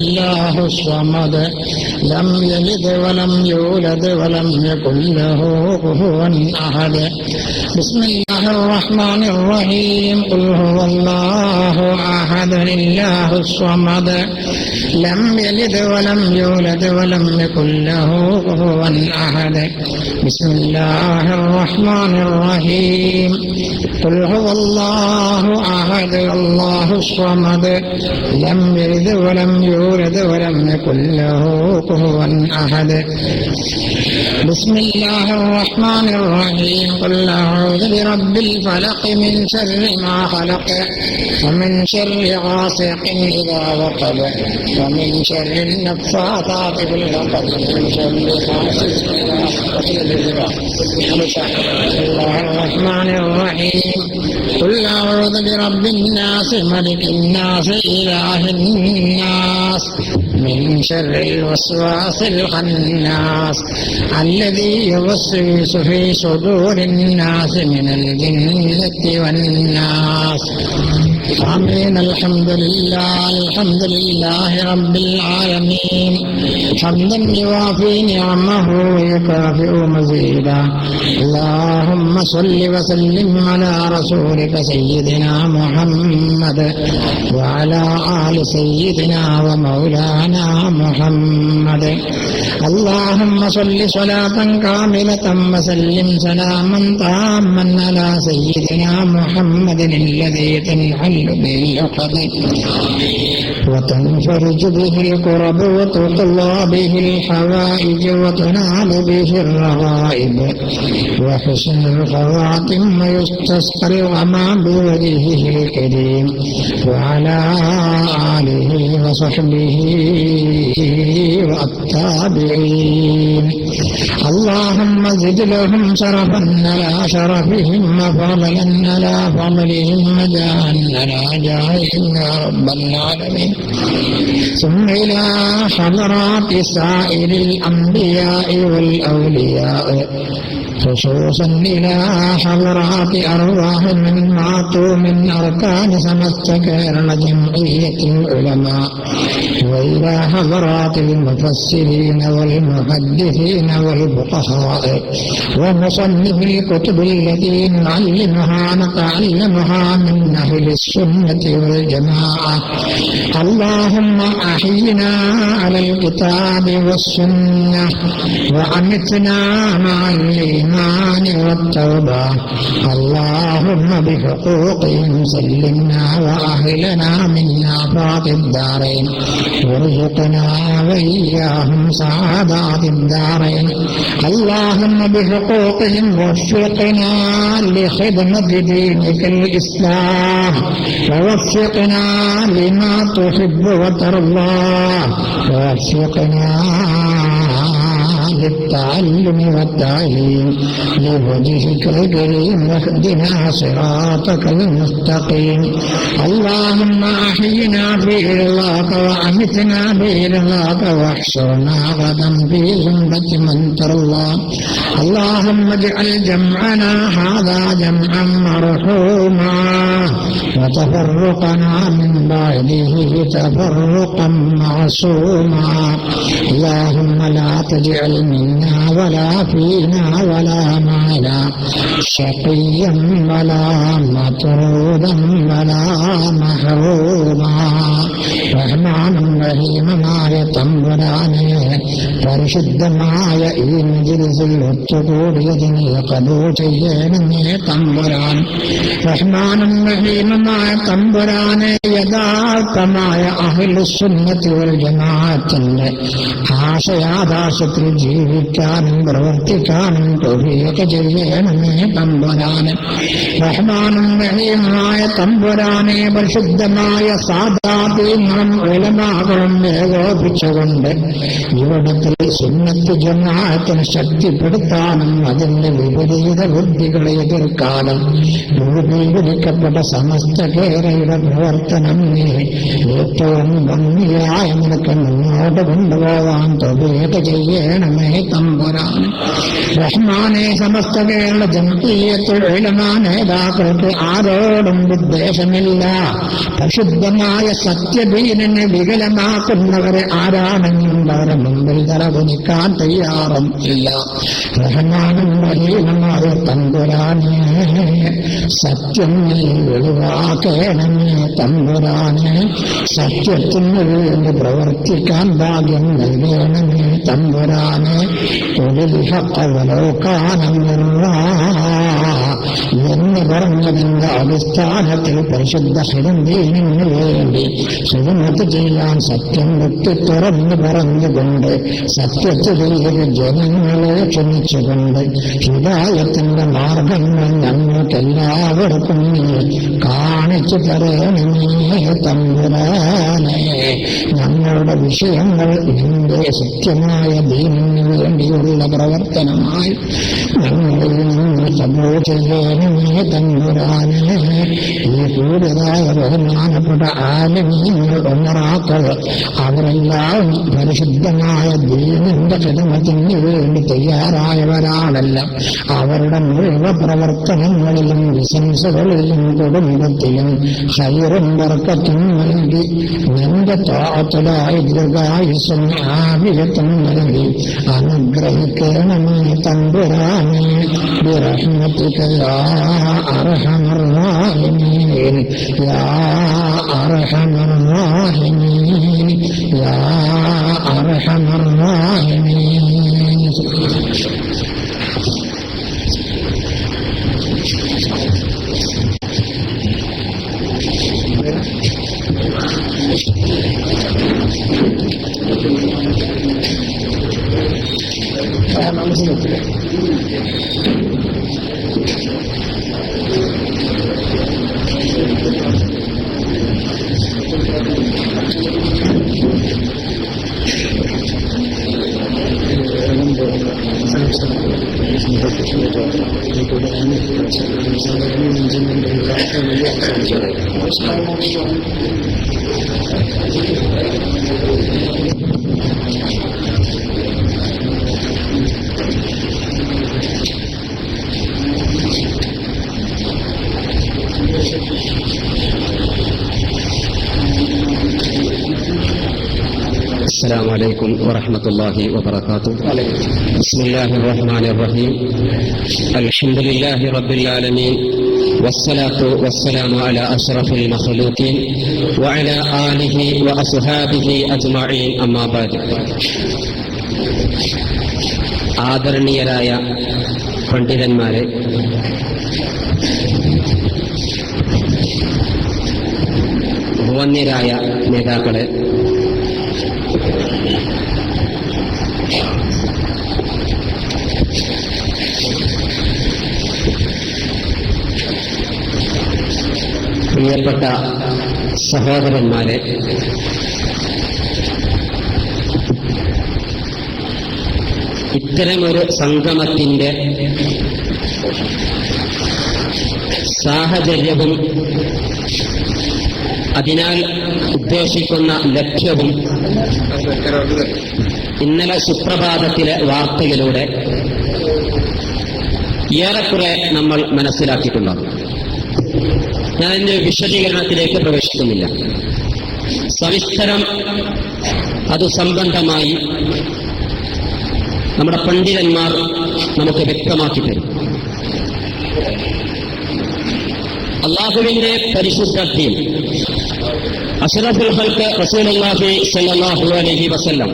الله الصمد لم يلد ولم يولد ولم يكن له كفوا أحد. بسم الله الرحمن الرحيم. قل هو الله أحد الله الصمد لم يلد ولم يولد ولم يكن له كفوا أحد. بسم الله الرحمن الرحيم. قل هو الله أحد الله الصمد لم يلد ولم يولد ولم يكن له كفوا أحد. بسم الله الرحمن الرحيم. قل أعوذ برب الفلق من شر ما خلق ومن شر غاسق إذا وقب ومن شر النفاثات في العقد ومن شر حاسد إذا حسد. بسم الله الرحمن الرحيم. قل أعوذ برب الناس ملك الناس إله الناس من شر الوسواس الخناس الذي يوسوس في صدور الناس من الجنة والناس. آمين. الحمد لله رب العالمين حمدا يوافي نعمه ويكافئ مزيدا. اللهم صل وسلم على رسولك سيدنا محمد وعلى آل سيدنا ومولانا محمد. اللهم صل صلاة كاملة وسلم سلاما تاما على سيدنا محمد الذي تنحل به العقد وتنفرج به الكرب وتقضى به الحوائج وتنال به الرغائب وحسن الخواتم ويستسقى الغمام بوجهه الكريم وعلى آله وصحبه والتابعين. اللهم زد لهم شرفا على شرفهم وفضلا على فضلهم وجاها على جاههم يا رب العالمين. ثم إلى حضرات سائر الأنبياء والأولياء خصوصا إلى حضرات أرواح من ماتوا من أركان سمست كيرن جمعية العلماء وإلى حضرات المفسرين والمحدثين والفقهاء ومصنف الكتب التي نتعلمها من أهل السنة والجماعة. اللهم أحينا على الكتاب والسنة وأمتنا مع الإيمان والتوبة. اللهم بحقوقهم سلمنا وأهلنا من آفات الدارين وارزقنا وإياهم سعادات الدارين. اللهم بحقوقهم وفقنا لخدمة دينك الإسلام ووفقنا لما تحب وترضى ووفقنا للتعلم والتعليم لوجهك الكريم واهدنا صراطك المستقيم. اللهم أحينا برضاك وأمتنا برضاك واحشرنا غدا في زمرة من ترضى. اللهم اجعل جمعنا هذا جمعا مرحوما وتفرقنا من بعده تفرقا معصوما. اللهم لا تجعل منا ولا فينا ولا معنا شقيا ولا مطرودا ولا محروما. റഹ്മാനും റഹീമുമായ തമ്പുരാനെ പരിശുദ്ധമായ ഈ മജ്‌ലിസിൽ ഒത്തുകൂടിയതിനെ ഖബൂൽ ചെയ്യണമേ തമ്പുരാൻ. റഹ്മാനും റഹീമുമായ തമ്പുരാനെ യഥാർത്ഥമായ അഹ്ലുസുന്നത്തി വൽ ജമാഅത്തിന്റെ ആശയാദാശത്തിൽ ജീവിക്കാനും പ്രവർത്തിക്കാനും തൗഫീഖ് ചെയ്യണമേ തമ്പുരാനെ. റഹ്മാനും റഹീമുമായ തമ്പുരാനെ പരിശുദ്ധമായ സാദാതീങ്ങളും ഉലമാകളും ഏകോപിച്ചുകൊണ്ട് ഇവിടത്തിൽ സുന്നത്ത് ജമാഅത്തിനെ ശക്തിപ്പെടുത്താനും അതിന്റെ വിപരീത ബുദ്ധികളെ എതിർക്കാനും രൂപീകരിക്കപ്പെട്ട സമസ്ത കേരളയുടെ പ്രവർത്തനം ഏറ്റവും ഭംഗിയായ നിലക്ക് മുന്നോട്ട് കൊണ്ടുപോകാൻ തൗഫീഖ് ചെയ്യണമേ തമ്പുരാനെ. റഹ്മാനെ, സമസ്ത കേരള ജംഇയ്യത്തുൽ ഉലമ നേതാക്കൾക്ക് ആരോടും വിദ്വേഷമില്ല. പരിശുദ്ധമായ സത്യദീനിനെ വികലമാക്കുന്നവരെ ആരാണെങ്കിലും അവരെ മുമ്പിൽ തലകുനിക്കാൻ തയ്യാറും ഇല്ല. റഹ്മാനും റഹീമുമായ തമ്പുരാനെ, സത്യം നീ വെളിവാക്കേണമേ തമ്പുരാനെ. സത്യത്തിന് വേണ്ടി പ്രവർത്തിക്കാൻ ഭാഗ്യം നൽകണമേ തമ്പുരാനെ. എന്ന് പറഞ്ഞതിന്റെ അടിസ്ഥാനത്തിൽ പരിശുദ്ധ ഹിദീനിന് വേണ്ടി ഹിദമത്ത് ചെയ്യാൻ സത്യം വെട്ടി തുറന്നു പറഞ്ഞുകൊണ്ട് സത്യത്തിലേക്ക് ജനങ്ങളെ ക്ഷണിച്ചുകൊണ്ട് ഹിദായത്തിന്റെ മാർഗങ്ങൾ ഞങ്ങൾക്കെല്ലാവർക്കും കാണിച്ചു തരണമേ തമ്പുരാനെ. ഞങ്ങളുടെ വിഷയങ്ങൾ ഇതിന്റെ സത്യമായ ദീനിന് വേണ്ടിയുള്ള പ്രവർത്തനമായി ഞങ്ങളിൽ നിന്ന് സബൂർ ചെയ്യണമേ തമ്പുരാനെ. ഈ കൂടുതലായ ബഹുമാനപ്പെട്ട ആലിമീങ്ങൾ ഉമറാക്കൾ അവരെല്ലാം പരിശുദ്ധമായ ദീനിന്റെ ഖിദ്മത്തിന് വേണ്ടി തയ്യാറായവരാണല്ല. അവരുടെ മുഴുവൻ പ്രവർത്തനങ്ങളിലും ബിസിനസ്സുകളിലും കുടുംബത്തിലും ഖൈറും ബർക്കത്തും നൽകി നിന്റെ ത്വാഅത്തിലായി ദീർഘായുസ്സും ആഫിയത്തും നൽകി അനുഗ്രഹിക്കണമേ തമ്പുരാനെ. ബിറഹ്മതിക യാ അർഹമർ റഹീമീൻ, യാ അർഹമർ റഹീമീൻ, യാ അർഹമർ റഹീമീൻ. السلام عليكم ورحمة الله وبركاته. بسم الله الرحمن الرحيم. الحمد لله رب العالمين، والصلاة والسلام على أشرف المخلوقين وعلى آله وأصحابه أجمعين. أما بعد. ആദരണീയരായ പണ്ഡിതന്മാരെ, വന്യരായ നേതാക്കളെ, പ്രിയപ്പെട്ട സഹോദരന്മാരെ, ഇത്തരമൊരു സംഗമത്തിന്റെ സാഹചര്യവും അതിനാൽ ഉദ്ദേശിക്കുന്ന ലക്ഷ്യവും ഇന്നലെ സുപ്രഭാതത്തിലെ വാർത്തയിലൂടെ ഏറെക്കുറെ നമ്മൾ മനസ്സിലാക്കിയിട്ടുണ്ടാകും. ഞാൻ ഇതിന്റെ വിശദീകരണത്തിലേക്ക് പ്രവേശിക്കുന്നില്ല. സവിസ്തരം അത് സംബന്ധമായി നമ്മുടെ പണ്ഡിതന്മാർ നമുക്ക് വ്യക്തമാക്കി തരും. അല്ലാഹുവിന്റെ പരിശുദ്ധ ദീൻ, അഷ്റഫുൽ ഖൽഖ് റസൂലുള്ളാഹി സ്വല്ലല്ലാഹു അലൈഹി വസല്ലം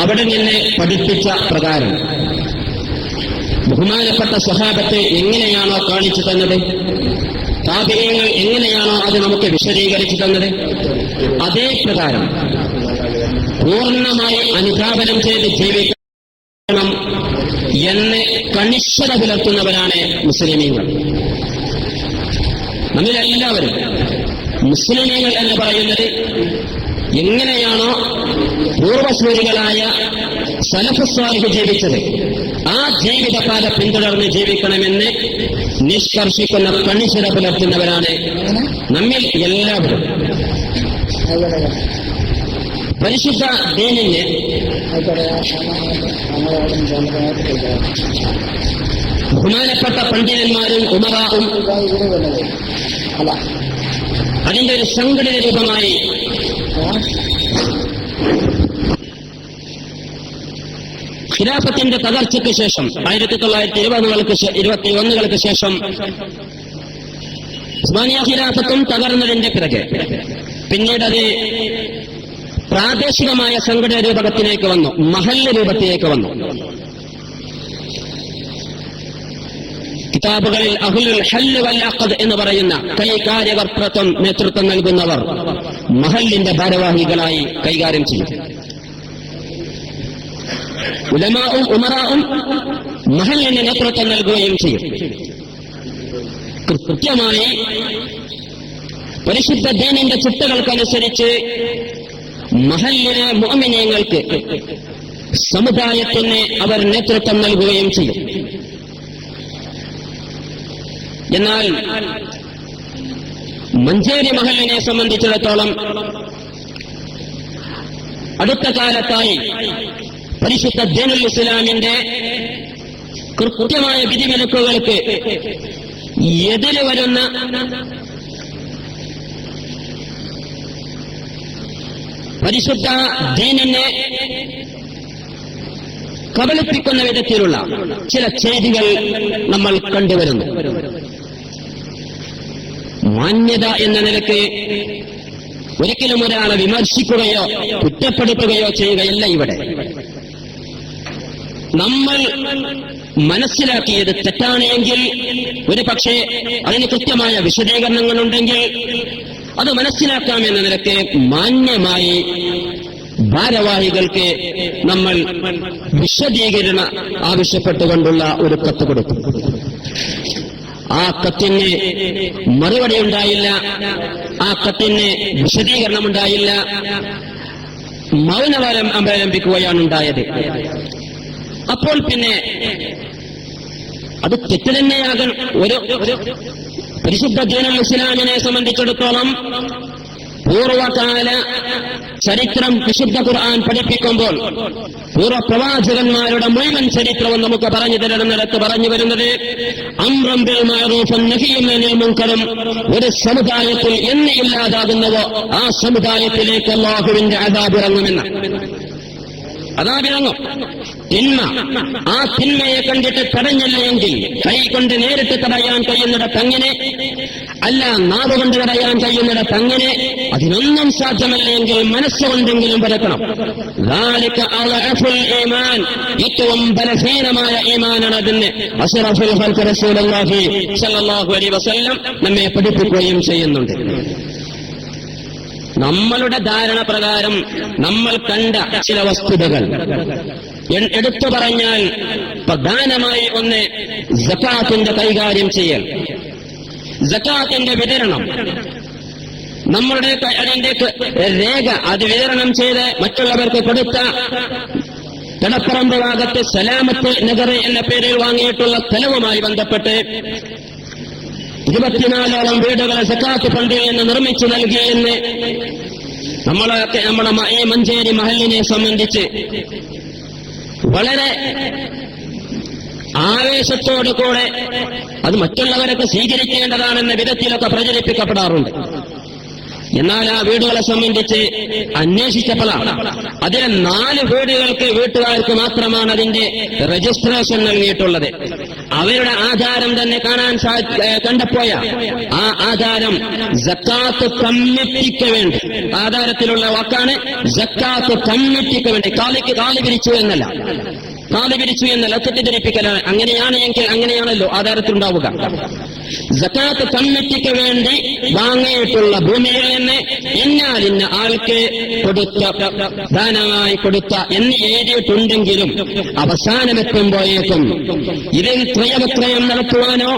അവിടെ നിന്ന് പഠിപ്പിച്ച പ്രകാരം ബഹുമാനപ്പെട്ട സ്വഹാബത്തെ എങ്ങനെയാണോ കാണിച്ചു തന്നത്, താബിഈങ്ങൾ എങ്ങനെയാണോ അത് നമുക്ക് വിശദീകരിച്ചു തന്നത്, അതേ പ്രകാരം പൂർണ്ണമായി അനുധാപനം ചെയ്ത് ജീവിക്കണം എന്ന് കണിഷ്ഠത പുലർത്തുന്നവരാണ് മുസ്ലിമീങ്ങൾ. നമ്മിലെല്ലാവരും മുസ്ലിമീങ്ങൾ എന്ന് പറയുന്നത് എങ്ങനെയാണോ പൂർവസൂരികളായ സലഫ് സ്വാലിഹ് ജീവിച്ചത്, ആ ജീവിതപാത പിന്തുടർന്ന് ജീവിക്കണമെന്ന് നിഷ്കർഷിക്കുന്ന കണിശത പുലർത്തുന്നവരാണ് നമ്മിൽ എല്ലാവരും. പരിശുദ്ധ ദീനിന് ബഹുമാനപ്പെട്ട പണ്ഡിതന്മാരും ഉമറാവും അതിന്റെ ഒരു സംഘടിത രൂപമായി ഖിലാഫത്തിന്റെ തകർച്ചയ്ക്ക് ശേഷം 1921 ശേഷം ഉസ്മാനിയ ഖിലാഫത്തും തകർന്നതിന്റെ പിറകെ പിന്നീട് അത് പ്രാദേശികമായ സംഘടന രൂപത്തിലേക്ക് വന്നു, മഹല്ല് രൂപത്തിലേക്ക് വന്നു. കിതാബുകളിൽ അഹ്ലുൽ ഹല്ല് വൽ അഖദ് എന്ന് പറയുന്ന കൈകാര്യകർത്തൃത്വം നേതൃത്വം നൽകുന്നവർ മഹല്ലിന്റെ ഭാരവാഹികളായി കൈകാര്യം ചെയ്യും. ഉലമാവും ഉമറാവും മഹല്ലിന് നേതൃത്വം നൽകുകയും ചെയ്യും. കൃത്യമായി പരിശുദ്ധ ദീനിന്റെ ചിട്ടകൾക്കനുസരിച്ച് മഹല്ലിലെ മുഅ്മിനീങ്ങൾക്ക് സമുദായത്തിന് അവർ നേതൃത്വം നൽകുകയും ചെയ്യും. എന്നാൽ മഞ്ചേരി മഹല്ലിനെ സംബന്ധിച്ചിടത്തോളം അടുത്ത കാലത്തായി പരിശുദ്ധ ദീനുൽ ഇസ്ലാമിന്റെ കൃത്യമായ വിധിവിലക്കുകൾക്ക് എതിര് വരുന്ന പരിശുദ്ധ ദീനിനെ കബളിപ്പിക്കുന്ന വിധത്തിലുള്ള ചില ചെയ്തികൾ നമ്മൾ കണ്ടുവരുന്നു. മാന്യത എന്ന നിലയ്ക്ക് ഒരിക്കലും ഒരാളെ വിമർശിക്കുകയോ കുറ്റപ്പെടുത്തുകയോ ചെയ്യുകയല്ല ഇവിടെ. നമ്മൾ മനസ്സിലാക്കിയത് തെറ്റാണ് എങ്കിൽ ഒരു പക്ഷേ അതിന് കൃത്യമായ വിശദീകരണങ്ങളുണ്ടെങ്കിൽ അത് മനസ്സിലാക്കാമെന്ന നിലയ്ക്ക് മാന്യമായി ഭാരവാഹികൾക്ക് നമ്മൾ വിശദീകരണം ആവശ്യപ്പെട്ടുകൊണ്ടുള്ള ഒരു കത്ത് കൊടുക്കും. ആ കത്തിന് മറുപടി ഉണ്ടായില്ല, ആ കത്തിന് വിശദീകരണമുണ്ടായില്ല, മൗനവരം അവലംബിക്കുകയാണ് ഉണ്ടായത്. അപ്പോൾ പിന്നെ അത് തെറ്റ് തന്നെയാകാൻ ഒരു പരിശുദ്ധ ദീനുൽ ഇസ്ലാമിനെ സംബന്ധിച്ചിടത്തോളം പൂർവകാല ചരിത്രം വിശുദ്ധ ഖുർആൻ പഠിപ്പിക്കുമ്പോൾ പൂർവ്വപ്രവാചകന്മാരുടെ മുഴുവൻ ചരിത്രവും നമുക്ക് പറഞ്ഞു തരുന്നിടത്ത് പറഞ്ഞു വരുന്നത് അംറും ബിൽ മഅറൂഫും നഹ്യും അനിൽ മുൻകറും ഒരു സമുദായത്തിൽ എന്ന് ഇല്ലാതാകുന്നവോ ആ സമുദായത്തിലേക്ക് അല്ലാഹുവിന്റെ അദാബ് ഇറങ്ങുമെന്ന്. അതാപിറങ്ങും. തിന്മ, ആ തിന്മയെ കണ്ടിട്ട് തടഞ്ഞില്ല എങ്കിൽ കൈ കൊണ്ട് നേരിട്ട് തടയാൻ കഴിയുന്നിടത്തങ്ങനെ, അല്ല നാവുകൊണ്ട് തടയാൻ കഴിയുന്നിടത്തങ്ങനെ, അതിനൊന്നും സാധ്യമല്ലെങ്കിൽ മനസ്സുകൊണ്ടെങ്കിലും പരക്കണം. ഏറ്റവും ബലഹീനമായ ഈമാനാണ് അതിന് അഷ്റഫുൽ ഖൽഖ് റസൂലുള്ളാഹി സ്വല്ലല്ലാഹു അലൈഹി വസല്ലം നമ്മെ പഠിപ്പിക്കുകയും ചെയ്യുന്നുണ്ട്. നമ്മളുടെ ധാരണ പ്രകാരം നമ്മൾ കണ്ട ചില വസ്തുതകൾ എടുത്തു പറഞ്ഞാൽ പ്രധാനമായി ഒന്ന് സകാത്തിന്റെ കൈകാര്യം ചെയ്യൽ, സകാത്തിന്റെ വിതരണം. നമ്മളുടെ അതിന്റെ രേഖ അത് വിതരണം ചെയ്ത് മറ്റുള്ളവർക്ക് കൊടുത്ത കടപ്പറമ്പ് ഭാഗത്ത് സലാമത്ത് നഗർ എന്ന പേരിൽ വാങ്ങിയിട്ടുള്ള സ്ഥലവുമായി ബന്ധപ്പെട്ട് 24ഓളം വീടുകളെ സക്കാത്ത് ഫണ്ടിൽ നിന്ന് നിർമ്മിച്ചു നൽകിയെന്ന് നമ്മുടെ ഈ മഞ്ചേരി മഹല്ലിനെ സംബന്ധിച്ച് വളരെ ആവേശത്തോടുകൂടെ അത് മറ്റുള്ളവരൊക്കെ സ്വീകരിക്കേണ്ടതാണെന്ന വിധത്തിലൊക്കെ പ്രചരിപ്പിക്കപ്പെടാറുണ്ട്. എന്നാൽ ആ വീടുകളെ സംബന്ധിച്ച് അന്വേഷിച്ചപ്പോഴാണ് അതിലെ 4 വീടുകൾക്ക് വീട്ടുകാർക്ക് മാത്രമാണ് അതിന്റെ രജിസ്ട്രേഷൻ നൽകിയിട്ടുള്ളത്. അവരുടെ ആധാരം തന്നെ കാണാൻ കണ്ടപ്പോയ ആ ആധാരം സക്കാത്ത് കമ്മിറ്റിക്ക് വേണ്ടി, ആധാരത്തിലുള്ള വാക്കാണ് സക്കാത്ത് കമ്മിറ്റിക്ക് വേണ്ടി, കാലി പിരിച്ചു എന്നല്ല, തെറ്റിദ്ധരിപ്പിക്കലാണ്. അങ്ങനെയാണ് എങ്കിൽ അങ്ങനെയാണല്ലോ ആധാരത്തിലുണ്ടാവുക. സക്കാത്ത് കമ്മിറ്റിക്ക് വേണ്ടി വാങ്ങിയിട്ടുള്ള ഭൂമിയിൽ നിന്ന് ഇന്ന ആൾക്ക് കൊടുത്ത, ദാനമായി കൊടുത്ത എന്ന് എഴുതിയിട്ടുണ്ടെങ്കിലും അവസാനമെത്തുമ്പോഴേക്കും ഇതിൽ ക്രയവിക്രയം നടത്തുവാനോ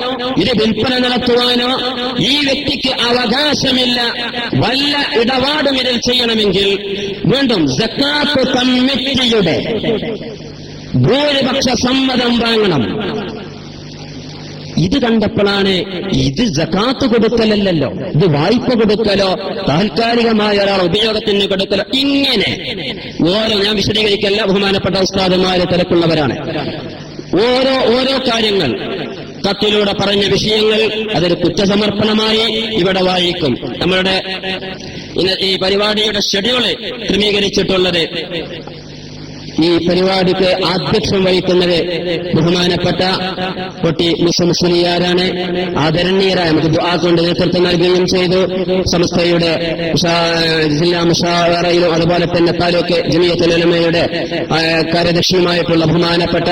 ഇത് വിൽപ്പന നടത്തുവാനോ ഈ വ്യക്തിക്ക് അവകാശമില്ല. വല്ല ഇടപാടും ഇതിൽ ചെയ്യണമെങ്കിൽ വീണ്ടും സക്കാത്ത് കമ്മിറ്റിയുടെ ഭൂരിപക്ഷ സമ്മതം വാങ്ങണം. ഇത് കണ്ടപ്പോഴാണ് ഇത് സകാത്ത് കൊടുക്കലല്ലോ, ഇത് വായ്പ കൊടുക്കലോ താൽക്കാലികമായ ഒരാൾ ഉപയോഗത്തിന് കൊടുക്കലോ, ഇങ്ങനെ ഞാൻ വിശദീകരിക്കല്ല, ബഹുമാനപ്പെട്ട ഉസ്താദുമാരെ തിരക്കുള്ളവരാണ്. ഓരോ കാര്യങ്ങൾ കത്തിലൂടെ പറഞ്ഞ വിഷയങ്ങൾ അതൊരു കുറ്റസമർപ്പണമായി ഇവിടെ വായിക്കും. നമ്മളുടെ ഈ പരിപാടിയുടെ ഷെഡ്യൂള് ക്രമീകരിച്ചിട്ടുള്ളത്, ഈ പരിപാടിക്ക് ആധ്യക്ഷം വഹിക്കുന്നത് ബഹുമാനപ്പെട്ട കൊട്ടി മുസ്ലിയാരാണ്. ആദരണീയരായ നമുക്ക് ദുആ കൊണ്ട് നേതൃത്വം നൽകുകയും ചെയ്തു. സമസ്തയുടെ ജില്ലാ മുഷാവറയിലും അതുപോലെ തന്നെ താലൂക്ക് ജമിയത്തുൽ ഉലമയുടെ കാര്യദർശിയുമായിട്ടുള്ള ബഹുമാനപ്പെട്ട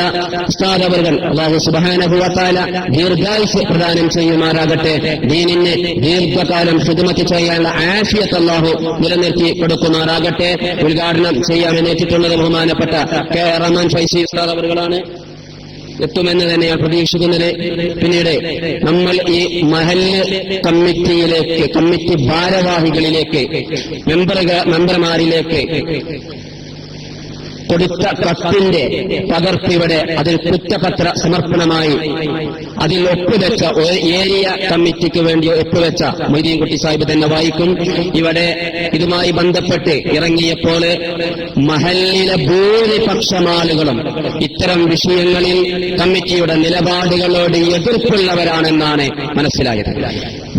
ഉസ്താദ് അവർകൾ അല്ലാഹു സുബ്ഹാനഹു വ തആല ദീർഘായുസ് പ്രദാനം ചെയ്യുമാറാകട്ടെ. ദീനിന് ദീർഘകാലം ഖിദ്മത്ത് ചെയ്യാനുള്ള ആഫിയത്ത് അല്ലാഹു നിലനിർത്തി കൊടുക്കുമാറാകട്ടെ. ഉദ്ഘാടനം ചെയ്യാമെന്നേറ്റിട്ടുള്ളത് ബഹുമാനപ്പെട്ട കെ റഹ്മാൻ ഫൈസി ഉസ്താദ് അവറുകളാണ്. എത്തുമെന്ന് തന്നെയാണ് പ്രതീക്ഷിക്കുന്നത്. പിന്നീട് നമ്മൾ ഈ മഹല്ല് കമ്മിറ്റിയിലേക്ക്, കമ്മിറ്റി ഭാരവാഹികളിലേക്ക്, മെമ്പർമാരിലേക്ക് കൊടുത്ത കത്തിന്റെ പകർപ്പിവിടെ അതിൽ കുറ്റപത്ര സമർപ്പണമായി അതിൽ ഒപ്പുവെച്ച ഏരിയ കമ്മിറ്റിക്ക് വേണ്ടി ഒപ്പുവെച്ച മൊയ്തീൻകുട്ടി സാഹിബ് തന്നെ വായിക്കും. ഇവിടെ ഇതുമായി ബന്ധപ്പെട്ട് ഇറങ്ങിയപ്പോൾ മഹല്ലിലെ ഭൂരിപക്ഷം ആളുകളും ഇത്തരം വിഷയങ്ങളിൽ കമ്മിറ്റിയുടെ നിലപാടുകളോട് എതിർപ്പുള്ളവരാണെന്നാണ് മനസ്സിലായത്.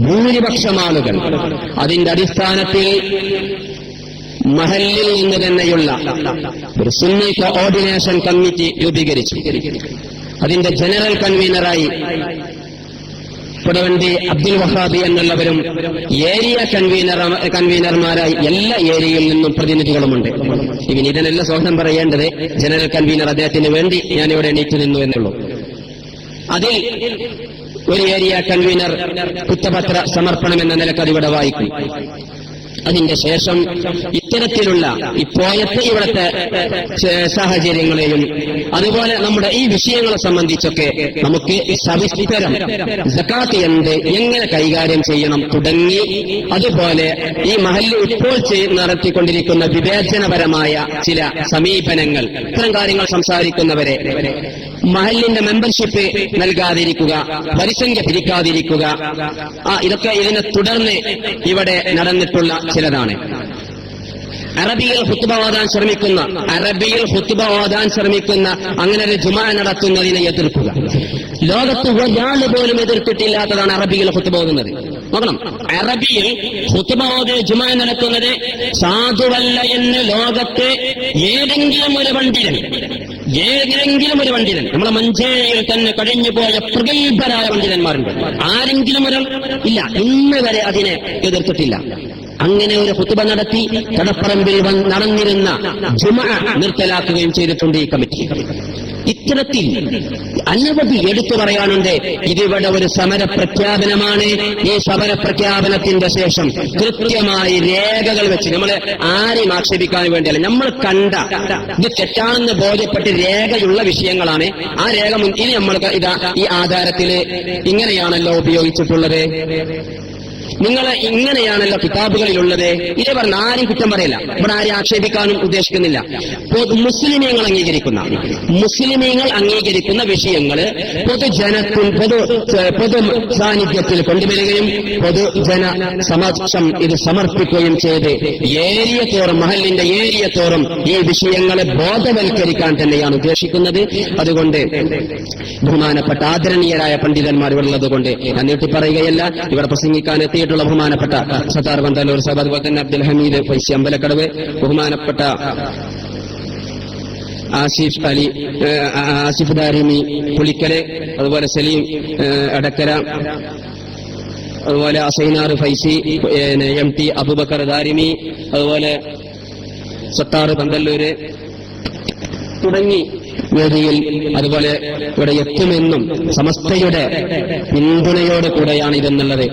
ഭൂരിപക്ഷം ആളുകൾ അതിന്റെ അടിസ്ഥാനത്തിൽ മഹല്ലിൽ നിന്ന് തന്നെയുള്ള ഒരു സുന്നി കോർഡിനേഷൻ കമ്മിറ്റി രൂപീകരിച്ചു. അതിന്റെ ജനറൽ കൺവീനറായി പുടവണ്ടി അബ്ദുൽ വഹാബി എന്നുള്ളവരും ഏരിയ കൺവീനർമാരായി എല്ലാ ഏരിയയിൽ നിന്നും പ്രതിനിധികളുമുണ്ട്. ഇതിനെല്ലാം സ്വാഗതം പറയേണ്ടത് ജനറൽ കൺവീനർ അദ്ദേഹത്തിന് വേണ്ടി ഞാനിവിടെ എണീറ്റ് നിന്നു എന്നുള്ളൂ. അതിൽ ഒരു ഏരിയ കൺവീനർ കുറ്റപത്ര സമർപ്പണം എന്ന നിലക്ക് അതിവിടെ വായിക്കും. അതിന്റെ ശേഷം ഇത്തരത്തിലുള്ള ഇപ്പോഴത്തെ ഇവിടുത്തെ സാഹചര്യങ്ങളെയും അതുപോലെ നമ്മുടെ ഈ വിഷയങ്ങളെ സംബന്ധിച്ചൊക്കെ നമുക്ക് സവിസ്തരം സകാത്ത് എങ്ങനെ കൈകാര്യം ചെയ്യണം തുടങ്ങി, അതുപോലെ ഈ മഹല്ല് ഇപ്പോൾ നടത്തിക്കൊണ്ടിരിക്കുന്ന വിവേചനപരമായ ചില സമീപനങ്ങൾ, ഇത്തരം കാര്യങ്ങൾ സംസാരിക്കുന്നവരെ മഹല്ലിന്റെ മെമ്പർഷിപ്പ് നൽകാതിരിക്കുക, പരിസംഖ്യ പിരിക്കാതിരിക്കുക, ഇതൊക്കെ ഇതിനെ തുടർന്ന് ഇവിടെ നടന്നിട്ടുള്ള ചിലതാണ്. അറബിയിൽ ഖുത്ബ ഓതാൻ ശ്രമിക്കുന്ന അങ്ങനെ ഒരു ജുമാ നടത്തുന്നതിനെ എതിർക്കുക. ലോകത്ത് ഒരാൾ പോലും എതിർത്തിട്ടില്ലാത്തതാണ് അറബിയിൽ ഖുത്ബ ഓതുന്നത്. നോക്കണം, അറബിയിൽ ഖുത്ബ ഓതി ജുമാ നടത്തുന്നത് സാധുവല്ല എന്ന് ലോകത്ത് ഏതെങ്കിലും ഒരു പണ്ഡിതൻ നമ്മളെ മഞ്ചേരിയിൽ തന്നെ കഴിഞ്ഞുപോയ പ്രഗത്ഭരായ പണ്ഡിതന്മാരുണ്ട്. ആരെങ്കിലും ഒരാൾ ഇല്ല, ഇന്ന് വരെ അതിനെ എതിർത്തിട്ടില്ല. അങ്ങനെ ഒരു ഖുത്ബ നടത്തി കടപ്പറമ്പിൽ നടന്നിരുന്ന ജുമുഅ നിർത്തലാക്കുകയും ചെയ്തിട്ടുണ്ട് ഈ കമ്മിറ്റി. ഇത്തരത്തിൽ അനവധി എടുത്തു പറയാനുണ്ട്. ഇതിവിടെ ഒരു സമരപ്രഖ്യാപനമാണ്. ഈ സമരപ്രഖ്യാപനത്തിന്റെ ശേഷം കൃത്യമായി രേഖകൾ വെച്ച്, നമ്മളെ ആരെയും ആക്ഷേപിക്കാൻ വേണ്ടിയല്ല, നമ്മൾ കണ്ട ഇത് തെറ്റാണെന്ന് ബോധ്യപ്പെട്ട് രേഖയുള്ള വിഷയങ്ങളാണ്. ആ രേഖ ഇനി നമ്മൾ ഈ ആധാരത്തിൽ ഇങ്ങനെയാണല്ലോ ഉപയോഗിച്ചിട്ടുള്ളത്, നിങ്ങൾ ഇങ്ങനെയാണല്ലോ കിതാബുകളിലുള്ളത്, ഇതേ പറഞ്ഞ ആരും കുറ്റം പറയില്ല. ഇവിടെ ആരും ആക്ഷേപിക്കാനും ഉദ്ദേശിക്കുന്നില്ല. മുസ്ലിമീങ്ങൾ അംഗീകരിക്കുന്ന വിഷയങ്ങൾ പൊതു സാന്നിധ്യത്തിൽ കൊണ്ടുവരികയും പൊതുജന സമക്ഷം ഇത് സമർപ്പിക്കുകയും ചെയ്ത് മഹല്ലിന്റെ ഏരിയ തോറും ഈ വിഷയങ്ങളെ ബോധവൽക്കരിക്കാൻ തന്നെയാണ് ഉദ്ദേശിക്കുന്നത്. അതുകൊണ്ട് ബഹുമാനപ്പെട്ട ആദരണീയരായ പണ്ഡിതന്മാർ ഉള്ളത് കൊണ്ട് ഞാൻ നീട്ടിപ്പറയുകയല്ല. ഇവിടെ പ്രസംഗിക്കാൻ എത്തിയിട്ടുള്ള ബഹുമാനപ്പെട്ട സത്താർ ബന്ദലൂർ സാഹിബ്, അതുപോലെ തന്നെ അബ്ദുൽ ഹമീദ് ഫൈസി അമ്പലക്കടവ്, ബഹുമാനപ്പെട്ട ആസിഫ് ദാരിമി പുളിക്കല്, അതുപോലെ സലീം എടക്കര, അതുപോലെ അസൈനാർ ഫൈസി, എം ടി അബൂബക്കർ ദാരിമി, അതുപോലെ സത്താർ ബന്ദല്ലൂര് തുടങ്ങി വേദിയിൽ അതുപോലെ ഇവിടെ എത്തുമെന്നും സമസ്തയുടെ പിന്തുണയോട് കൂടെയാണ് ഇതെന്നുള്ളത്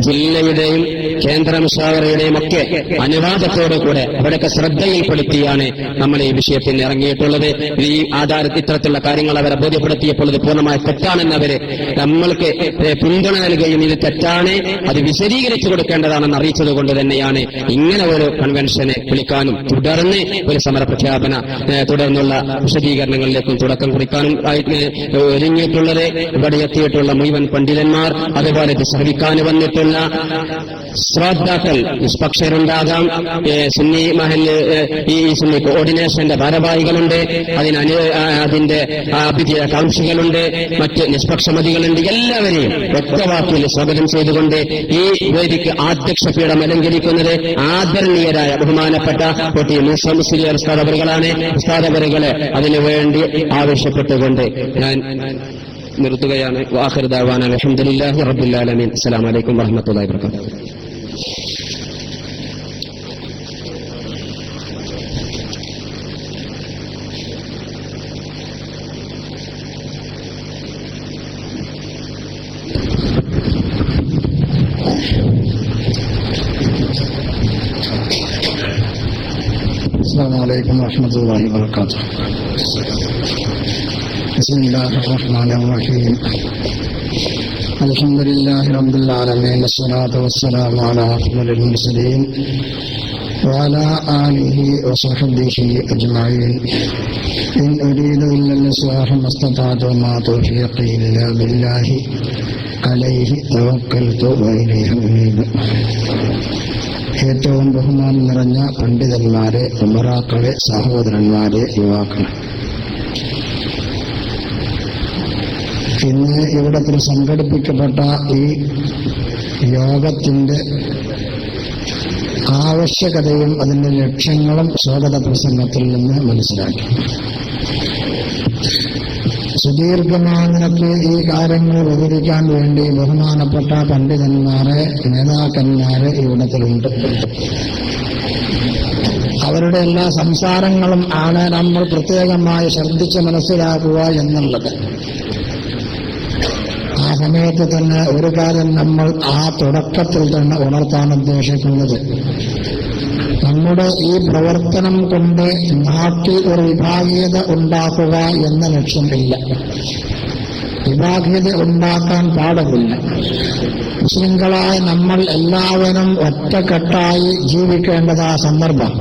ജില്ലയുടെയും കേന്ദ്ര മുഷാവറയുടെയും ഒക്കെ അനുവാദത്തോടുകൂടെ അവിടെയൊക്കെ ശ്രദ്ധയിൽപ്പെടുത്തിയാണ് നമ്മൾ ഈ വിഷയത്തിൽ ഇറങ്ങിയിട്ടുള്ളത്. ഈ ആധാരത്തിൽ ഇത്തരത്തിലുള്ള കാര്യങ്ങൾ അവരെ ബോധ്യപ്പെടുത്തിയപ്പോൾ ഇത് പൂർണ്ണമായി തെറ്റാണെന്നവര് നമ്മൾക്ക് പിന്തുണ നൽകുകയും ഇത് തെറ്റാണ്, അത് വിശദീകരിച്ചു കൊടുക്കേണ്ടതാണെന്ന് അറിയിച്ചത് കൊണ്ട് തന്നെയാണ് ഇങ്ങനെ ഒരു കൺവെൻഷനെ വിളിക്കാനും തുടർന്ന് ഒരു സമരപ്രഖ്യാപന തുടർന്നുള്ള വിശദീകരണങ്ങളിലേക്ക് പരിപാടികൾക്കും തുടക്കം കുറിക്കാനും ഒരുങ്ങിയിട്ടുള്ളത്. ഇവിടെ എത്തിയിട്ടുള്ള മുഴുവൻ പണ്ഡിതന്മാർ, അതുപോലെ ഇത് ശ്രമിക്കാൻ വന്നിട്ടുള്ള ശ്രോതാക്കൾ, നിഷ്പക്ഷരുണ്ടാകാം, സുന്നി മഹല്ല് ഈ സുന്നി കോർഡിനേഷന്റെ ഭാരവാഹികളുണ്ട്, അതിന്റെ അഭികാംക്ഷികളുണ്ട്, മറ്റ് നിഷ്പക്ഷമതികളുണ്ട്. എല്ലാവരെയും ഒറ്റവാക്കിൽ സ്വാഗതം ചെയ്തുകൊണ്ട് ഈ വേദിക്ക് അധ്യക്ഷപീഠം അലങ്കരിക്കുന്നത് ആദരണീയരായ ബഹുമാനപ്പെട്ട കോട്ടി മൂസ മുസ്ലിയാർ ഉസ്താദവറുകളാണ്. ഉസ്താദവറുകളെ അതിനുവേണ്ടി ആവശ്യപ്പെട്ടുകൊണ്ട് ഞാൻ നിർത്തുകയാണ്. വാഖിറു ദഅവാനാ അൽഹംദുലില്ലാഹി റബ്ബിൽ ആലമീൻ. അസ്സലാമു അലൈക്കും വറഹ്മത്തുള്ളാഹി വബറകാതുഹു. السلام عليكم ورحمة الله وبركاته. بسم الله الرحمن الرحيم. الحمد لله رب العالمين، والصلاة والسلام على أفضل المرسلين وعلى آله وصحبه أجمعين. إن أريد إلا الإصلاح ما استطعت وما توفيقي إلا بالله عليه توكلت وإليه أنيب. ഏറ്റവും ബഹുമാനം നിറഞ്ഞ പണ്ഡിതന്മാരെ, ഉമറാക്കളെ, സഹോദരന്മാരെ, യുവാക്കളെ, ഇന്ന് ഇവിടത്തിൽ സംഘടിപ്പിക്കപ്പെട്ട ഈ യോഗത്തിന്റെ ആവശ്യകതയും അതിന്റെ ലക്ഷ്യങ്ങളും സ്വാഗത പ്രസംഗത്തിൽ നിന്ന് മനസ്സിലാക്കി. സുദീർഘമാനക്ക് ഈ കാര്യങ്ങൾ വിവരിക്കാൻ വേണ്ടി ബഹുമാനപ്പെട്ട പണ്ഡിതന്മാരെ, നേതാക്കന്മാരെ ഇവിടത്തിലുണ്ട്. അവരുടെ എല്ലാ സംസാരങ്ങളും ആണ് നമ്മൾ പ്രത്യേകമായി ശ്രദ്ധിച്ച് മനസ്സിലാക്കുക എന്നുള്ളത്. ആ സമയത്ത് തന്നെ ഒരു കാര്യം നമ്മൾ ആ തുടക്കത്തിൽ തന്നെ ഉണർത്താൻ ഉദ്ദേശിക്കുന്നത്, നമ്മുടെ ഈ പ്രവർത്തനം കൊണ്ട് നാട്ടിൽ ഒരു വിഭാഗീയത ഉണ്ടാക്കുക എന്ന ലക്ഷ്യമില്ല. വിഭാഗീയത ഉണ്ടാക്കാൻ പാടില്ല. മുസ്ലിങ്ങളായ നമ്മൾ എല്ലാവരും ഒറ്റക്കെട്ടായി ജീവിക്കേണ്ടത് ആ സന്ദർഭം.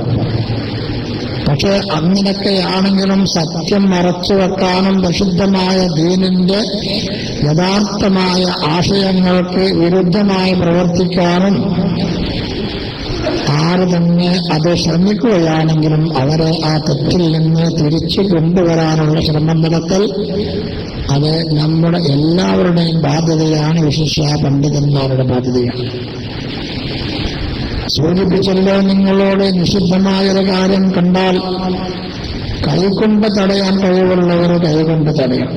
പക്ഷെ അങ്ങനെയൊക്കെയാണെങ്കിലും സത്യം മറച്ചുവെക്കാനും പ്രസിദ്ധമായ ദീനിന്റെ യഥാർത്ഥമായ ആശയങ്ങൾക്ക് വിരുദ്ധമായി പ്രവർത്തിക്കാനും ആര് തന്നെ അത് ശ്രമിക്കുകയാണെങ്കിലും അവരെ ആ തെറ്റിൽ നിന്ന് തിരിച്ചു കൊണ്ടുവരാനുള്ള ശ്രമം നടത്തൽ അത് നമ്മുടെ എല്ലാവരുടെയും ബാധ്യതയാണ്. വിശിഷ്യ പണ്ഡിതന്മാരുടെ ബാധ്യതയാണ്. സൂചിപ്പിച്ചല്ലോ, നിങ്ങളോട് നിഷിദ്ധമായൊരു കാര്യം കണ്ടാൽ കൈകൊണ്ട് തടയാൻ കഴിവുള്ളവർ കൈകൊണ്ട് തടയാം,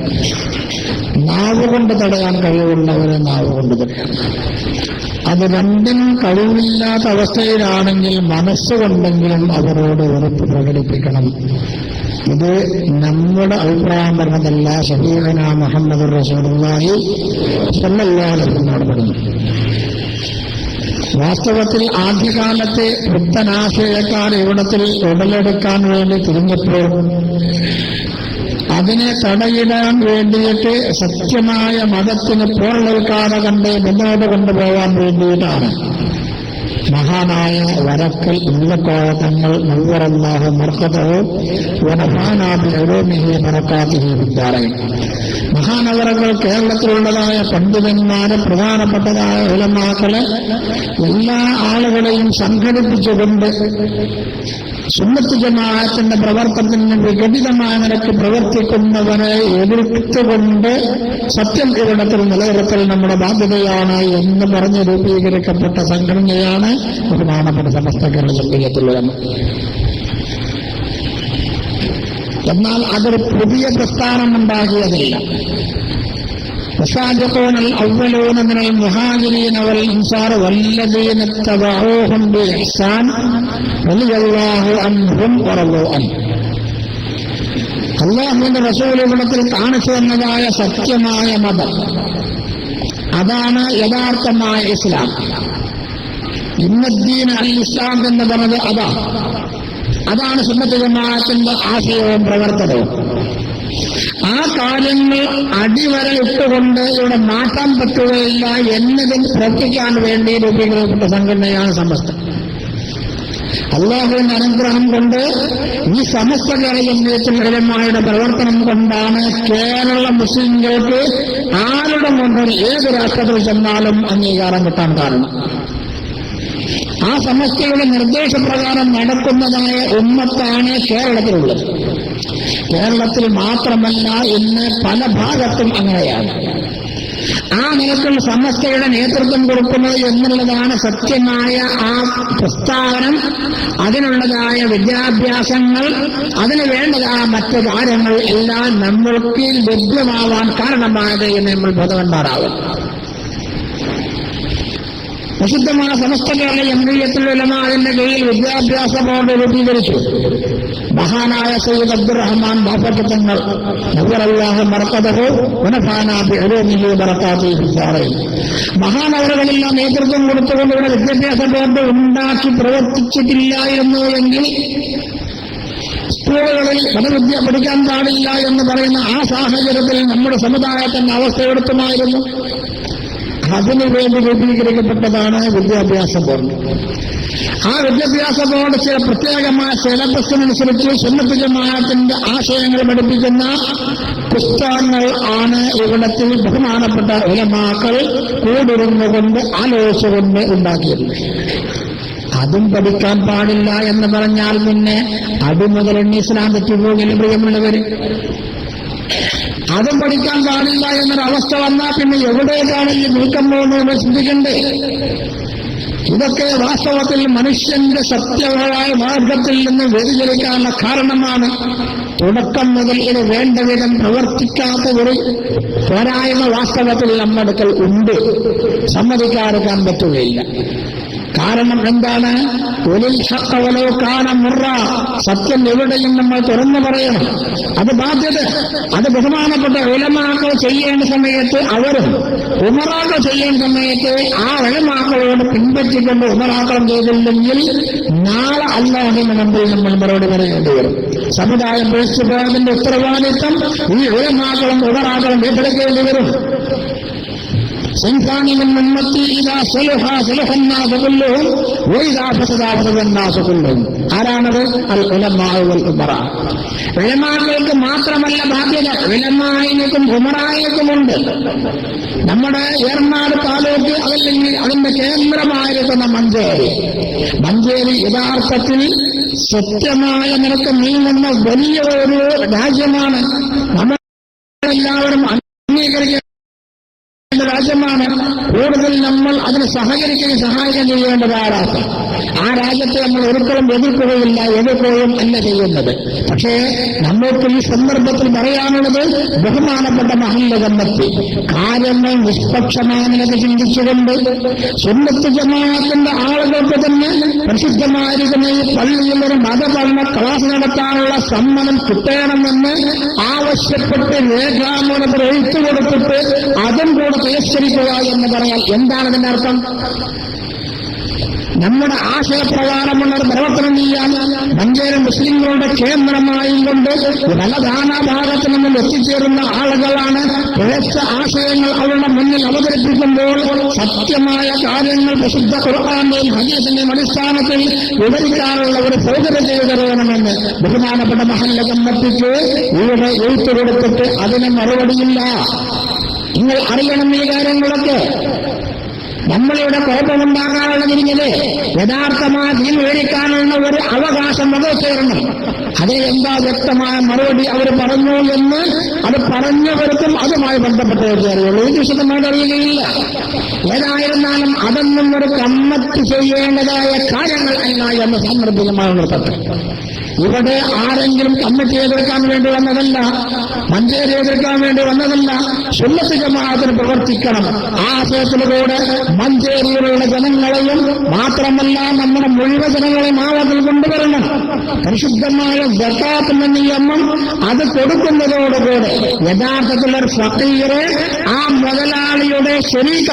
നാവുകൊണ്ട് തടയാൻ കഴിവുള്ളവർ നാവുകൊണ്ട് തടയാം. അത് രണ്ടിനും കഴിവില്ലാത്ത അവസ്ഥയിലാണെങ്കിൽ മനസ്സുകൊണ്ടെങ്കിലും അവരോട് വെറുപ്പ് പ്രകടിപ്പിക്കണം. ഇത് നമ്മുടെ അഭിപ്രായം പറഞ്ഞതല്ല, ശഫീഉന മുഹമ്മദുർ റസൂലുള്ളാഹി സ്വല്ലല്ലാഹു അലൈഹി വസല്ലം നടപടുന്നു. വാസ്തവത്തിൽ ആദ്യകാലത്തെ വൃത്തനാശയക്കാർ ഇവിടത്തിൽ ഉടലെടുക്കാൻ വേണ്ടി തിരിഞ്ഞപ്പോൾ അതിനെ തടയിടാൻ വേണ്ടിയിട്ട് സത്യമായ മതത്തിന് പോർലേൽക്കാതെ കണ്ട് മുന്നോട്ട് കൊണ്ടുപോകാൻ വേണ്ടിയിട്ടാണ് മഹാനായ വരക്കൽ ഉള്ളക്കോഴത്തങ്ങൾ നവ്വറല്ലാഹു മർക്കതവും വനഫാനാബി ഉലൂമിഹി ബറകാതിഹി ഫിദ്ദാറൈൻ. മഹാനഗരങ്ങൾ കേരളത്തിലുള്ളതായ പണ്ഡിതന്മാരെ, പ്രധാനപ്പെട്ടതായ ഉലമാക്കളെ, എല്ലാ ആളുകളെയും സംഘടിപ്പിച്ചുകൊണ്ട് സുന്നത്ത് ജമാഅത്തിന്റെ പ്രവർത്തനത്തിന് വിഘടിതമായ നിലയ്ക്ക് പ്രവർത്തിക്കുന്നവരെ എതിർത്തുകൊണ്ട് സത്യം ഇവിടത്തിൽ നിലനിർത്തൽ നമ്മുടെ ബാധ്യതയാണ് എന്ന് പറഞ്ഞ് രൂപീകരിക്കപ്പെട്ട സംഘടനയാണ് ബഹുമാനപ്പെട്ട സമസ്ത കേരള ജംഇയ്യത്തുൽ. എന്നാൽ അതൊരു പുതിയ പ്രസ്ഥാനമുണ്ടാകിയതില്ല. والسابقون الأولون من المهاجرين والأنصار والذين اتبعوهم بإحسان رضي الله عنهم ورضوا عنه. അല്ലാഹുവിന്റെ റസൂൽ ഇവിടത്തിൽ കാണിച്ചു തന്നതായ സത്യമായ മതം, അതാണ് യഥാർത്ഥമായ ഇസ്ലാം. ഇന്നദ്ദീന അൽ ഇസ്ലാം എന്ന് പറഞ്ഞത് അതാണ് സുന്നത്ത് ജമാഅത്തിന്റെ ആശയവും പ്രവർത്തനവും. ആ കാര്യങ്ങൾ അടിവരയിട്ടുകൊണ്ട് ഇവിടെ മാറ്റാൻ പറ്റുകയില്ല എന്നതിൽ പ്രവർത്തിക്കാൻ വേണ്ടി രൂപീകരിക്കപ്പെട്ട സംഘടനയാണ് സമസ്ത. അള്ളാഹുവിന്റെ അനുഗ്രഹം കൊണ്ട് ഈ സമസ്ത ജമഅത്തുൽ പ്രവർത്തനം കൊണ്ടാണ് കേരള മുസ്ലിംകൾക്ക് ആരുടെ മുന്നിൽ ഏത് രാഷ്ട്രത്തിൽ ചെന്നാലും അംഗീകാരം കിട്ടാൻ കാരണം. ആ സമസ്തയുടെ നിർദ്ദേശപ്രകാരം നടക്കുന്നതായ ഉമ്മത്താണ് കേരളത്തിലുള്ളത്. കേരളത്തിൽ മാത്രമല്ല, ഇന്ന് പല ഭാഗത്തും അങ്ങനെയാണ്. ആ നിലത്തിൽ സമസ്തയുടെ നേതൃത്വം കൊടുക്കുന്നത് എന്നുള്ളതാണ് സത്യമായ ആ പ്രസ്ഥാനം, അതിനുള്ളതായ വിദ്യാഭ്യാസങ്ങൾ, അതിന് വേണ്ടതായ മറ്റു കാര്യങ്ങൾ എല്ലാം നമ്മൾക്ക് ലഭ്യമാവാൻ കാരണമായത് എന്ന് നമ്മൾ ബോധവാന്മാരാകും. പ്രസിദ്ധമായ സമസ്ത കേരള ജംഇയ്യത്തുൽ ഉലമ അതിന്റെ കീഴിൽ വിദ്യാഭ്യാസ ബോർഡ് രൂപീകരിച്ചു. മഹാനായ സയ്യിദ് അബ്ദുറഹ്മാൻ ബാഫഖി തങ്ങൾ നവ്വറല്ലാഹു മർഖദഹു വനഫഅനാ ബിഉലൂമിഹി വബറകാതിഹി ഫിദ്ദാറൈൻ. മഹാനവറുകളെല്ലാം നേതൃത്വം കൊടുത്തുകൊണ്ട് ഇവിടെ വിദ്യാഭ്യാസ ബോർഡ് ഉണ്ടാക്കി പ്രവർത്തിച്ചിട്ടില്ലായിരുന്നു എങ്കിൽ സ്കൂളുകളിൽ മതവിദ്യ പഠിക്കാൻ പാടില്ല എന്ന് പറയുന്ന ആ സാഹചര്യത്തിൽ നമ്മുടെ സമുദായത്തിന്റെ അവസ്ഥയെടുത്തുമായിരുന്നു. അതിനുവേണ്ടി രൂപീകരിക്കപ്പെട്ടതാണ് വിദ്യാഭ്യാസ ബോർഡ്. ആ വിദ്യാഭ്യാസ ബോർഡ് ചില പ്രത്യേകമായ സിലബസിനനുസരിച്ച് സുന്നത്ത് ജമാഅത്തിന്റെ ആശയങ്ങൾ പഠിപ്പിക്കുന്ന പുസ്തകങ്ങൾ ആണ് ഇവിടത്തിൽ ബഹുമാനപ്പെട്ട ഉലമാക്കൾ കൂടിരുന്നുകൊണ്ട് ആലോചിച്ചുകൊണ്ട് ഉണ്ടാക്കിയത്. അതും പഠിക്കാൻ പാടില്ല എന്ന് പറഞ്ഞാൽ പിന്നെ അടിമുതൽ ഇസ്ലാം തെറ്റിപ്പോകില്ല പ്രിയമുള്ളവര്. അതും പഠിക്കാൻ പാടില്ല എന്നൊരവസ്ഥ വന്നാൽ പിന്നെ എവിടേക്കാണ് ഈ നീക്കം പോകുന്നത് ചിന്തിക്കണ്ടേ? ഇതൊക്കെ വാസ്തവത്തിൽ മനുഷ്യന്റെ സത്യമായ മാർഗത്തിൽ നിന്ന് വ്യതിചലിക്കാനുള്ള കാരണമാണ്. തുടക്കം മുതൽ ഇത് വേണ്ട വിധം പ്രവർത്തിക്കാത്ത ഒരു പോരായ്മ വാസ്തവത്തിൽ നമ്മുടെ അടുക്കൽ ഉണ്ട്, സമ്മതിക്കാതിരിക്കാൻ പറ്റുകയില്ല. കാരണം എന്താണ്? ഒലിൽ ഹഖ് വലൗ കാന മുറ, സത്യം എവിടെയും നമ്മൾ തുറന്നു പറയണം. അത് ബാധ്യത. അത് ബഹുമാനപ്പെട്ട ഉലമാക്കൾ ചെയ്യേണ്ട സമയത്ത് അവരും ഉമറാക്കൾ ചെയ്യേണ്ട സമയത്ത് ആ ഉലമാക്കളോട് പിൻപറ്റിക്കൊണ്ട് ഉമറാക്കളും ചെയ്തില്ലെങ്കിൽ നാളെ അല്ലാഹുവിന്റെ മുമ്പിൽ നമ്മൾ മറുപടി പറയേണ്ടി വരും. സമുദായം പ്രേക്ഷിച്ചതിന്റെ ഉത്തരവാദിത്വം ഈ ഉലമാക്കളും ഉമറാക്കളും ഏറ്റെടുക്കേണ്ടി വരും. ആരാണത്? അൽ ഉലമാ വൽ ഉമറാ. ഉലമാക്കൾക്ക് മാത്രമല്ല ബാധ്യത, ഉലമായിനും ഉമറായിനുമുണ്ട്. നമ്മുടെ ഏർനാട് താലൂക്ക് അതല്ലെങ്കിൽ അതിന്റെ കേന്ദ്രമായിരിക്കുന്ന മഞ്ചേരി യഥാർത്ഥത്തിൽ സത്യമായ നിരക്ക് നീങ്ങുന്ന വലിയ ഒരു രാജ്യമാണ്. നമ്മളെല്ലാവരും അംഗീകരിക്കുക രാജ്യമാണ്. കൂടുതൽ നമ്മൾ അതിന് സഹായിക്കാൻ ചെയ്യേണ്ടത് ആ രാജ്യം. ആ രാജ്യത്തെ നമ്മൾ ഒരിക്കലും എതിർക്കുകയില്ല, എതിർക്കുകയും അല്ല ചെയ്യുന്നത്. പക്ഷേ നമ്മൾക്ക് ഈ സന്ദർഭത്തിൽ പറയാനുള്ളത് ബഹുമാനപ്പെട്ട മഹല്ല് കമ്മിറ്റി കാര്യങ്ങൾ നിഷ്പക്ഷമാണെന്ന് ചിന്തിച്ചുകൊണ്ട് സുന്നത്ത് ജമാഅത്തിന്റെ ആളുകൾക്ക് തന്നെ പ്രസിദ്ധമായിരിക്കുന്ന ഈ പള്ളിയിൽ ഒരു മതപഠന ക്ലാസ് നടത്താനുള്ള സമ്മതം കിട്ടണമെന്ന് ആവശ്യപ്പെട്ട് രേഖാമൂലത്തിൽ എഴുത്തു കൊടുത്തിട്ട് അതും കൂടെ തിരസ്കരിക്കുക എന്ന് പറയാൻ എന്താണ് ഇതിന്റെ അർത്ഥം? നമ്മുടെ ആശയപ്രകാരമുള്ള ഒരു പ്രവർത്തനം ചെയ്യാൻ മഞ്ചേരി മുസ്ലിങ്ങളുടെ കേന്ദ്രമായും കൊണ്ട് പല നാനാഭാഗത്തു നിന്നും എത്തിച്ചേരുന്ന ആളുകളാണ്. പിഴച്ച ആശയങ്ങൾ അവരുടെ മുന്നിൽ അവതരിപ്പിക്കുമ്പോൾ സത്യമായ കാര്യങ്ങൾ പ്രസിദ്ധ ഖുർആന്റെയും ഹദീസിന്റെയും അടിസ്ഥാനത്തിൽ വിവരിക്കാനുള്ള ഒരു സൗകര്യം ചെയ്തു തരണമെന്ന് ബഹുമാനപ്പെട്ട മഹല്ല് കമ്മിറ്റിക്ക് ഇവിടെ എഴുത്തു കൊടുത്തിട്ട് അതിന് മറുപടിയില്ല. നിങ്ങൾ അറിയണം ഈ കാര്യങ്ങളൊക്കെ. നമ്മളിവിടെ കുഴപ്പമുണ്ടാകാനുള്ളതിരിഞ്ഞത് യഥാർത്ഥമായ ദീൻ വിവരിക്കാനുള്ള ഒരു അവകാശം ചേരണം. അതിന് എന്താ വ്യക്തമായ മറുപടി അവർ പറഞ്ഞു എന്ന് അത് പറഞ്ഞവർക്കും അതുമായി ബന്ധപ്പെട്ടവർക്ക് അറിയുള്ളൂ. ഇത് വിശദമായിട്ട് അറിയുകയില്ല. ഏതായിരുന്നാലും അതൊന്നും ഒരു കമ്മിറ്റി ചെയ്യേണ്ടതായ കാര്യങ്ങൾ അല്ല എന്ന് സാന്ദർഭികമായി ഉണർത്തട്ടെ. ഇവിടെ ആരെങ്കിലും കമ്മിറ്റി എതിർക്കാൻ വേണ്ടി വന്നതല്ല, മഞ്ചേരി എതിർക്കാൻ വേണ്ടി വന്നതല്ല. സുന്നത്ത് ജമാഅത്തിന് പ്രവർത്തിക്കണം. ആ ആശയത്തിലൂടെ മഞ്ചേരിയിലുള്ള ജനങ്ങളെയും മാത്രമല്ല നമ്മുടെ മുഴുവൻ ജനങ്ങളെയും ആവതിൽ കൊണ്ടുവരണം. പരിശുദ്ധമായ സകാത്ത് എന്ന നിയമം അത് കൊടുക്കുന്നതോടുകൂടെ യഥാർത്ഥത്തിലൊരു ഫഖീറെ ആ മുതലാളിയുടെ ശരീക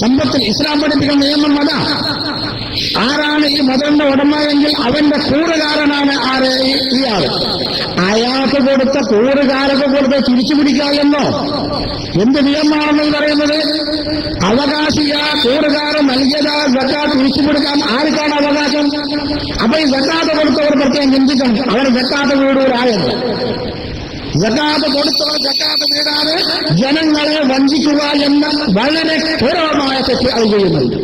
സമ്പത്തിൽ ഇസ്ലാം പഠിപ്പിക്കുന്ന നിയമം അതാ. ആരാണ് ഈ മതന്റെ ഉടമ എങ്കിൽ അവന്റെ കൂറുകാരനാണ് ആര്? ഇയാൾ. അയാൾക്ക് സക്കാത്ത് കൊടുത്ത കൂറുകാരൊക്കെ കൊടുത്ത് തിരിച്ചു പിടിക്കാമെന്നോ? എന്ത് നിയമമാണെന്ന് പറയുന്നത്? അവകാശിയ കൂറുകാരൻ നൽകിയതാ സക്കാത്ത് തിരിച്ചു കൊടുക്കാൻ ആർക്കാണ് അവകാശം? അപ്പൊ ഈ സക്കാത്ത് കൊടുത്തവർ പ്രത്യേകം ചിന്തിക്കണം, അവർ സക്കാത്ത് വീടൂരായത്. സക്കാത്ത് കൊടുത്തവർ സക്കാത്ത് വീടാതെ ജനങ്ങളെ വഞ്ചിക്കുക എന്ന വളരെ ക്രൂരമായ തെറ്റ് അത് ചെയ്യുന്നുണ്ട്.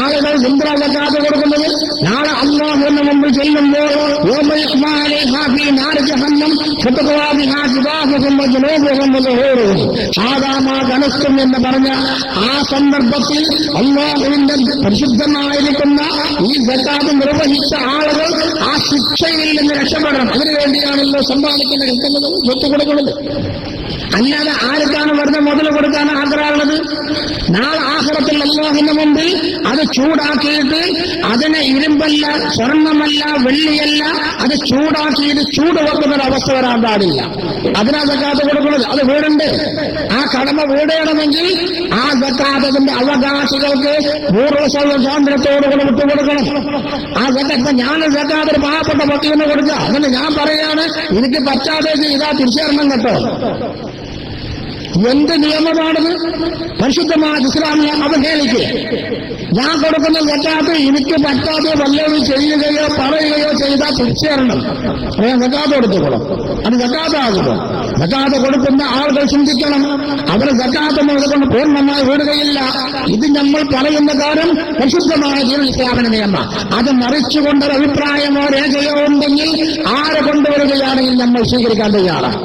ആളുകൾ എന്തിനാ സക്കാത്ത് കൊടുക്കുന്നത്? നാളെ അല്ലാഹുവിന്റെ മുമ്പിൽ ചെല്ലുമ്പോൾ എന്ന് പറഞ്ഞ ആ സന്ദർഭത്തിൽ അല്ലാഹുവിന്റെ പരിശുദ്ധമായിരിക്കുന്ന ഈ സക്കാത്ത് നിർവഹിച്ച ആളുകൾ ആ ശിക്ഷയിൽ നിന്ന് രക്ഷപ്പെടണം. അതിനുവേണ്ടിയാണല്ലോ സമ്പാദിക്കുന്നത്, സ്വത്ത് കൊടുക്കുന്നത്. അല്ലാതെ ആർക്കാണ് വെറുതെ മുതൽ കൊടുക്കാൻ ആഗ്രഹമുള്ളത്? നാളെ ആഖിറത്തിൽ അല്ലാഹുവിന്റെ മുമ്പിൽ അത് ചൂടാക്കിയിട്ട് അതിനെ ഇരുമ്പല്ല, സ്വർണ്ണമല്ല, വെള്ളിയല്ല, അത് ചൂടാക്കിയിട്ട് ചൂട് വെക്കുന്നൊരവസ്ഥ വരാൻ പാടില്ല. അതിനാ സക്കാത്ത് കൊടുക്കുന്നത്. അത് വീടുണ്ട്, ആ കടമ വീടണമെങ്കിൽ ആ സക്കാത്തതിന്റെ അവകാശികൾക്ക് പൂർവ്വ സ്വാതന്ത്ര്യത്തോടുകൂടി വിട്ടുകൊടുക്കണം. ആ സക്കാത്ത് ഞാൻ സക്കാത്ത് ഒരു പാവപ്പെട്ട വക്കീലിന് കൊടുക്കുക, അങ്ങനെ ഞാൻ പറയാണ് എനിക്ക് പറ്റാതെ ഇതാ തിരിച്ചറിയണം കേട്ടോ. എന്ത് നിയമമാണത്? പരിശുദ്ധമായ ഇസ്ലാമിനെ അവഹേളിക്കുക. ഞാൻ കൊടുക്കുന്ന സക്കാത്ത് എനിക്ക് പറ്റാതെ വല്ലതും ചെയ്യുകയോ പറയുകയോ ചെയ്താൽ തിരിച്ചേരണം. ഞാൻ സക്കാത്ത് കൊടുത്തുകൊള്ളും. അത് സക്കാത്താകുമോ? സക്കാത്ത് കൊടുക്കുന്ന ആളുകൾ ചിന്തിക്കണം, അവർ സക്കാത്ത് കൊണ്ട് പൂർണ്ണമായി വീടുകയില്ല. ഇത് നമ്മൾ പറയുന്ന കാര്യം പരിശുദ്ധമായ ദീനുൽ ഇസ്ലാമിന്റെ നിയമം. അത് മറിച്ചുകൊണ്ടൊരു അഭിപ്രായമോ രേഖയോ ഉണ്ടെങ്കിൽ ആരെ കൊണ്ടുവരികയാണെങ്കിൽ നമ്മൾ സ്വീകരിക്കാൻ തയ്യാറാണ്.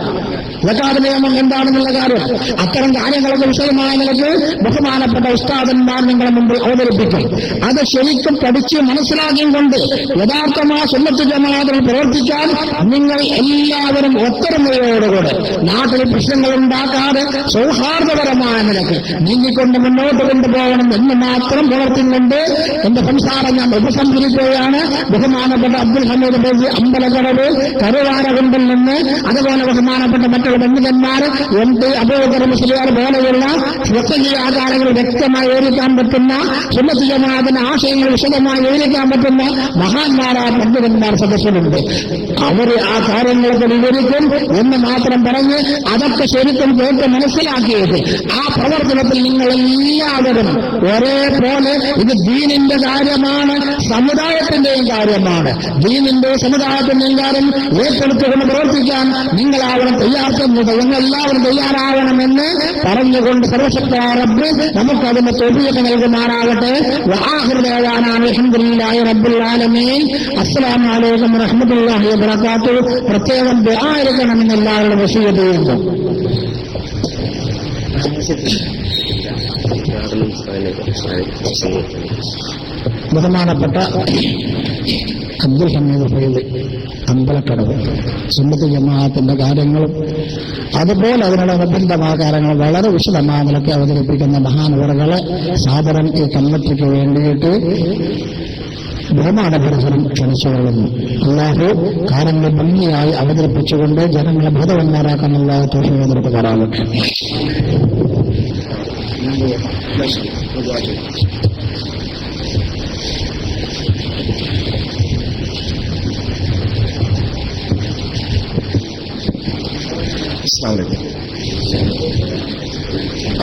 സക്കാത്ത് നിയമം എന്താണെന്നുള്ള കാര്യം, അത്തരം കാര്യങ്ങളൊക്കെ വിഷയമായ നിലക്ക് ബഹുമാനപ്പെട്ട ഉസ്താദന്മാർ നിങ്ങളുടെ മുമ്പിൽ അവതരിപ്പിക്കും. അത് ശരിക്കും പഠിച്ച് മനസ്സിലാക്കിയും കൊണ്ട് യഥാർത്ഥമായ സുന്നത്ത് ജമാഅത്തിൽ പ്രവർത്തിക്കാൻ നിങ്ങൾ എല്ലാവരും ഒത്തൊരുമയോടുകൂടെ നാട്ടിൽ പ്രശ്നങ്ങൾ ഉണ്ടാക്കാതെ സൗഹാർദ്ദപരമായ നിലക്ക് നീങ്ങിക്കൊണ്ട് മുന്നോട്ട് കൊണ്ടുപോകണം എന്ന് മാത്രം പ്രവർത്തിക്കൊണ്ട് എന്റെ സംസാരം ഞാൻ ഉപസംഹരിക്കുകയാണ്. ബഹുമാനപ്പെട്ട അബ്ദുൽ ഹമീദ് ബേസി അമ്പലക്കടവ് കരുവാരകുണ്ടിൽ നിന്ന്, അതുപോലെ ബഹുമാനപ്പെട്ട മറ്റുള്ള പണ്ഡിതന്മാർ എന്ത് അബൂബക്കർ മുസ്ലിയാർ പോലെയുള്ള സ്വത്തീയ ആചാരങ്ങൾ വ്യക്തമായി വിവരിക്കാൻ പറ്റുന്ന സുന്നത്ത് ജമാഅത്തിന്റെ ആശയങ്ങൾ വിശദമായി വിവരിക്കാൻ പറ്റുന്ന മഹാന്മാരായ പണ്ഡിതന്മാർ സദസ്സിലുണ്ട്. അവർ ആ കാര്യങ്ങളൊക്കെ വിവരിക്കും എന്ന് മാത്രം പറഞ്ഞ് അതൊക്കെ ശരിക്കും കേട്ട് മനസ്സിലാക്കിയത് ആ പ്രവർത്തനത്തിൽ നിങ്ങൾ എല്ലാവരും ഒരേപോലെ ഇത് ദീനിന്റെ കാര്യമാണ്, സമുദായത്തിന്റെയും കാര്യമാണ്. ദീനിന്റെ സമുദായത്തിന്റെയും കാര്യം ഏറ്റെടുത്തുകൊണ്ട് പ്രവർത്തിക്കാൻ നിങ്ങളാവണം തയ്യാറാക്കുന്നത്. എല്ലാവരും തയ്യാറാവണമെന്ന് പറഞ്ഞുകൊണ്ട് സർവശക്തനായ റബ്ബ് നമുക്കതിന്റെ തൗഫീഖ് നൽകുമാറാകട്ടെ. അൽഹംദുലില്ലാഹി റബ്ബിൽ ആലമീൻ. അസ്സലാമു അലൈക്കും വറഹ്മത്തുള്ളാഹി വബറകാതുഹു. പ്രത്യേകം ദുആയിരിക്കണമെന്ന് എല്ലാവരുടെ വസിയത്ത് ചെയ്യുന്നു. ബഹുമാനപ്പെട്ട അബ്ദുൽ ഹമീദ് ഫൈദ് അമ്പലക്കടവ് സുന്നത്ത് ജമാഅത്തിന്റെ കാര്യങ്ങളും അതുപോലെ അതിനോടനുബന്ധമായ കാര്യങ്ങൾ വളരെ വിശദമായ നിലയ്ക്ക് അവതരിപ്പിക്കുന്ന മഹാനവറുകളെ സാദരം ഈ കമ്മിറ്റിക്ക് വേണ്ടിയിട്ട് ബഹുമാനപരസ്പരം ക്ഷണിച്ചുകൊള്ളുന്നു. അല്ലാഹു കാര്യങ്ങൾ ഭംഗിയായി അവതരിപ്പിച്ചുകൊണ്ട് ജനങ്ങളെ ബോധവന്മാരാക്കാനുള്ള തൗഫീഖ് നൽകുമാറാകട്ടെ.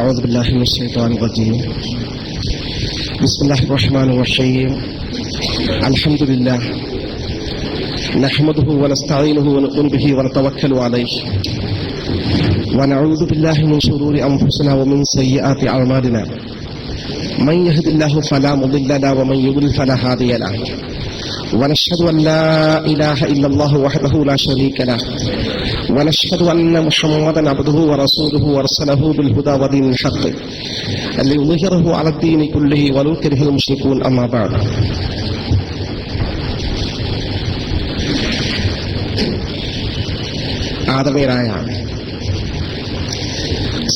أعوذ بالله من الشيطان الرجيم. بسم الله الرحمن الرحيم. الحمد لله نحمده ونستعينه ونؤمن به ونتوكل عليه ونعوذ بالله من شرور أنفسنا ومن سيئات أعمالنا. من يهد الله فلا مضل له ومن يضلل فلا هادي له. ونشهد أن لا إله إلا الله وحده لا شريك له ونشهد أن محمدا عبده ورسوله وارسله بالهدى ودين الحق ليظهره على الدين كله ولو كره المشركون. أما بعد. ആദരണീയരായ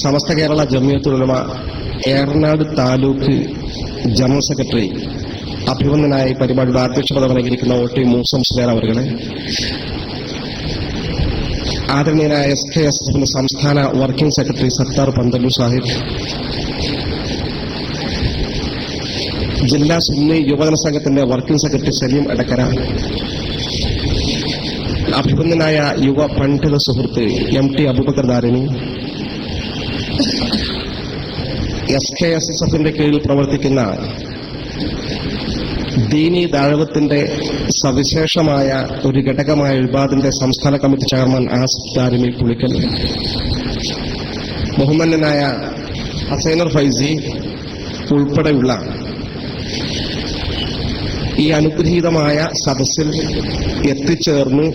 സമസ്ത കേരള ജമിയത്തുൽ ഉലമ ഏറനാട് താലൂക്ക് ജനറൽ സെക്രട്ടറി അഭിവന്ദനായ പരിപാടിയുടെ അധ്യക്ഷപദം അലങ്കരിക്കുന്ന OT മൂസ മുസ്ലിയാർ അവരുടെ, ആദരണീയനായ SKSF സംസ്ഥാന വർക്കിംഗ് സെക്രട്ടറി സത്താർ പന്തല്ലൂർ സാഹിബ്, ജില്ലാ സുന്നി യുവജന സംഘത്തിന്റെ വർക്കിംഗ് സെക്രട്ടറി സലീം എടക്കര, അഭിമന്യനായ യുവ പണ്ഡിത സുഹൃത്ത് MT അബൂബക്കർ ദാരിമി SKSSF കീഴിൽ പ്രവർത്തിക്കുന്ന ദീനി ദഅവത്തിന്റെ സവിശേഷമായ ഒരു ഘടകമായ ഇബാദിന്റെ സംസ്ഥാന കമ്മിറ്റി ചെയർമാൻ ആസിഫ് ദാരിമി പുളിക്കൽ, ബഹുമാന്യനായ ഹസൈനർ ഫൈസി ഉൾപ്പെടെയുള്ള ഈ അനുഗ്രഹീതമായ സദസ്സിൽ എത്തിച്ചേർന്ന്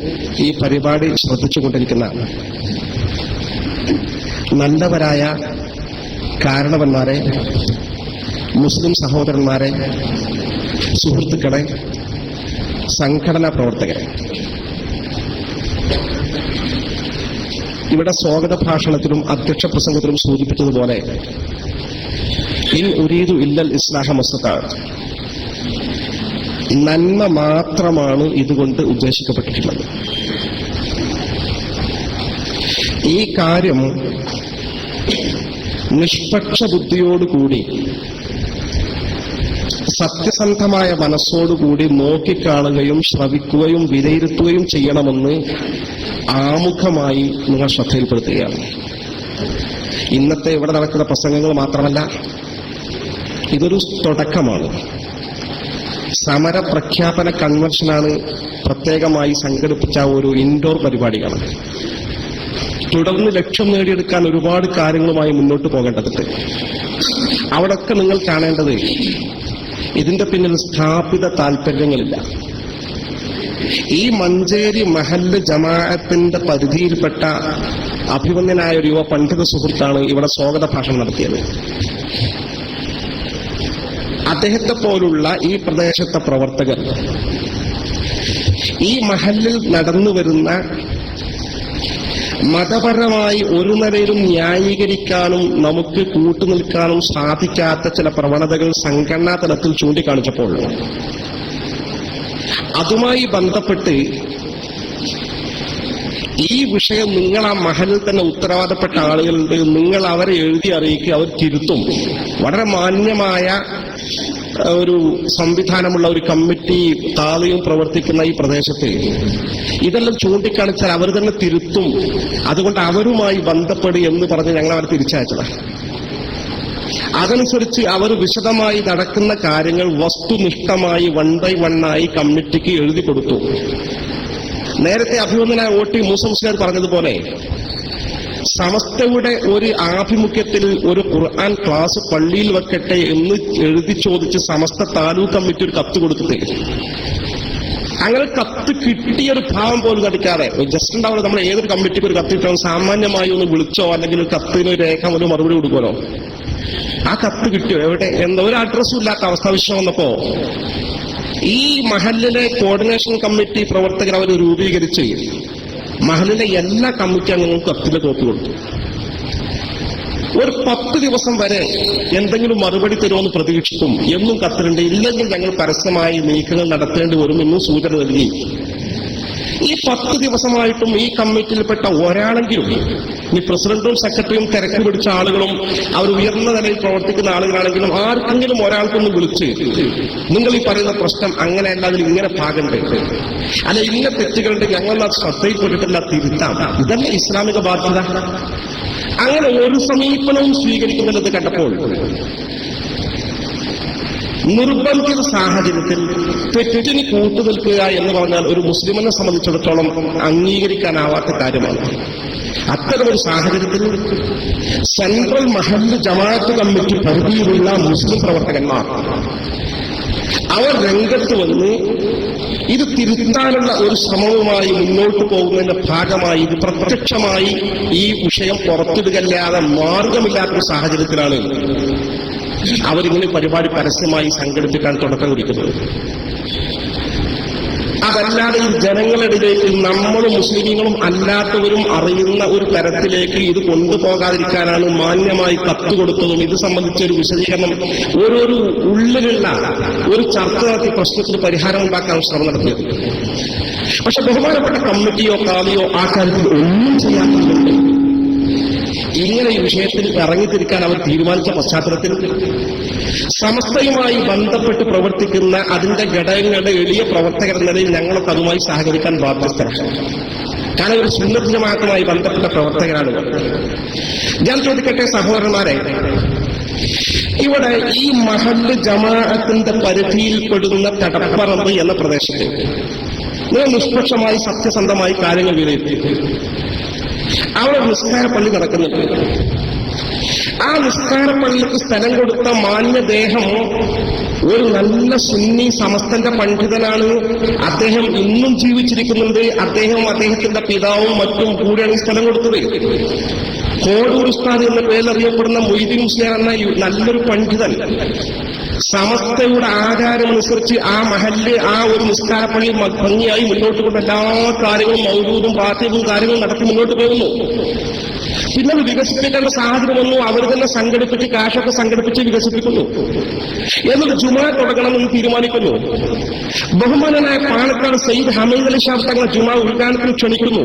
ഈ പരിപാടി ശ്രദ്ധിച്ചുകൊണ്ടിരിക്കുന്ന നല്ലവരായ കാരണവന്മാരെ, മുസ്ലിം സഹോദരന്മാരെ, സുഹൃത്തുക്കളെ, സംഘടനാ പ്രവർത്തകരെ, ഇവിടെ സ്വാഗത ഭാഷണത്തിലും അധ്യക്ഷ പ്രസംഗത്തിലും സൂചിപ്പിച്ചതുപോലെ ഇൻ ഉരീദു ഇല്ലൽ ഇസ്ലാഹ മസ്തതഅത്, നന്മ മാത്രമാണ് ഇതുകൊണ്ട് ഉദ്ദേശിക്കപ്പെട്ടിട്ടുള്ളത്. ഈ കാര്യം നിഷ്പക്ഷ ബുദ്ധിയോടുകൂടി സത്യസന്ധമായ മനസ്സോടുകൂടി നോക്കിക്കാണുകയും ശ്രവിക്കുകയും വിലയിരുത്തുകയും ചെയ്യണമെന്ന് ആമുഖമായി നിങ്ങൾ ശ്രദ്ധയിൽപ്പെടുത്തുകയാണ്. ഇന്നത്തെ ഇവിടെ നടക്കുന്ന പ്രസംഗങ്ങൾ മാത്രമല്ല, ഇതൊരു തുടക്കമാണ്. സമര പ്രഖ്യാപന കൺവെൻഷനാണ് പ്രത്യേകമായി സംഘടിപ്പിച്ച ഒരു ഇൻഡോർ പരിപാടിയാണ്. തുടർന്ന് ലക്ഷ്യം നേടിയെടുക്കാൻ ഒരുപാട് കാര്യങ്ങളുമായി മുന്നോട്ട് പോകേണ്ടതുണ്ട്. അവിടൊക്കെ നിങ്ങൾ കാണേണ്ടത് ഇതിന്റെ പിന്നിൽ സ്ഥാപിത താല്പര്യങ്ങളില്ല. ഈ മഞ്ചേരി മഹല്ല് ജമാഅത്തിന്റെ പരിധിയിൽപ്പെട്ട അഭിമന്യനായ ഒരു യുവ പണ്ഡിത സുഹൃത്താണ് ഇവിടെ സ്വാഗത ഭാഷണം നടത്തിയത്. അദ്ദേഹത്തെ പോലുള്ള ഈ പ്രദേശത്തെ പ്രവർത്തകർ ഈ മഹല്ലിൽ നടന്നു വരുന്ന മതപരമായി ഒരു നിലയിലും ന്യായീകരിക്കാനും നമുക്ക് കൂട്ടുനിൽക്കാനും സാധിക്കാത്ത ചില പ്രവണതകൾ സംഘടനാ തലത്തിൽ ചൂണ്ടിക്കാണിച്ചപ്പോൾ അതുമായി ബന്ധപ്പെട്ട് ഈ വിഷയം നിങ്ങൾ ആ മഹലിൽ തന്നെ ഉത്തരവാദപ്പെട്ട ആളുകളുണ്ട്, നിങ്ങൾ അവരെ എഴുതി അറിയിക്കുക, അവർ തിരുത്തും. വളരെ മാന്യമായ ഒരു സംവിധാനമുള്ള ഒരു കമ്മിറ്റി താഴെയും പ്രവർത്തിക്കുന്ന ഈ പ്രദേശത്ത് ഇതെല്ലാം ചൂണ്ടിക്കാണിച്ചാൽ അവർ തന്നെ തിരുത്തും, അതുകൊണ്ട് അവരുമായി ബന്ധപ്പെടുക എന്ന് പറഞ്ഞ് ഞങ്ങൾ അവരെ തിരിച്ചയച്ചതാണ്. അതനുസരിച്ച് അവർ വിശദമായി നടക്കുന്ന കാര്യങ്ങൾ വസ്തുനിഷ്ഠമായി 1 by 1 ആയി കമ്മിറ്റിക്ക് എഴുതി കൊടുത്തു. നേരത്തെ അഭിമന്യനായ OT മൂസ മുസ്ലിയാർ പറഞ്ഞതുപോലെ സമസ്തയുടെ ഒരു ആഭിമുഖ്യത്തിൽ ഒരു ഖുർആൻ ക്ലാസ് പള്ളിയിൽ വെക്കട്ടെ എന്ന് എഴുതി ചോദിച്ച് സമസ്ത താലൂക്ക് കമ്മിറ്റി ഒരു കത്ത് കൊടുത്തിട്ട് അങ്ങനെ കത്ത് കിട്ടിയൊരു ഭാവം പോലും നടിക്കാതെ ജസ്റ്റ് ഉണ്ടാവില്ല. നമ്മൾ ഏതൊരു കമ്മിറ്റിക്ക് ഒരു കത്തിട്ടോ സാമാന്യമായി ഒന്ന് വിളിച്ചോ അല്ലെങ്കിൽ ഒരു കത്തിന് രേഖ ഒരു മറുപടി കൊടുക്കുമല്ലോ. ആ കത്ത് കിട്ടിയോ, എവിടെ, എന്താ ഒരു അഡ്രസ്സും ഇല്ലാത്ത അവസ്ഥാവിഷയം വന്നപ്പോ ഈ മഹല്ലിലെ കോർഡിനേഷൻ കമ്മിറ്റി പ്രവർത്തകർ അവർ രൂപീകരിച്ച് മഹല്ലിലെ എല്ലാ കമ്മിറ്റി അംഗങ്ങൾക്കും കത്തിലെ കോപ്പി കൊടുത്തു. ഒരു 10 ദിവസം വരെ എന്തെങ്കിലും മറുപടി തരുമെന്ന് പ്രതീക്ഷിക്കും. എന്നും കത്തിലുണ്ട്, ഇല്ലെങ്കിൽ ഞങ്ങൾ പരസ്യമായി നീക്കങ്ങൾ നടത്തേണ്ടി വരും എന്നും സൂചന നൽകി. ഈ 10 ദിവസമായിട്ടും ഈ കമ്മിറ്റിയിൽപ്പെട്ട ഒരാളെങ്കിലും, ഈ പ്രസിഡന്റും സെക്രട്ടറിയും തിരക്ക് പിടിച്ച ആളുകളും അവർ ഉയർന്ന നിലയിൽ പ്രവർത്തിക്കുന്ന ആളുകളാണെങ്കിലും ആർക്കെങ്കിലും ഒരാൾക്കൊന്ന് വിളിച്ച് നിങ്ങൾ ഈ പറയുന്ന പ്രശ്നം അങ്ങനെയല്ല, അതിൽ ഇങ്ങനെ ഭാഗമുണ്ട്, അല്ല ഇങ്ങനെ തെറ്റുകളുണ്ട്, ഞങ്ങൾ അത് ശ്രദ്ധയിൽപ്പെട്ടിട്ടില്ല, തിരുത്താം, ഇതല്ലേ ഇസ്ലാമിക ബാധ്യത. അങ്ങനെ ഒരു സമീപനവും സ്വീകരിക്കുന്നില്ലെന്ന് കണ്ടപ്പോൾ നിർബന്ധിത സാഹചര്യത്തിൽ തെറ്റിന് കൂട്ടുനിൽക്കുക എന്ന് പറഞ്ഞാൽ ഒരു മുസ്ലിമിനെ സംബന്ധിച്ചിടത്തോളം അംഗീകരിക്കാനാവാത്ത കാര്യമാണ്. അത്തരമൊരു സാഹചര്യത്തിൽ സെൻട്രൽ മഹല്ല് ജമാഅത്ത് കമ്മിറ്റി പരിധിയിലുള്ള മുസ്ലിം പ്രവർത്തകന്മാർ അവർ രംഗത്ത് വന്ന് ഇത് തിരുത്താനുള്ള ഒരു ശ്രമവുമായി മുന്നോട്ട് പോകുന്നതിന്റെ ഭാഗമായി ഇത് പ്രത്യക്ഷമായി ഈ വിഷയം പുറത്തിടുകല്ലാതെ മാർഗമില്ലാത്തൊരു സാഹചര്യത്തിലാണ് അവരിങ്ങനെ പരിപാടി പരസ്യമായി സംഘടിപ്പിക്കാൻ തുടക്കം കുറിക്കുന്നത്. അതല്ലാതെ ഈ ജനങ്ങളിടയിലേക്ക് നമ്മളും മുസ്ലിമീങ്ങളും അല്ലാത്തവരും അറിയുന്ന ഒരു തരത്തിലേക്ക് ഇത് കൊണ്ടുപോകാതിരിക്കാനാണ് മാന്യമായി കത്ത് കൊടുത്തതും ഇത് സംബന്ധിച്ച ഒരു വിശദീകരണം ഓരോരു ഉള്ളിലുള്ള ഒരു ചർച്ച നടത്തി പ്രശ്നത്തിന് പരിഹാരം ഉണ്ടാക്കാൻ ശ്രമം നടത്തിയത്. പക്ഷെ ബഹുമാനപ്പെട്ട കമ്മിറ്റിയോ കാവിയോ ആ കാര്യത്തിൽ ഒന്നും ചെയ്യാത്തതുകൊണ്ട് ഇങ്ങനെ ഈ വിഷയത്തിൽ ഇറങ്ങിത്തിരിക്കാൻ അവർ തീരുമാനിച്ച പശ്ചാത്തലത്തിൽ സമസ്തയുമായി ബന്ധപ്പെട്ട് പ്രവർത്തിക്കുന്ന അതിന്റെ ഘടകങ്ങളുടെ എളിയ പ്രവർത്തകർ എന്ന നിലയിൽ ഞങ്ങളൊക്കെ അതുമായി സഹകരിക്കാൻ ബാധ്യസ്ഥരാണ്. കാരണം ഒരു സുന്നത്ത് ജമാഅത്തുമായി ബന്ധപ്പെട്ട പ്രവർത്തകരാണ്. ഞാൻ ചോദിക്കട്ടെ സഹോദരന്മാരെ, ഇവിടെ ഈ മഹല്ല് ജമാഅത്തിന്റെ പരിധിയിൽപ്പെടുന്ന കടപ്പറമ്പ് എന്ന പ്രദേശത്ത് നിങ്ങൾ നിഷ്പക്ഷമായി സത്യസന്ധമായി കാര്യങ്ങൾ വിലയിരുത്തി. അവിടെ നിസ്കാര പള്ളി നടക്കുന്നുണ്ട്. ആ നിസ്കാര പള്ളിക്ക് സ്ഥലം കൊടുത്ത മാന്യദേഹം ഒരു നല്ല സുന്നി സമസ്തന്റെ പണ്ഡിതനാണ്. അദ്ദേഹം ഇന്നും ജീവിച്ചിരിക്കുന്നുണ്ട്. അദ്ദേഹത്തിന്റെ പിതാവും മറ്റും കൂടെയാണ് ഈ സ്ഥലം കൊടുത്തത്. കോടൂർ ഉസ്താദ് എന്ന പേരിൽ അറിയപ്പെടുന്ന മൊയ്തീൻ മുസ്ലിയാർ എന്ന നല്ലൊരു പണ്ഡിതൻ സമസ്തയുടെ ആചാരമനുസരിച്ച് ആ മഹല്ല് ആ ഒരു നിസ്കാരപ്പള്ളി ഭംഗിയായി മുന്നോട്ട് കൊണ്ട് എല്ലാ കാര്യങ്ങളും മൗലൂദും പാത്തിയും കാര്യങ്ങളും നടത്തി മുന്നോട്ട് പോകുന്നു. പിന്നെ അത് വികസിപ്പിക്കേണ്ട സാഹചര്യം വന്നു. അവർ തന്നെ സംഘടിപ്പിച്ച് കാശൊക്കെ സംഘടിപ്പിച്ച് വികസിപ്പിക്കുന്നു. എന്നിട്ട് ജുമാ തുടങ്ങണമെന്ന് തീരുമാനിക്കുന്നു. ബഹുമാനനായ പാലക്കാട് സയ്യിദ് ഹമീദ് അലി ഷാബ് തങ്ങളെ ജുമാ ഉദ്ഘാടനത്തിന് ക്ഷണിക്കുന്നു.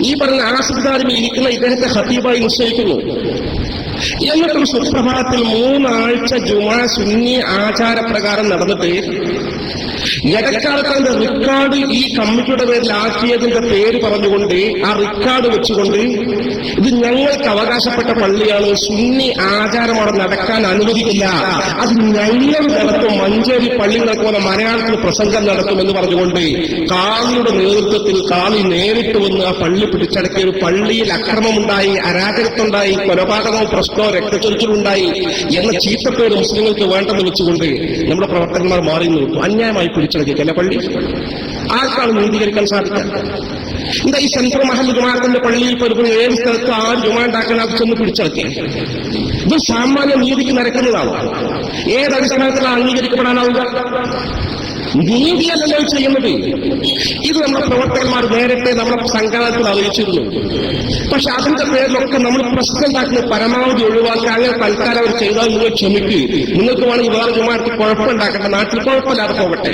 ഈ പറഞ്ഞ ആസിഫ്ദാരിൽ ഇരിക്കുന്ന ഇദ്ദേഹത്തെ ഖതീബായി നിശ്ചയിക്കുന്നു. എന്നിട്ടൊരു സുപ്രഭാതത്തിൽ 3 ആഴ്ച ജുമാ സുന്നി ആചാരപ്രകാരം നടന്നിട്ട് ഇടക്കാലത്ത് റിക്കാർഡ് ഈ കമ്മിറ്റിയുടെ പേരിൽ ആക്കിയതിന്റെ പേര് പറഞ്ഞുകൊണ്ട് ആ റിക്കാർഡ് വെച്ചുകൊണ്ട് ഇത് ഞങ്ങൾക്ക് അവകാശപ്പെട്ട പള്ളിയാണ്, സുന്നി ആചാരം അവിടെ നടക്കാൻ അനുവദിക്കില്ല, അത് ഞങ്ങൾ നടത്തും, മഞ്ചേരി പള്ളി നടക്കുന്ന മലയാളത്തിൽ പ്രസംഗം നടത്തുമെന്ന് പറഞ്ഞുകൊണ്ട് കാളിയുടെ നേതൃത്വത്തിൽ കാളി നേരിട്ട് വന്ന് ആ പള്ളി പിടിച്ചടക്കിയ ഒരു പള്ളിയിൽ അക്രമമുണ്ടായി, അരാജകത്വമുണ്ടായി, കൊലപാതകവും പ്രശ്നമോ രക്തച്ചൊരിച്ചിലുണ്ടായി എന്ന ചീത്തപ്പേര് മുസ്ലിങ്ങൾക്ക് വേണ്ടെന്ന് വെച്ചുകൊണ്ട് നമ്മുടെ പ്രവർത്തകന്മാർ മാറി നിൽക്കും. അന്യായമായി പിടിച്ചടക്കിയ പള്ളി ആർക്കാണ് നീതീകരിക്കാൻ സാധിക്കുക? എന്താ ഈ സെൻട്രൽ മഹല്ല് ജുമാഅത്തിന്റെ പള്ളിയിൽ പോലും 7 സ്ഥലത്ത് 6 ജുമാ ഉണ്ടാക്കാൻ അത് ചെന്ന് പിടിച്ചടക്കി? ഇത് സാമാന്യ നീതിക്ക് നിരക്കുന്നതാണ്. ഏതടിസ്ഥാനത്തിലാണ് അംഗീകരിക്കപ്പെടാനാവുക? നീതിയല്ലല്ലോ ചെയ്യുന്നത്. ഇത് നമ്മുടെ പ്രവർത്തകന്മാർ നേരത്തെ നമ്മുടെ സംഘടനത്തിൽ അറിയിച്ചിരുന്നു. പക്ഷെ അതിന്റെ പേരിലൊക്കെ നമ്മൾ പ്രശ്നം ഉണ്ടാക്കുന്നത് പരമാവധി ഒഴിവാക്കുക. അങ്ങനെ തൽക്കാലം അവർ ചെയ്താൽ നിങ്ങൾ ക്ഷമിക്കുക, നിങ്ങൾക്ക് വേണമെങ്കിൽ വേറെ ജുമാഅത്ത് കുഴപ്പമുണ്ടാക്കട്ടെ, നാട്ടിൽ കുഴപ്പമില്ലാതെ പോകട്ടെ.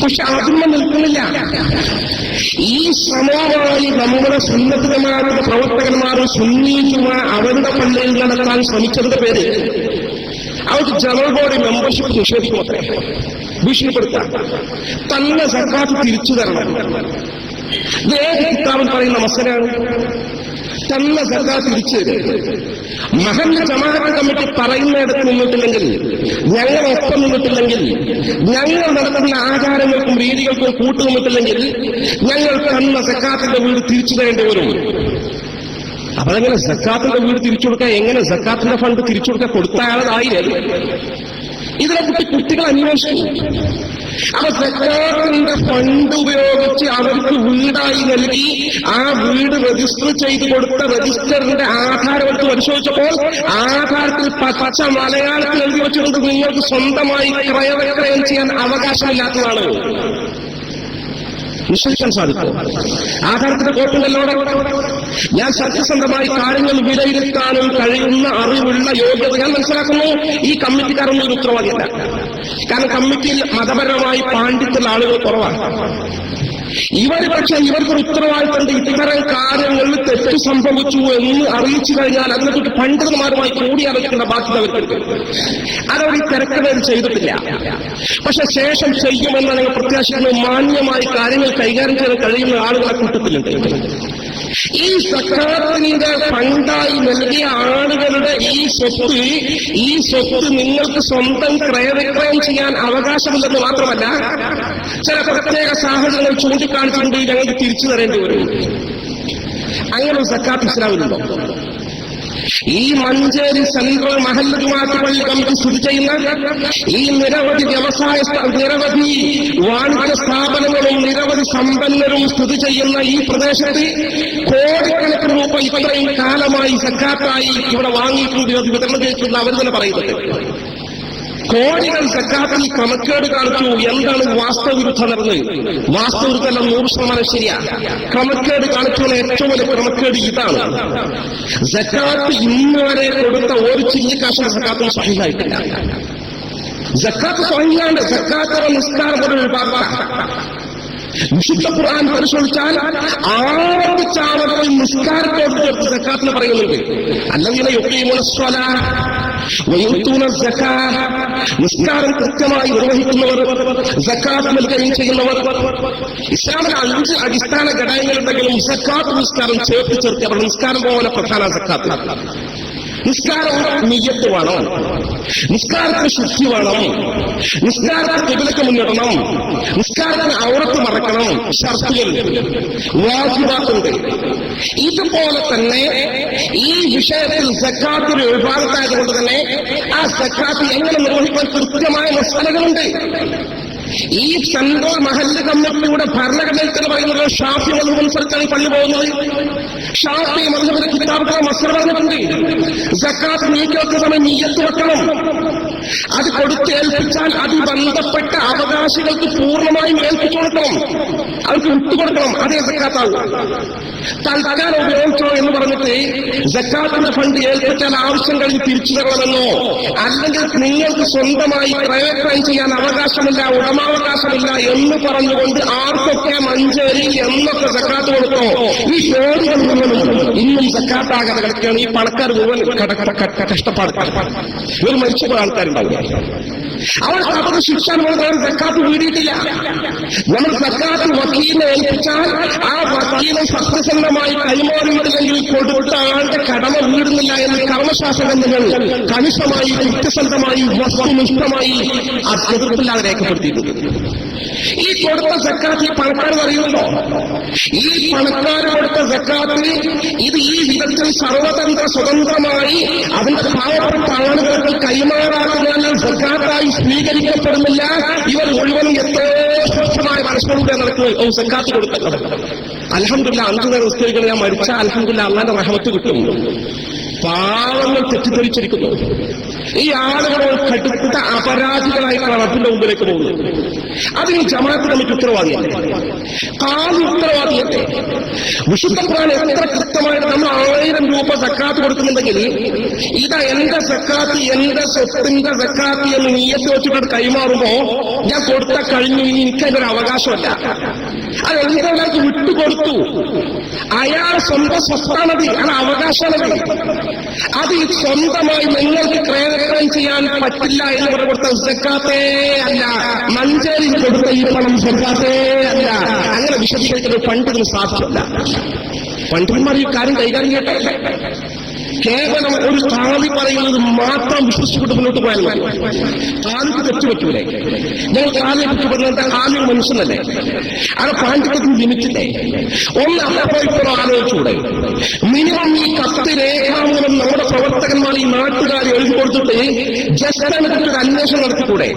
പക്ഷെ അതിന്മേൽ നിൽക്കുന്നില്ല. ഈ ശ്രമമായി നമ്മുടെ സുന്നത്ത് ജമാഅത്തിന്റെ പ്രവർത്തകന്മാർ സുന്നി ജുമാ അവരുടെ പള്ളിയിൽ നടത്താൻ ശ്രമിച്ചതിന്റെ പേര് അവർക്ക് ജനറൽ ബോഡി മെമ്പർഷിപ്പ് നിഷേധിക്കുമത്രേ, ഭീഷണിപ്പെടുത്താം, തന്നെ സക്കാത്ത് തിരിച്ചു തരണം. ഇത് ഏത് കിതാബിൽ പറയുന്ന മസലാണ്? തന്നെ സക്കാത്ത് തിരിച്ചു തരും. മഹല്ല് ജമാഅത്ത് കമ്മിറ്റി പറയുന്നിടത്ത് നിന്നിട്ടില്ലെങ്കിൽ, ഞങ്ങൾ ഒപ്പം നിന്നിട്ടില്ലെങ്കിൽ, ഞങ്ങൾ നടത്തുന്ന ആചാരങ്ങൾക്കും രീതികൾക്കും കൂട്ടുനിന്നിട്ടില്ലെങ്കിൽ ഞങ്ങൾ തന്ന സക്കാത്തിന്റെ വീട് തിരിച്ചു തരേണ്ടി വരും. അപ്പൊ അതെങ്ങനെ സക്കാത്തിന്റെ വീട് തിരിച്ചു കൊടുക്കാൻ? എങ്ങനെ സക്കാത്തിന്റെ ഫണ്ട് തിരിച്ചു കൊടുക്കാൻ? കൊടുത്താളായില്ലേ? ഇതിനെ കുട്ടികൾ അന്വേഷിക്കും. അപ്പൊ സക്കാത്തിന്റെ ഫണ്ട് ഉപയോഗിച്ച് അവർക്ക് വീടായി നൽകി ആ വീട് രജിസ്റ്റർ ചെയ്ത് കൊടുത്ത രജിസ്റ്ററിന്റെ ആധാരം എടുത്ത് പരിശോധിച്ചപ്പോൾ ആധാരത്തിൽ പച്ച മലയാളത്തിൽ എഴുതി വെച്ചുകൊണ്ട് നിങ്ങൾക്ക് സ്വന്തമായി ക്രയവിക്രയം ചെയ്യാൻ അവകാശമില്ലാത്തതാണ്. നിശ്ചയിക്കാൻ സാധിക്കും. ആധാരത്തിന്റെ കോപ്പുണ്ടല്ലോ. ഞാൻ സത്യസന്ധമായി കാര്യങ്ങൾ വിലയിരുത്താനും കഴിയുന്ന അറിവുള്ള യോഗ്യത ഞാൻ മനസ്സിലാക്കുന്നു. ഈ കമ്മിറ്റിക്കാരൊന്നും ഒരു ഉത്തരവാദിയല്ല. കാരണം കമ്മിറ്റിയിൽ മതപരമായി പാണ്ഡിത്യമുള്ള ആളുകൾ കുറവാണ്. പക്ഷെ ഇവർക്കൊരു ഉത്തരവാദിത്തമുണ്ട്. ഇത്തരം കാര്യങ്ങളിൽ തെറ്റ് സംഭവിച്ചു എന്ന് അറിയിച്ചു കഴിഞ്ഞാൽ അതിനെക്കുറിച്ച് പണ്ഡിതന്മാരുമായി കൂടിയാലോചിക്കേണ്ട ബാധ്യത അവർക്കുണ്ട്. അതവർ ഈ തിരക്കഥയിൽ ചെയ്തിട്ടില്ല. പക്ഷെ ശേഷം ചെയ്യുമെന്ന് നിങ്ങൾ പ്രത്യാശിക്കുന്ന മാന്യമായി കാര്യങ്ങൾ കൈകാര്യം ചെയ്യാൻ കഴിയുന്ന ആളുകളെ കൂട്ടത്തിലുണ്ട്. ഈ സക്കാത്തിന്റെ ഫണ്ടായി നൽകിയ ആളുകളുടെ ഈ സ്വത്ത് നിങ്ങൾക്ക് സ്വന്തം ക്രയവിക്രയം ചെയ്യാൻ അവകാശമില്ലെന്ന് മാത്രമല്ല, ചില പ്രത്യേക സാഹചര്യങ്ങൾ ചൂണ്ടിക്കാണിച്ചിട്ടുണ്ട് ഞങ്ങൾക്ക് തിരിച്ചു തരേണ്ടി വരും. അങ്ങനെ സക്കാത്ത് ഇസ്ലാമിലുണ്ടോ? ഈ മഞ്ചേരി സെൻട്രൽ മഹല്ല് ജുമാഅത്ത് പള്ളി കമ്മിറ്റി സ്ഥിതി ചെയ്യുന്ന ഈ നിരവധി നിരവധി വാണിജ്യ സ്ഥാപനങ്ങളും നിരവധി സമ്പന്നരും സ്ഥിതി ചെയ്യുന്ന ഈ പ്രദേശത്ത് കോടിക്കണക്കിന് രൂപ ഇത്രയും കാലമായി സക്കാത്തായി ഇവിടെ വാങ്ങിയിട്ടുണ്ട്, വിതരണം ചെയ്തിട്ടുണ്ട്. അവർ തന്നെ പറയുന്നത് കോടികൾ സക്കാത്തിൽ ക്രമക്കേട് കാണിച്ചു. എന്താണ് വാസ്തവവിരുദ്ധം നടന്നത്? വാസ്തവവിരുദ്ധമല്ല, 100% ശരിയാ. ക്രമക്കേട് കാണിച്ചുള്ള ഏറ്റവും വലിയ ക്രമക്കേട് ഇതാണ്. സക്കാത്ത് ഇന്ന് വരെ കൊടുത്ത ഒരു ചില്ലിക്കാശിന്റെ സക്കാത്തും സ്വഹീഹായിട്ടില്ല. സക്കാത്ത് സ്വഹീഹാണ്. സക്കാത്ത് നിസ്കാരം പോലെ ഒരു ബാബ വിശുദ്ധ ഖുർആൻ പരിശോധിച്ചാൽ ആവർത്തിച്ചാവർത്തി നിസ്കാരത്തോട് ചേർത്ത് സക്കാത്തിന് പറയുന്നുണ്ട്. അല്ലെങ്കിൽ നിസ്കാരം കൃത്യമായി നിർവഹിക്കുന്നവർ, സക്കാത്ത് നൽകുകയും ചെയ്യുന്നവർ. ഇസ്ലാമിലെ 5 അടിസ്ഥാന ഘടകങ്ങളുണ്ടെങ്കിലും സക്കാത്ത് നിസ്കാരം ചേർത്ത് അവർ നിസ്കാരം പോലെ പ്രധാന സക്കാത്ത്. നിസ്കാരം നിയ്യത്ത് വേണം, നിസ്കാരത്തിന് ശുദ്ധി വേണം, നിസ്കാരത്തിന് ഖിബ്ലക്ക് മുന്നിടണം, നിസ്കാരത്തിന് ഔറത്ത് മറക്കണം, ഷർത്തുകൾ വാജിബാത്തുണ്ട്. ഇതുപോലെ തന്നെ ഈ വിഷയത്തിൽ സക്കാത്തിന് വിഭാഗത്തായതുകൊണ്ട് തന്നെ ആ സക്കാത്ത് എങ്ങനെ നിർവഹിക്കാൻ കൃത്യമായ മസാലകളുണ്ട്. ഈ സെൻട്രൽ മഹല്ല് കമ്മിറ്റിയുടെ ഭരണഘടനയിൽ പറയുന്നത് ഷാഫി മദ്ഹബ് അനുസരിച്ചാണ് പള്ളി പോകുന്നത്. ഷാഫി മദ്ഹബിന്റെ കിതാബുകൾ മസല പറഞ്ഞിട്ടുണ്ട്. സക്കാത്ത് നീക്കിവെക്കുന്ന സമയം നിയ്യത്ത് വെക്കണം. അത് കൊടുത്തേൽപ്പിച്ചാൽ അത് ബന്ധപ്പെട്ട അവകാശികൾക്ക് പൂർണ്ണമായും ഏൽപ്പിച്ചു കൊടുക്കണം, അവർക്ക് വിട്ടുകൊടുക്കണം. അതേ സക്കാത്താവും. തൽക്കാലം ഉപയോഗിച്ചോ എന്ന് പറഞ്ഞിട്ട് സക്കാത്തിന്റെ ഫണ്ട് ഏൽപ്പിച്ചാൽ ആവശ്യം കഴിഞ്ഞ് തിരിച്ചു തരണമെന്നോ, അല്ലെങ്കിൽ നിങ്ങൾക്ക് സ്വന്തമായി പ്രൈവറ്റ് ക്രൈം ചെയ്യാൻ അവകാശമില്ല, ഉടമാവകാശമില്ല എന്ന് പറഞ്ഞുകൊണ്ട് ആർക്കൊക്കെ മഞ്ചേരി എന്നൊക്കെ സക്കാത്ത് കൊടുത്തോ, ഈ പേരുകൾ മുഴുവനും ഇന്നും സക്കാത്താകാതെ കിടക്കുകയാണ്. ഈ പണക്കാർ മുഴുവൻ കഷ്ടപ്പാട്. ഇവർ മരിച്ചുപോയ ആൾക്കാരുണ്ടാവുക. അവർക്ക് അവരുടെ ശിക്ഷാനുഭവം സക്കാത്ത് വീടിയിട്ടില്ല. നമ്മൾ സക്കാത്ത് വക്കീലിനെ ഏൽപ്പിച്ചാൽ ആ വക്കീലെ സത്യസന്ധമായി കൈമാറിയിട്ടില്ലെങ്കിൽ കൊടുത്ത ആളുടെ കടമ വീടുന്നില്ല എന്ന് കർമ്മശാസ്ത്ര ഗ്രന്ഥങ്ങൾ കണിശമായി സത്യസന്ധമായി വസ്തുനിഷ്ഠമായി ആ എതിർപ്പില്ലാതെ രേഖപ്പെടുത്തിയിട്ടുണ്ട്. ഈ കൊടുത്ത സക്കാത്ത് ഈ പണക്കാർ അറിയുമല്ലോ. ഈ പണക്കാർ കൊടുത്ത സക്കാത്ത് ഇത് ഈ വിധത്തിൽ സർവതന്ത്ര സ്വതന്ത്രമായി അതിന്റെ പാവപ്പെട്ട ആളുകൾക്ക് കൈമാറാക്കുന്നതിനാൽ സക്കാത്തായി സ്വീകരിക്കപ്പെടുന്നില്ല. ഇവർ മുഴുവനും എത്രയോ മനസ്സിലൂടെ നടക്കുന്നത് സക്കാത്ത് കൊടുക്കുന്നത്. അൽഹംദുലില്ലാ 5 നേരം നിസ്കരിക്കണം. ഞാൻ മരിച്ച അൽഹംദുലില്ലാ അള്ളാന്റെ റഹ്മത്ത് കിട്ടും. പാവങ്ങൾ തെറ്റിദ്ധരിച്ചിരിക്കുന്നു. ഈ ആളുകൾ കടുത്ത അപരാധികളായിട്ടാണ് റബ്ബിന്റെ മുമ്പിലേക്ക് പോകുന്നത്. അതിന് ജമാഅത്ത് കമ്മിറ്റി ഉത്തരവാദിയല്ലേ? കാലി ഉത്തരവാദിയല്ലേ? വിശുദ്ധ ഖുർആൻ എത്ര കൃത്യമായിട്ട് നമ്മൾ 1000 രൂപ സക്കാത്ത് കൊടുക്കുന്നുണ്ടെങ്കിൽ ഇതാ എന്റെ സക്കാത്ത്, എന്റെ സ്വത്തിന്റെ സക്കാത്ത് എന്ന് നീയത്ത് വെച്ചിട്ട് കൈമാറുമ്പോ ഞാൻ കൊടുത്ത കഴിഞ്ഞു, ഇനി എനിക്കതിനൊരു അവകാശമല്ല. അതെന്തായാലും വിട്ടുകൊടുത്തു. അയാൾ സ്വന്തം സ്വത്താണത്, അത് അവകാശമാണത്. അത് സ്വന്തമായി നിങ്ങൾക്ക് ക്രയം ചെയ്യാൻ പറ്റില്ല എന്ന് പറഞ്ഞ കൊടുത്ത സക്കാത്തേ അല്ല. മഞ്ചേരിയിൽ കൊടുത്ത ഈ പണം സക്കാത്തേ അല്ല. അങ്ങനെ വിശദീകരിക്കുന്നത് പണ്ടിന് സാധ്യമല്ല. പണ്ഡിതന്മാർ ഈ കാര്യം കൈകാര്യം ചെയ്യട്ടെ. കേവലം ഒരു കാവി പറയുന്നത് മാത്രം വിശ്വസിച്ചുകൊണ്ട് മുന്നോട്ട് പോയാൽ മതി. കാലിക്ക് തെറ്റുപറ്റൂലേ? ഞങ്ങൾ കാലിയെ പറ്റി പറഞ്ഞാൽ കാലി മനുഷ്യനല്ലേ? അത് പാണ്ഡിത്യത്തിന് ലിമിറ്റില്ലേ? ഒന്ന് അപ്പോഴോ ആലോചിച്ചൂടെ? മിനിമം ഈ കത്ത് രേഖാമൂലം നമ്മുടെ പ്രവർത്തകന്മാർ ഈ നാട്ടുകാർ എഴുതി കൊടുത്തിട്ട് ജസ്റ്റിനെ പറ്റി ഒരു അന്വേഷണം നടത്തിക്കൂടെ?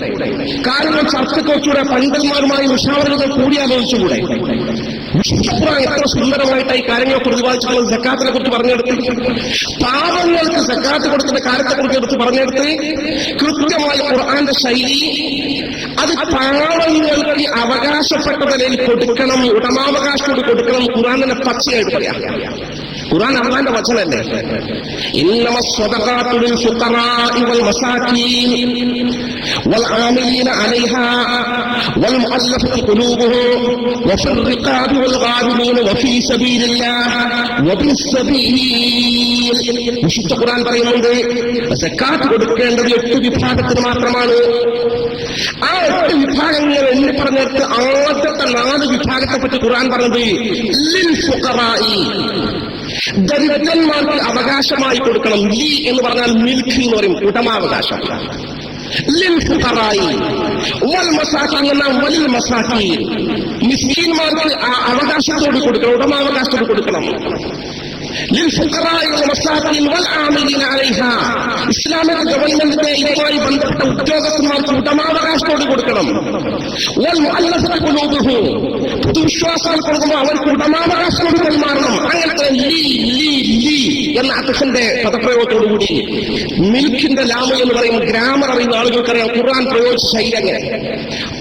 കാര്യങ്ങൾ ചർച്ചയ്ക്ക് വെച്ചൂടെ? പണ്ഡിതന്മാരുമായി മുഷാവറുകൾ കൂടി ആലോചിച്ചുകൂടെ? വിശുദ്ധ എത്ര സുന്ദരമായിട്ട് ഈ കാര്യങ്ങളെ പ്രതിപാദിച്ചിട്ടുള്ളത് സക്കാത്തിനെ കുറിച്ച് പറഞ്ഞെടുത്ത്, പാവങ്ങൾക്ക് സക്കാത്ത് കൊടുക്കുന്ന കാര്യത്തെക്കുറിച്ച് എടുത്ത് പറഞ്ഞെടുത്ത് കൃത്യമായ ഖുർആന്റെ ശൈലി അത് പാവങ്ങൾക്ക് അവകാശപ്പെട്ട നിലയിൽ കൊടുക്കണം, ഉടമാവകാശത്തോട് കൊടുക്കണം. ഖുർആനിനെ പച്ചയായിട്ട് പറയാം. ഖുർആൻ അല്ലാഹുവിന്റെ വചനമല്ലേ? ഇന്നമ സ്വദഖാതു ലിൽ ഫുഖറാഇ വൽ മസാകീൻ വൽ ആമിലീന അലൈഹാ വൽ മുഅല്ലഫത്തി ഖുലൂബുഹും വഫിർ റിഖാബി വൽ ഗാരിമീന വഫീ സബീലില്ലാഹ് വബിസ് സബീൽ. വിശുദ്ധ ഖുർആൻ പറയുന്നുണ്ട് സക്കാത്ത് കൊടുക്കേണ്ടത് 8 വിഭാഗത്തിന് മാത്രമാണ്. ആ 8 വിഭാഗങ്ങൾ എന്ന് പറഞ്ഞിട്ട് ആദ്യത്തെ 4 വിഭാഗത്തെ പറ്റി ഖുർആൻ പറഞ്ഞത് ലിൽ ഫുഖറാഇ, ദരിദ്രന്മാർക്ക് അവകാശമായി കൊടുക്കണം. ലി എന്ന് പറഞ്ഞാൽ മിൽക്ക് എന്ന് പറയും, ഉടമാവകാശം. ലിൽ ഫുഖറായി വൽ മസാകീൻ എന്ന വലിൽ മസാകീൻ, മിസ്കീന്മാർക്ക് അവകാശത്തോട് കൊടുക്കണം, ഉടമാവകാശത്തോട് കൊടുക്കണം. للفقراء والمساكين والعاملين عليها. ഇസ്ലാമിക ഗവൺമെന്റിന്റെ ഇതുമായി ബന്ധപ്പെട്ട ഉദ്യോഗസ്ഥന്മാർക്ക് ഉടമാവകാശത്തോട് കൊടുക്കണം. വൽമുഅല്ലഫത്തി ഖുലൂബുഹും, പൊതുവിശ്വാസികൾ കൊടുക്കുമ്പോൾ അവർക്ക് ഉടമാവകാശത്തോട് കൈമാറണം. അങ്ങനത്തെ ലീ എന്ന അർത്ഥത്തിന്റെ പദപ്രയോഗത്തോടുകൂടി മിൽക്കിന്റെ ലാമ് എന്ന് പറയുമ്പോൾ ഗ്രാമർ അറിയുന്ന ആളുകൾക്കറിയാം ഖുർആൻ പ്രയോഗിച്ച ശൈലി അങ്ങനെ.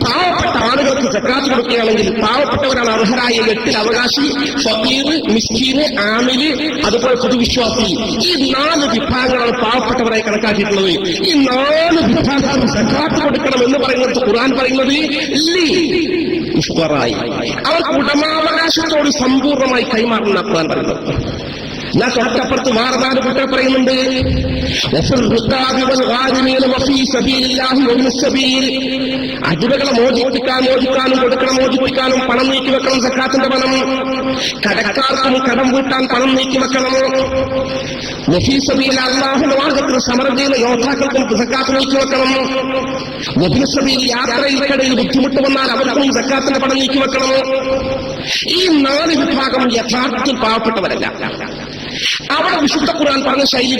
പാവപ്പെട്ട ആളുകൾക്ക് സക്കാത്ത് കൊടുക്കുകയാണെങ്കിൽ പാവപ്പെട്ടവരാണ് അർഹരായ 8 അവകാശി, ഫഖീർ, മിസ്കീന്, ആമില്, അതുപോലെ പൊതുവിശ്വാസി. ഈ 4 വിഭാഗങ്ങളാണ് പാവപ്പെട്ടവരായി കണക്കാക്കിയിട്ടുള്ളത്. ഈ 4 വിഭാഗം സക്കാത്ത് കൊടുക്കണം എന്ന് പറയുന്നത് ഖുർആൻ പറയുന്നത് ദുഷ്കറായി. അവർക്ക് ഉടമാവകാശത്തോട് സമ്പൂർണ്ണമായി കൈമാറുന്ന ഖുർആൻ പറയുന്നത്. ഞാൻ തൊട്ടപ്പുറത്ത് വേറെ 4 കുട്ടികൾ പറയുന്നുണ്ട്. അടിമകളെ മോചിപ്പിക്കാനും മോചിപ്പിക്കാനും പണം നീക്കി വെക്കണം. സക്കാത്തിന്റെ പണം. കടക്കാർക്കും കടം വീട്ടാൻ പണം നീക്കി വെക്കണം. അല്ലാഹുവിന്റെ മാർഗത്തിൽ സമരം ചെയ്യുന്ന യോദ്ധാക്കൾക്കും സക്കാത്ത് നീക്കി വെക്കണം. യാത്രയിൽക്കിടയിൽ ബുദ്ധിമുട്ട് വന്നാൽ അവർക്കും സക്കാത്തിന്റെ പണം നീക്കി വെക്കണം. ഈ 4 വിഭാഗം യഥാർത്ഥത്തിൽ പാവപ്പെട്ടവരല്ല. അവിടെ വിശുദ്ധ ഖുർആൻ പറഞ്ഞ ശൈലി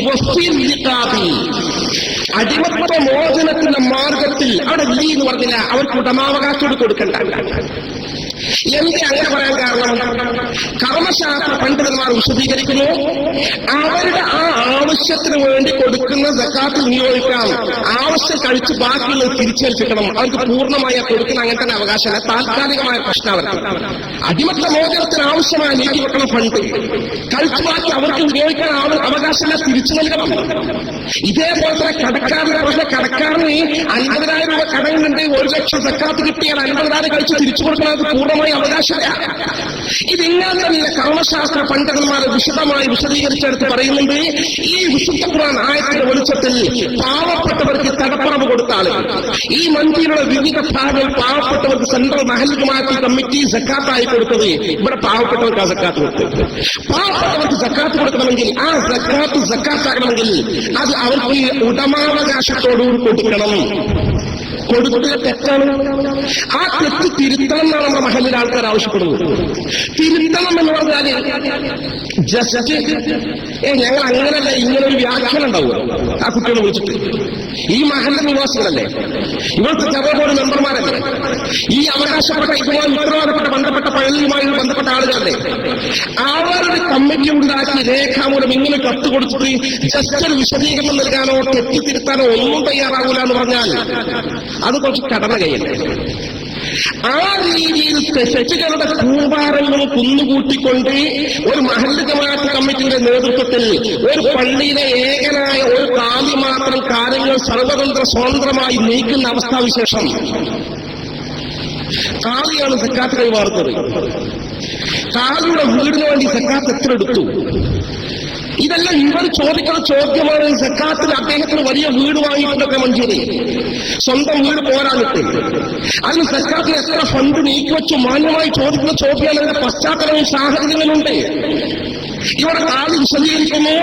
അടിമത്വ മോചനത്തിന്റെ മാർഗത്തിൽ അവിടെ ലീ എന്ന് പറഞ്ഞില്ല. അവർക്ക് ഉടമാവകാശത്തോട് കൊടുക്കണ്ട. എന്ത് അങ്ങനെ പറയാൻ കാരണം കർമ്മശാസ്ത്ര പണ്ഡിതന്മാർ വിശദീകരിക്കുന്നു. അവരുടെ ആ ആവശ്യത്തിന് വേണ്ടി കൊടുക്കുന്ന സക്കാത്ത് വിനിയോഗിക്കാം. ആവശ്യം കഴിച്ച് ബാക്കിയുള്ളത് തിരിച്ചേൽപ്പിക്കണം. അവർക്ക് പൂർണ്ണമായ കൊടുക്കുന്ന അങ്ങനെ തന്നെ അവകാശമല്ല. താൽക്കാലികമായ പ്രശ്നം അവർക്ക്. അടിമത്ത മോചനത്തിന് ആവശ്യമായ നീക്കി വെക്കണം. ഫണ്ട് കഴിച്ച് ബാക്കി അവർക്ക് ഉപയോഗിക്കാൻ അവകാശമല്ല, തിരിച്ചു നൽകണം. ഇതേപോലെ തന്നെ കടക്കാരനെ പറഞ്ഞ കടക്കാരന് 50,000 രൂപ കടങ്ങളുണ്ട്. 1,00,000 സക്കാത്ത് കിട്ടിയാൽ 50,000 കഴിച്ച് തിരിച്ചു കൊടുക്കുന്നത് പൂർണ്ണമായി അവകാശമില്ല. ഇതിങ്ങനെ തന്നെ കർമ്മശാസ്ത്ര പണ്ഡിതന്മാർ വിശദമായി വിശദീകരിച്ചെടുത്ത് പറയുന്നുണ്ട്. ഈ വിശുദ്ധ ഖുർആൻ ആയത്തിന്റെ വെളിച്ചത്തിൽ പാവപ്പെട്ടവർക്ക് തടപ്പറവ് കൊടുത്ത ആളുകൾ, ഈ മന്ത്രിയുടെ വിവിധ ഭാഗങ്ങൾ പാവപ്പെട്ടവർക്ക് സെൻട്രൽ മഹൽ ജമാഅത്ത് കമ്മിറ്റി സക്കാത്തായി കൊടുത്തത്. ഇവിടെ പാവപ്പെട്ടവർക്ക് ആ സക്കാത്ത് കൊടുത്തത്. പാവപ്പെട്ടവർക്ക് സക്കാത്ത് കൊടുക്കണമെങ്കിൽ ആ സക്കാത്താകണമെങ്കിൽ അത് അവർക്ക് ഉടമാവകാശത്തോടുകൂടി കൊടുക്കണം. കൊടുക്കുക തെറ്റാണ്. ആ തെറ്റ് തിരുത്തണം എന്നാണ് നമ്മുടെ മഹലിലെ ആൾക്കാർ ആവശ്യപ്പെടുന്നത്. തിരുത്തണം എന്ന് പറഞ്ഞാൽ ജസ്റ്റ് ഞങ്ങൾ അങ്ങനല്ല ഇങ്ങനെ ഒരു വ്യാഖ്യാനം ഉണ്ടാവുക. ആ കുട്ടികളെ വിളിച്ചിട്ട് ഈ മഹലിലെ നിവാസികളല്ലേ, ഇവിടുത്തെ ചെറുപോട് മെമ്പർമാരല്ലേ, ഈ അവകാശപ്പെട്ട ഇതുമായി ഉത്തരവാദപ്പെട്ട ബന്ധപ്പെട്ട പള്ളിയുമായി ബന്ധപ്പെട്ട ആളുകളല്ലേ, അവരുടെ കമ്മിറ്റി ഉണ്ടാക്കി രേഖാമൂലം ഇങ്ങനെ കത്ത് കൊടുത്തിട്ട് ജസ്റ്റ് ഒരു വിശദീകരണം നൽകാനോ തെറ്റ് തിരുത്താനോ ഒന്നും തയ്യാറാകൂല എന്ന് പറഞ്ഞാൽ അത് കുറച്ച് കടന്ന കൈയല്ലേ. ആ രീതിയിൽ തെറ്റുകളുടെ കൂമ്പാരങ്ങളും കുന്നുകൂട്ടിക്കൊണ്ട് ഒരു മഹല്ല് ജമാഅത്ത് കമ്മിറ്റിയുടെ നേതൃത്വത്തിൽ ഒരു പള്ളിയിലെ ഏകനായ ഒരു കാലി മാത്രം കാര്യങ്ങൾ സർവതന്ത്ര സ്വതന്ത്രമായി നീക്കുന്ന അവസ്ഥാവിശേഷം. കാലിയാണ് സക്കാത്ത് കൈമാറുന്നത്. കാലിയുടെ വീടിന് വേണ്ടി സക്കാത്ത് എത്ര എടുത്തു? ഇതെല്ലാം ഇവർ ചോദിക്കുന്ന ചോദ്യമാണ്. സക്കാത്തിൽ അദ്ദേഹത്തിന് വലിയ വീട് വാങ്ങിയിട്ടൊക്കെ മഞ്ചേരി സ്വന്തം വീട് പോരാനിട്ട് അതിന് സക്കാത്തിൽ എത്ര ഫണ്ട് നീക്കിവെച്ചു മാന്യമായി ചോദിക്കുന്ന ചോദ്യമാണ്. അതിന്റെ പശ്ചാത്തലവും സാഹചര്യങ്ങളുണ്ട്. ഇവിടെ ആള് വിശദീകരിക്കുന്നു.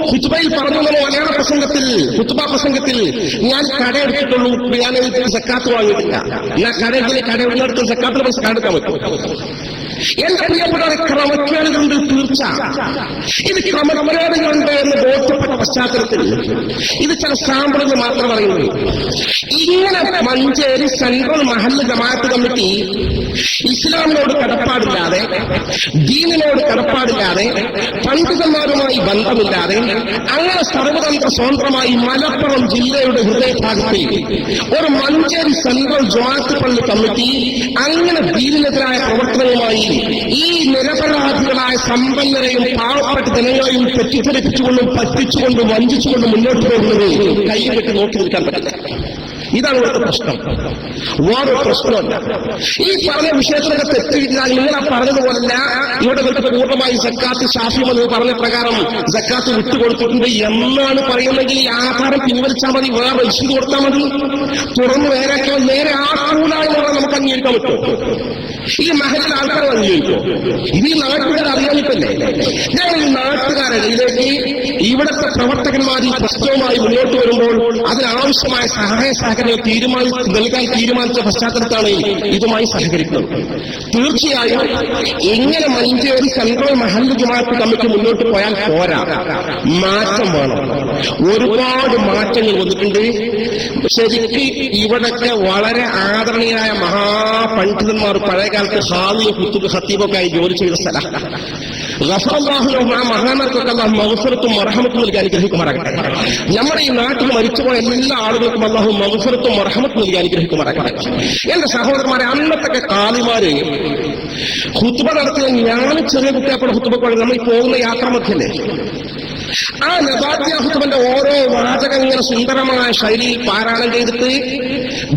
ഖുത്ബയിൽ പറഞ്ഞു മലയാള പ്രസംഗത്തിൽ, ഖുത്ബ പ്രസംഗത്തിൽ, ഞാൻ കടയെടുത്തിട്ടുള്ളൂ, ഞാൻ സക്കാത്ത് വാങ്ങിയിട്ടില്ല. ഞാൻ കടയെടുത്ത് സക്കാത്തിൽ പൈസ കടയെടുക്കാൻ പറ്റും. എന്റെ പ്രിയപ്പെട്ടവരെ, ക്രമക്കേടുകളുണ്ട് തീർച്ച. ഇത് ക്രമക്കേടുകളുണ്ട് എന്ന് ബോധ്യപ്പെട്ട പശ്ചാത്തലത്തിൽ ഇത് ചില സാമ്പിളുകൾ മാത്രം പറയുന്നത്. ഇങ്ങനെ മഞ്ചേരി സെൻട്രൽ മഹല്ല് ജമാഅത്ത് കമ്മിറ്റി ഇസ്ലാമിനോട് കടപ്പാടില്ലാതെ, ദീനിനോട് കടപ്പാടില്ലാതെ, പണ്ഡിതന്മാരുമായി ബന്ധമില്ലാതെ, അങ്ങനെ സർവതന്ത്ര സ്വതന്ത്രമായി മലപ്പുറം ജില്ലയുടെ ഹൃദയഭാഗത്ത് ഒരു മഞ്ചേരി സെൻട്രൽ ജമാഅത്ത് പള്ളി കമ്മിറ്റി അങ്ങനെ ദീനിനെതിരായ പ്രവർത്തനവുമായി ഈ നിരപരാധികളായ സമ്പന്നരെയും പാവപ്പെട്ട ജനങ്ങളെയും തെറ്റിദ്ധരിപ്പിച്ചുകൊണ്ടും പറ്റിച്ചുകൊണ്ടും വഞ്ചിച്ചുകൊണ്ടും മുന്നോട്ട് പോകുന്നത് കൈവിട്ട് നോക്കി നിൽക്കാൻ പറ്റില്ല. ഇതാണ് ഇവിടുത്തെ പ്രശ്നം. വേറൊരു പ്രശ്നമല്ല. ഈ പറഞ്ഞ വിഷയത്തിലൊക്കെ തെറ്റില്ല. നിങ്ങൾ ആ പറഞ്ഞതുപോലല്ല. ഇവിടെ ഇവർക്ക് പൂർണ്ണമായി സക്കാത്ത് ഷാഫി എന്ന് പറഞ്ഞ പ്രകാരം സക്കാത്ത് വിട്ടുകൊടുത്തിട്ടുണ്ട് എന്നാണ് പറയുന്നെങ്കിൽ ഈ ആധാരം പിൻവലിച്ചാൽ മതി, വേറെ ഇഷ്യൂ കൊടുത്താൽ മതി. തുറന്ന് നേരെ ആക്കൂല എന്ന് പറഞ്ഞാൽ നമുക്ക് അംഗീകരിക്കാൻ പറ്റുമോ? ഈ മഹലിലെ ആൾക്കാർ അംഗീകരിക്കോ? ഇത് ഈ നാട്ടുകാർ അറിയാനിട്ടല്ലേ? ഞാൻ ഈ നാട്ടുകാരിലേക്ക് ഇവിടുത്തെ പ്രവർത്തകന്മാർ ഈ പ്രശ്നവുമായി മുന്നോട്ട് വരുമ്പോൾ അതിനാവശ്യമായ സഹായ സഹകരണം നൽകാൻ തീരുമാനിച്ച പശ്ചാത്തലത്താണ് ഇതുമായി സഹകരിക്കുന്നത്. തീർച്ചയായും ഇങ്ങനെ മഞ്ചേരി സെൻട്രൽ മഹല്ല് ജമാഅത്ത് കമ്മിറ്റി മുന്നോട്ട് പോയാൽ പോരാ, മാറ്റം വേണം. ഒരുപാട് മാറ്റങ്ങൾ വന്നിട്ടുണ്ട്. ശരിക്ക് ഇവിടൊക്കെ വളരെ ആദരണീയരായ മഹാപണ്ഡിതന്മാർ പഴയകാലത്ത് ഹാദിയും ഖത്തീബൊക്കെ ആയി ജോലി ചെയ്ത സ്ഥലം. മഹാനർക്കൊക്കെ മഗ്ഫിറത്തും മർഹമത്തും നൽകി അനുഗ്രഹിക്കുമാറാകട്ടെ. നമ്മുടെ ഈ നാട്ടിൽ മരിച്ചുപോയ എല്ലാ ആളുകൾക്കും അല്ലാഹു മഗ്ഫിറത്തും മർഹമത്തും നൽകി അനുഗ്രഹിക്കുമാറാകട്ടെ. എന്റെ സഹോദരന്മാരെ, അന്നത്തൊക്കെ കാലിമാര് ഖുത്ബ നടത്തിയ ഞാൻ ചെറിയ കുട്ടിയാപ്പോൾ ഖുത്ബ നമ്മൾ പോകുന്ന യാത്ര മധ്യല്ലേ ആ നബാത്തിയ ഖുതുബന്റെ ഓരോ വാചകങ്ങളും സുന്ദരമായ ശൈലിയിൽ പാരായണം ചെയ്തിട്ട്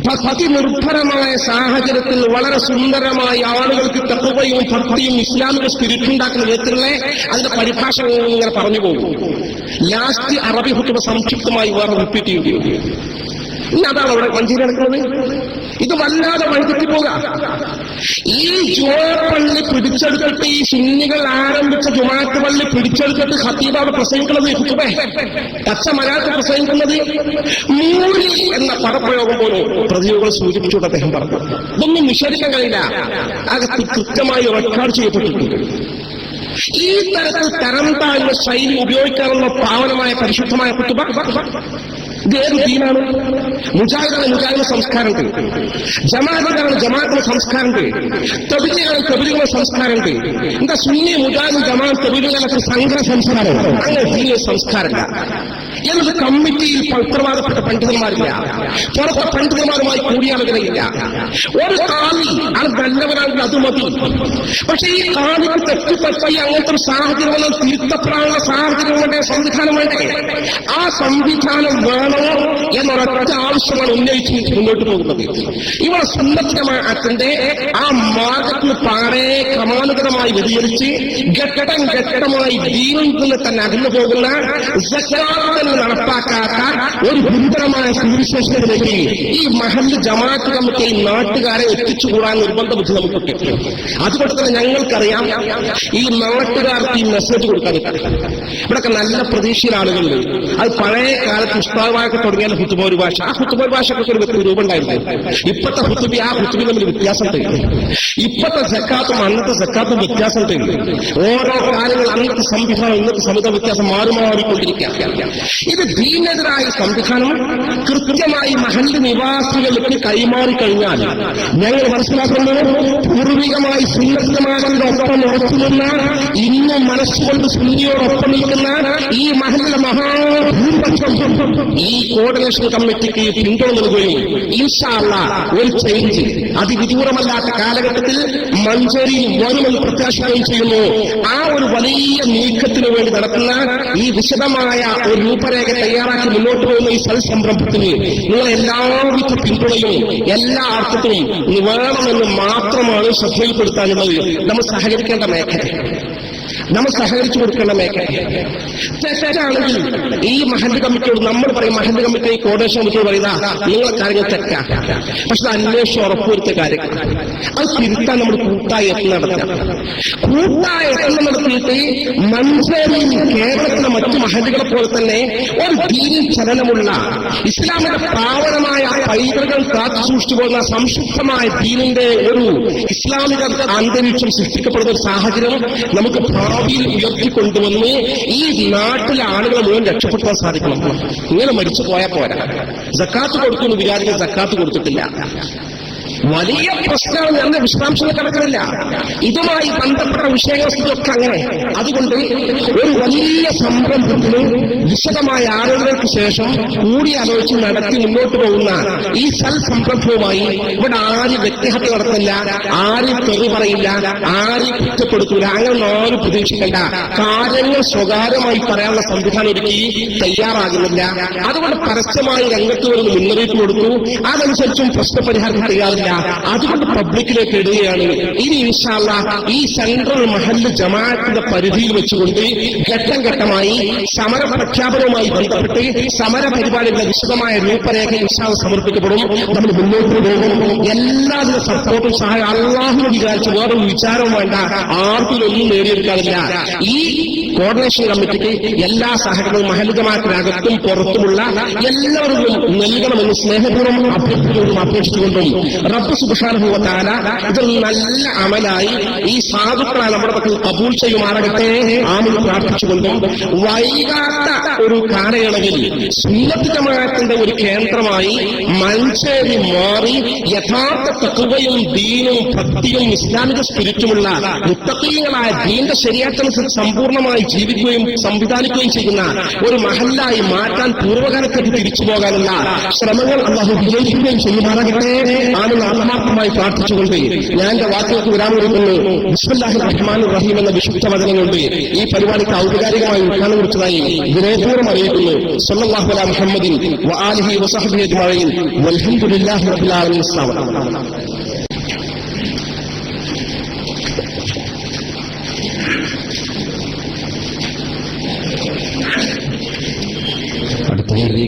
ഭക്തി നിർഭരമായ സാഹചര്യത്തിൽ വളരെ സുന്ദരമായി ആളുകൾക്ക് തഖ്വയും ഭക്തിയും ഇസ്ലാമിക സ്പിരിറ്റ് ഉണ്ടാക്കുന്ന വിധത്തിലുള്ള അതിന്റെ പരിഭാഷ ഇങ്ങനെ പറഞ്ഞു പോകും. ലാസ്റ്റ് അറബി ഖുതുബ സംക്ഷിപ്തമായി വേറെ റിപ്പീറ്റ് ചെയ്യുകയും. ഇനി അതാണ് അവിടെ മഞ്ചേരി നടക്കുന്നത്. ഇത് വല്ലാതെ വഴിതെറ്റിപ്പോക. ഈ ജുമാ പള്ളി പിടിച്ചെടുത്തിട്ട് ഈ സുന്നികൾ ആരംഭിച്ച ജുമാഅത്ത് പള്ളി പിടിച്ചെടുത്തിട്ട് ഖത്തീബാണ് പ്രസംഗിക്കുന്നത്. ഖുതുബ പച്ച മലയാളത്തിൽ പ്രസംഗിക്കുന്നത് മൂരി എന്ന പദപ്രയോഗം പോലും പ്രതിയോഗങ്ങൾ സൂചിപ്പിച്ചുകൊണ്ട് അദ്ദേഹം പറഞ്ഞു. ഇതൊന്നും നിഷേധിക്കാൻ കഴിയില്ല. അകത്ത് കൃത്യമായി റെക്കോർഡ് ചെയ്യപ്പെട്ടിട്ടുണ്ട്. ഈ തരത്തിൽ തരം താഴ്ന്ന ശൈലി ഉപയോഗിക്കാനുള്ള പാവനമായ പരിശുദ്ധമായ ഖുതുബ ഇതേത് ദീനാണ്? മുജാഹിദ് സംസ്കാരമുണ്ട്, ജമാഅത്തിന്റെ സംസ്കാരമുണ്ട്, തബ്ലീഗുകളുടെ സംസ്കാരമുണ്ട്. എന്താ സുന്നി മുജാഹിദ് ജമാഅത്ത് തബ്ലീഗുകളുടെ സംഘ സംസ്കാരം? അങ്ങനെ ദീന സംസ്കാരമില്ല. എന്നത് കമ്മിറ്റിയിൽ ഉത്തരവാദപ്പെട്ട പണ്ഡിതന്മാരില്ല, പുറത്തെ പണ്ഡിതന്മാരുമായി കൂടിയാലോചനയില്ല. ഒരു കാലി അത് നല്ലവരാണെങ്കിൽ അത് മതി. പക്ഷെ ഈ കാലിക്ക് തെറ്റുപറ്റി അങ്ങനത്തെ ഒരു സാഹചര്യം തിരുത്തപ്പെടാനുള്ള സാഹചര്യം വേണ്ടേ, സംവിധാനം വേണ്ടേ? ആ സംവിധാനം വേണോ എന്നൊരൊറ്റ ആവശ്യമാണ് ഉന്നയിച്ച് മുന്നോട്ട് പോകുന്നത്. ഇവിടെ സുന്നത്ത് ജമാഅത്തിന്റെ ആ മാർഗത്തിന് പാടെ ക്രമാനുഗതമായി വ്യതിചലിച്ച് ഘട്ടമായി ദീനിൽ നിന്ന് തന്നെ അകന്നു പോകുന്ന സക്കാത്ത് നടപ്പാക്കാത്ത ഒരു ഗുരുതരമായ സുവിശേഷത്തിലേക്ക് ഈ മഹല്ല് ജമാഅത്ത് കമ്മിറ്റി നാട്ടുകാരെ എത്തിച്ചുകൂടാൻ നിർബന്ധ ബുദ്ധി നമുക്കൊക്കെ. അതുകൊണ്ട് തന്നെ ഞങ്ങൾക്കറിയാം ഈ നാട്ടുകാർക്ക് ഈ മെസ്സേജ് കൊടുക്കാൻ. ഇവിടെയൊക്കെ നല്ല പ്രതീക്ഷയിലെ ആളുകളുണ്ട്. അത് പഴയ കാലത്ത് ഉസ്താദുമാരൊക്കെ തുടങ്ങിയാൽ ഹുത്തുബോർ ഭാഷ, ആ ഹുത്തുബോർ ഭാഷക്കൊക്കെ ഒരു രൂപം ഉണ്ടായിരുന്നു. ഇപ്പോഴത്തെ ഹുത്തുബി ആ ഹുത്തുബി തമ്മിൽ വ്യത്യാസമുണ്ട്. ഇപ്പോഴത്തെ സക്കാത്തും അന്നത്തെ സക്കാത്തും വ്യത്യാസമുണ്ട്. ഓരോ കാര്യങ്ങൾ അന്നത്തെ സംവിധാനം ഇന്നത്തെ സംവിധാന വ്യത്യാസം മാറിക്കൊണ്ടിരിക്കുക. ഇത് ദീനെതിരായ സംവിധാനം കൃത്യമായി മഹല്ല് നിവാസികൾക്ക് കൈമാറിക്കഴിഞ്ഞാൽ ഞങ്ങൾ മനസ്സിലാക്കുന്നത് പൂർവികമായി സുന്നത്തമാരുടെ ഒപ്പം ഉറച്ചുനിന്ന ഇന്നും മനസ്സുകൊണ്ട് സുന്നിയോടൊപ്പം നിൽക്കുന്ന ഈ മഹല്ലിലെ മഹാഭൂരിപക്ഷം ഈ കോർഡിനേഷൻ കമ്മിറ്റിക്ക് പിന്തുണ നൽകുകയും ഇൻഷാ അല്ലാഹ് ഒരു ചേഞ്ച് അതിവിദൂരമല്ലാത്ത കാലഘട്ടത്തിൽ മഞ്ചേരിയിൽ വരുമെന്ന് പ്രത്യാശയും ചെയ്യുന്നു. ആ ഒരു വലിയ നീക്കത്തിനു വേണ്ടി നടത്തുന്ന ഈ വിശദമായ ഒരു രൂപരേഖ തയ്യാറാക്കി മുന്നോട്ട് പോകുന്ന ഈ സൽസംരംഭത്തിന് നിങ്ങൾ എല്ലാവിധ പിന്തുണയും എല്ലാ അർത്ഥത്തിലും വേണമെന്ന് മാത്രമാണ് ശ്രദ്ധയിൽപ്പെടുത്താനുള്ളത്. നമ്മൾ സഹകരിക്കേണ്ട മേഖല, നമ്മൾ സഹകരിച്ചു കൊടുക്കേണ്ട മേഖല. തെറ്റാണെങ്കിൽ ഈ മഹല്ല് കമ്മിറ്റിയോട് നമ്മൾ പറയും, മഹല്ല് കമ്മിറ്റി കോർഡിനേഷൻ കമ്മിറ്റിയോട് പറയുക നിങ്ങളെ കാര്യങ്ങൾ തെറ്റാ, പക്ഷെ അന്വേഷണം ഉറപ്പുവരുത്തിയ കാര്യങ്ങൾ അത് തിരുത്താൻ നമ്മൾ കൂട്ടായ യത്നം നടത്താം. കൂട്ടായ യത്നം നടത്തിയിട്ട് മഞ്ചേരിയിൽ കേരളത്തിലെ മറ്റു മഹല്ലുകളെ പോലെ തന്നെ ഒരു ദീനിൽ ചലനമുള്ള ഇസ്ലാമിന്റെ പാവനമായ പൈതൃകൾ കാത്തു സൂക്ഷിച്ചു പോകുന്ന സംശുദ്ധമായ ദീനിന്റെ ഒരു ഇസ്ലാമിക അന്തരീക്ഷം സൃഷ്ടിക്കപ്പെടുന്ന ഒരു സാഹചര്യം നമുക്ക് ഭാവിയിൽ ഉയർത്തിക്കൊണ്ടുവന്ന് ഈ നാട്ടിലെ ആളുകളെ മുഴുവൻ രക്ഷപ്പെടുത്താൻ സാധിക്കണം. ഇങ്ങനെ മരിച്ചു പോയാൽ പോരാ. സക്കാത്ത് കൊടുക്കുന്നു വിചാരിക്കാൻ സക്കാത്ത് കൊടുത്തിട്ടില്ല, വലിയ പ്രശ്നമാണ്. എന്ന വിശദാംശങ്ങൾ കിടക്കുന്നില്ല. ഇതുമായി ബന്ധപ്പെട്ട വിഷയങ്ങളൊക്കെ അങ്ങനെ. അതുകൊണ്ട് ഒരു വലിയ സംരംഭത്തിന് വിശദമായ ആലോചനകൾക്ക് ശേഷം കൂടിയാലോചിച്ച് നടത്തി മുന്നോട്ട് പോകുന്ന ഈ സംരംഭവുമായി ഇവിടെ ആരും വ്യക്തിഹത്യ നടത്തില്ല, ആരും തെറി പറയില്ല, ആരും കുറ്റപ്പെടുത്തൂല, അങ്ങനെ ആരും പ്രതീക്ഷിക്കണ്ട. കാര്യങ്ങൾ സ്വകാര്യമായി പറയാനുള്ള സംവിധാനം ഒരുക്കി തയ്യാറാകുന്നില്ല. അതുകൊണ്ട് പരസ്യമായി രംഗത്ത് വരുന്ന മുന്നറിയിപ്പ് കൊടുത്തു. അതനുസരിച്ചും പ്രശ്നപരിഹാരം തയ്യാറില്ല. അതുകൊണ്ട് പബ്ലിക്കിലേക്ക് ഇടുകയാണ്. ഇനി ഇൻഷാ അല്ലാഹ് ഈ സെൻട്രൽ മഹല്ല് ജമാഅത്തിന്റെ പരിധിയിൽ വെച്ചുകൊണ്ട് ഘട്ടം ഘട്ടമായി സമര പ്രഖ്യാപനവുമായി ബന്ധപ്പെട്ട് സമര പരിപാടികളുടെ വിശദമായ രൂപരേഖ ഇൻഷാ അല്ലാഹ് സമർപ്പിക്കപ്പെടും. നമ്മൾ മുന്നോട്ട് പോകും. എല്ലാവരുടെ സപ്പോർട്ടും സഹായം അല്ലാഹുവിനെ വിചാരിച്ച് വേറൊരു വിചാരവും വേണ്ട, ആർക്കും ഒന്നും നേടിയെടുക്കാറില്ല. ഈ കോർഡിനേഷൻ കമ്മിറ്റിക്ക് എല്ലാ സഹകരണവും മഹല്ല് ജമാഅത്തിനകത്തും പുറത്തുമുള്ള എല്ലാവർക്കും നൽകണമെന്ന് സ്നേഹപൂർവ്വം അഭ്യർത്ഥിച്ചുകൊണ്ടും അപേക്ഷിച്ചുകൊണ്ടും റബ്ബ് സുബ്ഹാനഹു വ തആല ഇതൊരു നല്ല അമലായി ഈ സാധുക്കളെ നമ്മുടെ പക്കൽ കബൂൽ ചെയ്യുമാറാകട്ടെ ആമീൻ പ്രാർത്ഥിച്ചുകൊണ്ടും വൈകാത്ത ഒരു കാലയളവിൽ സുന്നത്ത് ജമാഅത്തിന്റെ ഒരു കേന്ദ്രമായി മഞ്ചേരി മാറി യഥാർത്ഥ തഖ്വയും ദീനും ഭക്തിയും ഇസ്ലാമിക സ്പിരിറ്റുമുള്ള മുത്തഖീങ്ങളായ ദീന്റെ ശരീഅത്തനുസരിച്ച് സമ്പൂർണ്ണമായി ജീവിക്കുകയും സംവിധാനിക്കുകയും ചെയ്യുന്ന ഒരു മഹല്ലായി മാറ്റാൻ പൂർവ്വകാലത്തേക്ക് തിരിച്ചു പോകാനുള്ള ശ്രമങ്ങൾ അല്ലാഹു വിജയിക്കുകയും ചെയ്യുമാറാകട്ടെ. ആണെന്ന് ആത്മാർത്ഥമായി പ്രാർത്ഥിച്ചുകൊണ്ട് ഞാൻ എന്റെ വാക്കുകൾക്ക് വിരാമൊരുക്കുന്നു. ബിസ്മില്ലാഹിർ റഹ്മാനിർ റഹീം എന്ന വിശുദ്ധ വചനം കൊണ്ട് ഈ പരിപാടിക്ക് ഔപചാരികമായി ഉദ്ഘാടനം കുറിച്ചതായി വിനയപൂർവ്വം അറിയിക്കുന്നു. സ്വല്ലല്ലാഹു അലാ മുഹമ്മദിൻ വആലിഹി വസഹ്ബിഹി അജ്മഈൻ വൽഹംദുലില്ലാഹി റബ്ബിൽ ആലമീൻ.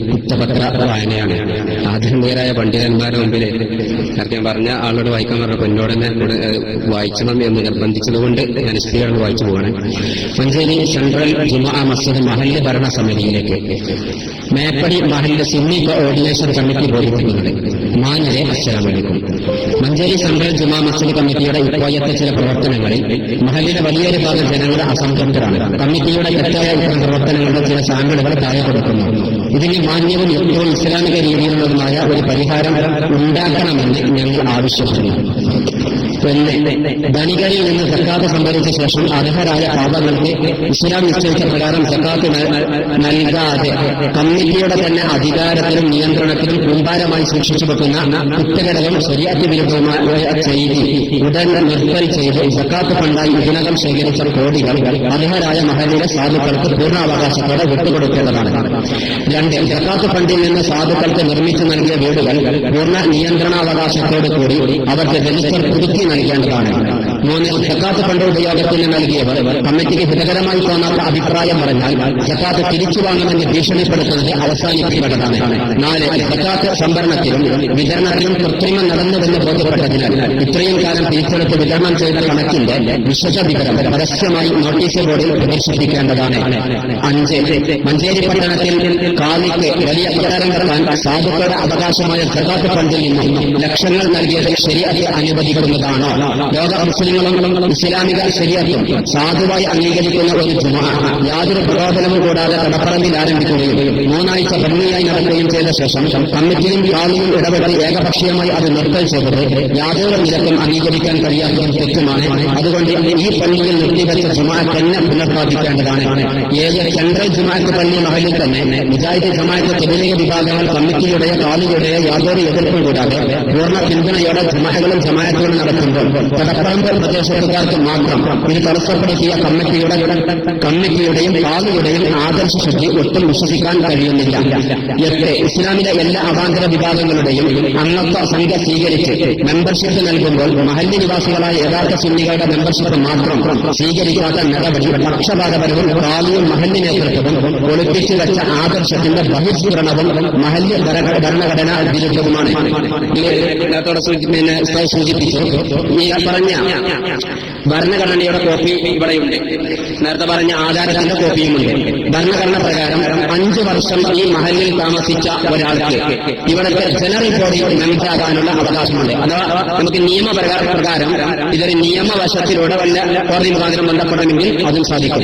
കുറ്റപത്ര വായനയാണ്. ആധുനികരായ പണ്ഡിതന്മാരുടെ മുമ്പിൽ ഞാൻ പറഞ്ഞ ആളോട് വായിക്കാൻ പറഞ്ഞപ്പോൾ എന്നോട് തന്നെ വായിക്കണം എന്ന് നിർബന്ധിച്ചതുകൊണ്ട് ഞാൻ സ്ത്രീകളോട് വായിച്ചു പോകണം. മഞ്ചേരി സെൻട്രൽ ജുമാ മസ്ജിദ് മഹല്ല് ഭരണസമിതിയിലേക്ക് മേപ്പടി മഹല്ല് സുന്നി കോർഡിനേഷൻ കമ്മിറ്റി ബോധിപ്പിക്കുന്നുണ്ട്. മാന്യരെ അസ്സലാമു അലൈക്കും. മഞ്ചേരി സെൻട്രൽ ജുമാ മസ്ജിദ് കമ്മിറ്റിയുടെ ഇപ്പോഴത്തെ ചില പ്രവർത്തനങ്ങളിൽ മഹല്ലിലെ വലിയൊരു ഭാഗം ജനങ്ങൾ അസംതൃപ്തരാണ്. കമ്മിറ്റിയുടെ തെറ്റായ ഇത്തരം പ്രവർത്തനങ്ങളുടെ ചില സാമ്പിളുകൾ താഴെ കൊടുക്കുന്നു. ഇതിന് മാന്യവും യുക്തവും ഇസ്ലാമിക രീതിയിലുള്ളതുമായ ഒരു പരിഹാരം ഉണ്ടാക്കണമെന്ന് ഞങ്ങൾ ആവശ്യപ്പെടുന്നു. ധനികരിൽ നിന്ന് സക്കാത്ത് സംഭരിച്ച ശേഷം അർഹരായ പാപങ്ങൾക്ക് ഇസ്ലാം നിശ്ചയിച്ച പ്രകാരം സക്കാത്ത് നൽകാതെ കമ്മിറ്റിയുടെ തന്നെ അധികാരത്തിലും നിയന്ത്രണത്തിലും കൂമ്പാരമായി സൂക്ഷിച്ചു വെക്കുന്ന കുറ്റകടകം ശരീഅത്ത് വിരുദ്ധമായ ചെയ്തി ഉടൻ നിർത്തൽ ചെയ്ത് സക്കാത്ത് ഫണ്ടായി ഇതിനകം ശേഖരിച്ച കോടികൾ അർഹരായ മഹല്ലിലെ സാധുക്കൾക്ക് പൂർണ്ണാവകാശത്തോടെ വിട്ടുകൊടുക്കേണ്ടതാണ്. 2. സക്കാത്ത് ഫണ്ടിൽ നിന്ന് സാധുക്കൾക്ക് നിർമ്മിച്ചു നൽകിയ വീടുകൾ പൂർണ്ണ നിയന്ത്രണാവകാശത്തോടു കൂടി അവർക്ക് രജിസ്റ്റർ പുതുക്കി നൽകേണ്ടതാണ്. 3. സക്കാത്ത് ഫണ്ട് ഉപയോഗത്തിന് നൽകിയവർ കമ്മിറ്റിക്ക് ഹിതകരമായി തോന്നാത്ത അഭിപ്രായം പറഞ്ഞാൽ സക്കാത്ത് തിരിച്ചു വാങ്ങുമെന്ന് ഭീഷണിപ്പെടുത്തുന്നത് അവസാനിപ്പിക്കേണ്ടതാണ്. 4. സക്കാത്ത് സംഭരണത്തിലും വിതരണത്തിലും കൃത്രിമം നടന്നുവെന്ന് ബോധ്യപ്പെട്ടതിനാൽ ഇത്രയും കാലം തിരിച്ചെടുത്ത് വിതരണം ചെയ്ത കണക്കിന്റെ വിശദ വിവരം പരസ്യമായി നോട്ടീസ് ബോർഡിൽ പ്രദർശിപ്പിക്കേണ്ടതാണ്. 5. മഞ്ചേരി പട്ടണത്തിൽ കാലിക്ക് വലിയ ഉപകാരം നടത്താൻ സാധുക്കളുടെ അവകാശമായ സക്കാത്ത് ഫണ്ടിൽ നിന്നും ലക്ഷങ്ങൾ നൽകിയത് ശരീഅത്ത് അനുവദിക്കുന്നതാണോ? ലോക മുസ്ലിങ്ങളും ഇസ്ലാമിക ശരീഅത്തും സാധുവായി അംഗീകരിക്കുന്ന ഒരു ജുമാ യാതൊരു പ്രകോപനവും കൂടാതെ കടപ്പറമ്പിൽ ആരംഭിക്കുകയും 3 ആഴ്ച ഭംഗിയായി നടക്കുകയും ചെയ്ത ശേഷം കമ്മിറ്റിയും കാളിയും ഇടപെടൽ ഏകപക്ഷീയമായി അത് നിർത്തൽ ചെയ്തത് യാതൊരു നിരക്കും അംഗീകരിക്കാൻ കഴിയാത്തതും തെറ്റുമാണ്. അതുകൊണ്ട് ഈ പള്ളിയിൽ നിർത്തിവെച്ച ജുമാഅത്ത് തന്നെ പുനഃസ്ഥാപിക്കേണ്ടതാണ്. 7. സെൻട്രൽ ജുമാഅത്ത് പള്ളി മഹലിൽ തന്നെ മുജാഹിദ് ജമാഅത്ത് തെബലീഗ് വിഭാഗങ്ങൾ കമ്മിറ്റിയുടെയോ കാളിയുടെയോ യാതൊരു എതിർപ്പും കൂടാതെ പൂർണ്ണ പിന്തുണയോടെ ജുമാഅത്തുകളും ജമാഅത്തുകളും നടത്തുമ്പോൾ കടപ്പറമ്പ് പ്രദേശത്തുകാർക്ക് മാത്രം ഇത് തടസ്സപ്പെടുത്തിയ കമ്മിറ്റിയുടെയും കാളിയുടെയും ആദർശ ശുദ്ധി ഒട്ടും വിശ്വസിക്കാൻ കഴിയുന്നില്ല. 8. ഇസ്ലാമിലെ എല്ലാ അവാന്തര വിഭാഗങ്ങളുടെയും അംഗത്വ സംഖ്യ സ്വീകരിച്ച് മെമ്പർഷിപ്പ് നൽകുമ്പോൾ മഹല്ലി നിവാസികളായ യഥാർത്ഥ സുന്നികളുടെ മെമ്പർഷിപ്പ് മാത്രം സ്വീകരിക്കാത്ത നടപടി പക്ഷപാതപരവും കാളിയും മഹല്ലി നേതൃത്വവും ഒളിപ്പിച്ചു വെച്ച ആദർശത്തിന്റെ ബഹിഷ്കരണവും മഹല്ലി ഭരണഘടനാ വിരുദ്ധവുമാണ്. സൂചിപ്പിച്ചു ഈ പറഞ്ഞ ഭരണഘടനയുടെ കോപ്പി ഇവിടെയുണ്ട്. നേരത്തെ പറഞ്ഞ ആധാരത്തിന്റെ കോപ്പിയുമുണ്ട്. ഭരണഘടന പ്രകാരം 5 വർഷം ഈ മഹല്ലിൽ താമസിച്ച ഒരാൾക്ക് ഇവിടുത്തെ ജനറൽ ബോഡി മെമ്പറാകാനുള്ള അവകാശമുണ്ട്. അഥവാ നമുക്ക് നിയമപ്രകാരം ഇതൊരു നിയമവശത്തിലൂടെ വല്ല കോടതി മുഖാന്തരം ബന്ധപ്പെടണമെങ്കിൽ അതും സാധിക്കും.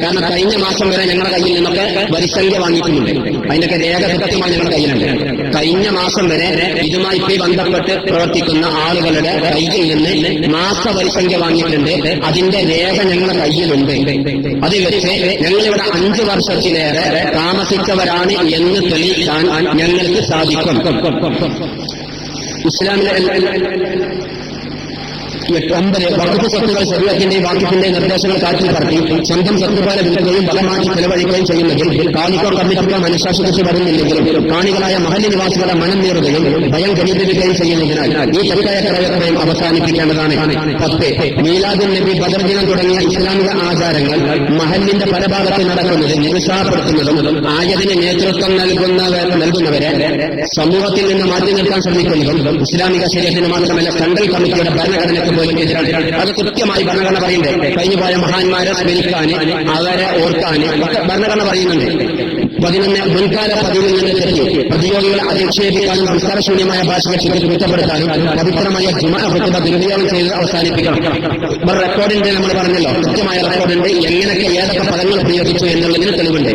കാരണം കഴിഞ്ഞ മാസം വരെ ഞങ്ങളുടെ കയ്യിൽ നിന്നൊക്കെ വരിസംഖ്യ വാങ്ങിക്കുന്നുണ്ട്. അതിന്റെയൊക്കെ രേഖ കൃത്യമായി ഞങ്ങളുടെ കയ്യിലുണ്ട്. കഴിഞ്ഞ മാസം വരെ ഇതുമായി ബന്ധപ്പെട്ട് പ്രവർത്തിക്കുന്ന ആളുകളുടെ കയ്യിൽ നിന്ന് മാസവരിസംഖ്യ വാങ്ങിയിട്ടുണ്ട്. അതിന്റെ രേഖ ഞങ്ങളുടെ കയ്യിലുണ്ട്. അത് വെച്ച് ഞങ്ങളിവിടെ 5 വർഷത്തിലേറെ താമസിച്ചവരാണ് എന്ന് തെളിയിക്കാൻ ഞങ്ങൾക്ക് സാധിക്കും. ഇസ്ലാമിലെ 9 വഖഫ് സ്വത്തുകൾ ശരീഅത്തിന്റെയും വാക്കിഫിന്റെയും നിർദ്ദേശങ്ങൾ കാറ്റിൽ പറത്തി സ്വന്തം സ്വത്ത് പോലെ വിൽക്കുകയും ബലമാറ്റി ചെലവഴിക്കുകയും ചെയ്യുന്നതിൽ കാണിക്കോ കമ്മിറ്റിക്കോ മനഃശാസ്ത്രത്തിൽ വരുന്നില്ലെങ്കിലും കാണികളായ മഹല്ലി നിവാസികളെ മനം നേറുകയും ഭയം ഘനീകരിക്കുകയും ചെയ്യുന്നതിനാൽ ഈ തെറ്റായ പ്രവർത്തനം അവസാനിപ്പിക്കേണ്ടതാണ്. 10. മീലാദുൻ നബി, ബദർ ദിനം തുടങ്ങിയ ഇസ്ലാമിക ആചാരങ്ങൾ മഹല്ലിന്റെ പല ഭാഗത്ത് നടക്കുന്നത് നിരുത്സാഹപ്പെടുത്തുന്നതും ആയതിന് നേതൃത്വം നൽകുന്നവരെ സമൂഹത്തിൽ നിന്ന് മാറ്റി നിർത്താൻ ശ്രമിക്കുന്നതും ഇസ്ലാമിക ശരീഅത്തിന് മാത്രമല്ല സെൻട്രൽ കമ്മിറ്റിയുടെ ഭരണഘടനയ്ക്ക് അത് കൃത്യമായി ഭരണഘടന പറയുന്നുണ്ട്. കഴിഞ്ഞുപോയ മഹാന്മാരെ സ്മരിക്കാൻ, അവരെ ഓർക്കാൻ ഭരണഘടന പറയുന്നുണ്ട്. 11 മുൻകാല പതിവിൽ നിന്ന് തെറ്റി പ്രതിയോഗികളെ അധിക്ഷേപിക്കാനും സംസ്കാരശൂന്യമായ ഭാഷകൾ കുറ്റപ്പെടുത്താനും പവിത്രമായ ഖുതുബ ദുരുപയോഗം ചെയ്ത് അവസാനിപ്പിക്കണം. റെക്കോർഡിന്റെ നമ്മൾ പറഞ്ഞല്ലോ, കൃത്യമായ റെക്കോർഡുണ്ട്, എങ്ങനെയൊക്കെ ഏതൊക്കെ പദങ്ങൾ ഉപയോഗിച്ചു എന്നുള്ളതിന് തെളിവുണ്ട്.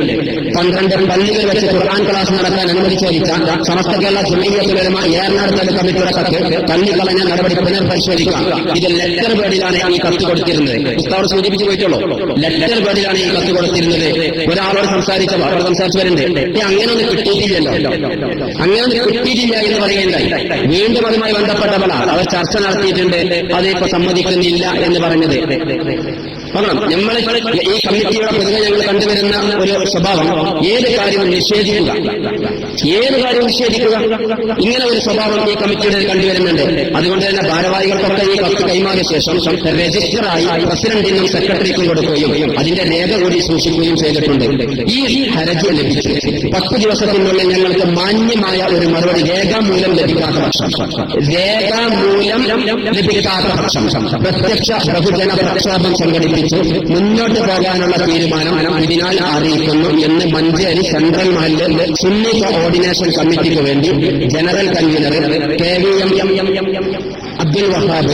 12 പള്ളികൾ വെച്ച് ഖുർആൻ ക്ലാസ് നടത്താൻ അനുമതി ചോദിച്ച സമസ്ത കേരള ജമീയത്തുൽ ഉലമ ഏറനാട് താലൂക്ക് കമ്മിറ്റിയുടെ കത്ത് തള്ളിക്കളഞ്ഞ നടപടി പുനർപരിശോധിക്കാം. ഇത് ലെറ്റർ പേഡിലാണ് ഈ കത്ത് കൊടുത്തിരുന്നത്. ഉസ്താദ് സൂചിപ്പിച്ചു പോയിട്ടുള്ളൂ, ലെറ്റർ പേഡിലാണ് ഈ കത്ത് കൊടുത്തിരുന്നത്. ഒരാളോട് സംസാരിച്ചവരുണ്ട്, അങ്ങനെയൊന്നും കിട്ടിയിട്ടില്ലല്ലോ, അങ്ങനെയൊന്നും കിട്ടിയിട്ടില്ല എന്ന് പറയുകയുണ്ടായി. വീണ്ടും അതുമായി ബന്ധപ്പെട്ടവളാണ് അവർ ചർച്ച നടത്തിയിട്ടുണ്ട്, അതിപ്പോ സമ്മതിക്കുന്നില്ല എന്ന് പറഞ്ഞത്. നമ്മൾ ഈ കമ്മിറ്റിയുടെ പൊതുവെ ഞങ്ങൾ കണ്ടുവരുന്ന ഒരു സ്വഭാവം ഏത് കാര്യവും നിഷേധിക്കുക, ഏത് കാര്യവും നിഷേധിക്കുക, ഇങ്ങനെ ഒരു സ്വഭാവം ഈ കമ്മിറ്റിയുടെ കണ്ടുവരുന്നുണ്ട്. അതുകൊണ്ട് തന്നെ ഭാരവാഹികൾക്കൊക്കെ ഈ കത്ത് കൈമാറിയ ശേഷം രജിസ്റ്ററായി പ്രസിഡന്റിനും സെക്രട്ടറിക്കും കൊടുക്കുകയും അതിന്റെ രേഖ കൂടി സൂക്ഷിക്കുകയും ചെയ്തിട്ടുണ്ട്. ഈ ഹർജി ലഭിച്ചു 10 ദിവസത്തിനുള്ളിൽ ഞങ്ങൾക്ക് മാന്യമായ ഒരു മറുപടി രേഖാമൂലം ലഭിക്കാത്ത പക്ഷം പ്രത്യക്ഷ ബഹുജന പ്രക്ഷോഭം സംഘടിപ്പിച്ചു മുന്നോട്ട് പോകാനുള്ള തീരുമാനം ഇതിനാൽ അറിയിക്കുന്നു എന്ന് മഞ്ചേരി സെൻട്രൽ മഹല്ല് സുന്നി കോർഡിനേഷൻ കമ്മിറ്റിക്ക് വേണ്ടി general convener KVM Abdul Wahab,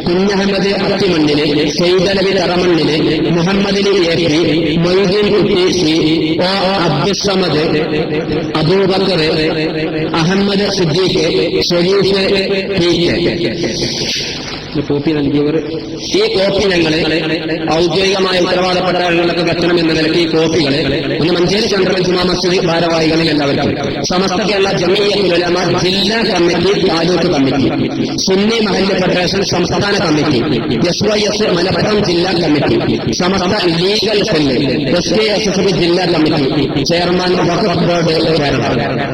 Kunhahammed അത്തിമണ്ണിന്, സൈദലവി തറമണ്ണിന്, Muhammad AP, Moideen Kutty C, O Abdussamad, Abubacker, Ahammed Siddique, Shareef PK copy നൽകിയവർ ഈ കോപ്പി ഞങ്ങളെ ഔദ്യോഗികമായ ഉത്തരവാദപ്പെട്ട ആളുകളൊക്കെ കത്തണം എന്ന നിലയ്ക്ക് ഈ കോപ്പികളെ ഒന്ന് മഞ്ചേരി സെൻട്രൽ ജുമാ മസ്ജിദ് ഭാരവാഹികളിൽ എല്ലാവർക്കും, സമസ്ത കേരള ജമീയത്തുൽ ഉലമ ജില്ലാ കമ്മിറ്റി, താലൂക്ക് കമ്മിറ്റി, സുന്നി മഹല്ല് ഫെഡറേഷൻ സംസ്ഥാന കമ്മിറ്റി, SYS മലപ്പുറം ജില്ലാ കമ്മിറ്റി, സമസ്ത ലീഗൽ സെല്ല്, SKSSB ജില്ലാ കമ്മിറ്റി, ചെയർമാൻ വഖഫ് ബോർഡ് കേരള,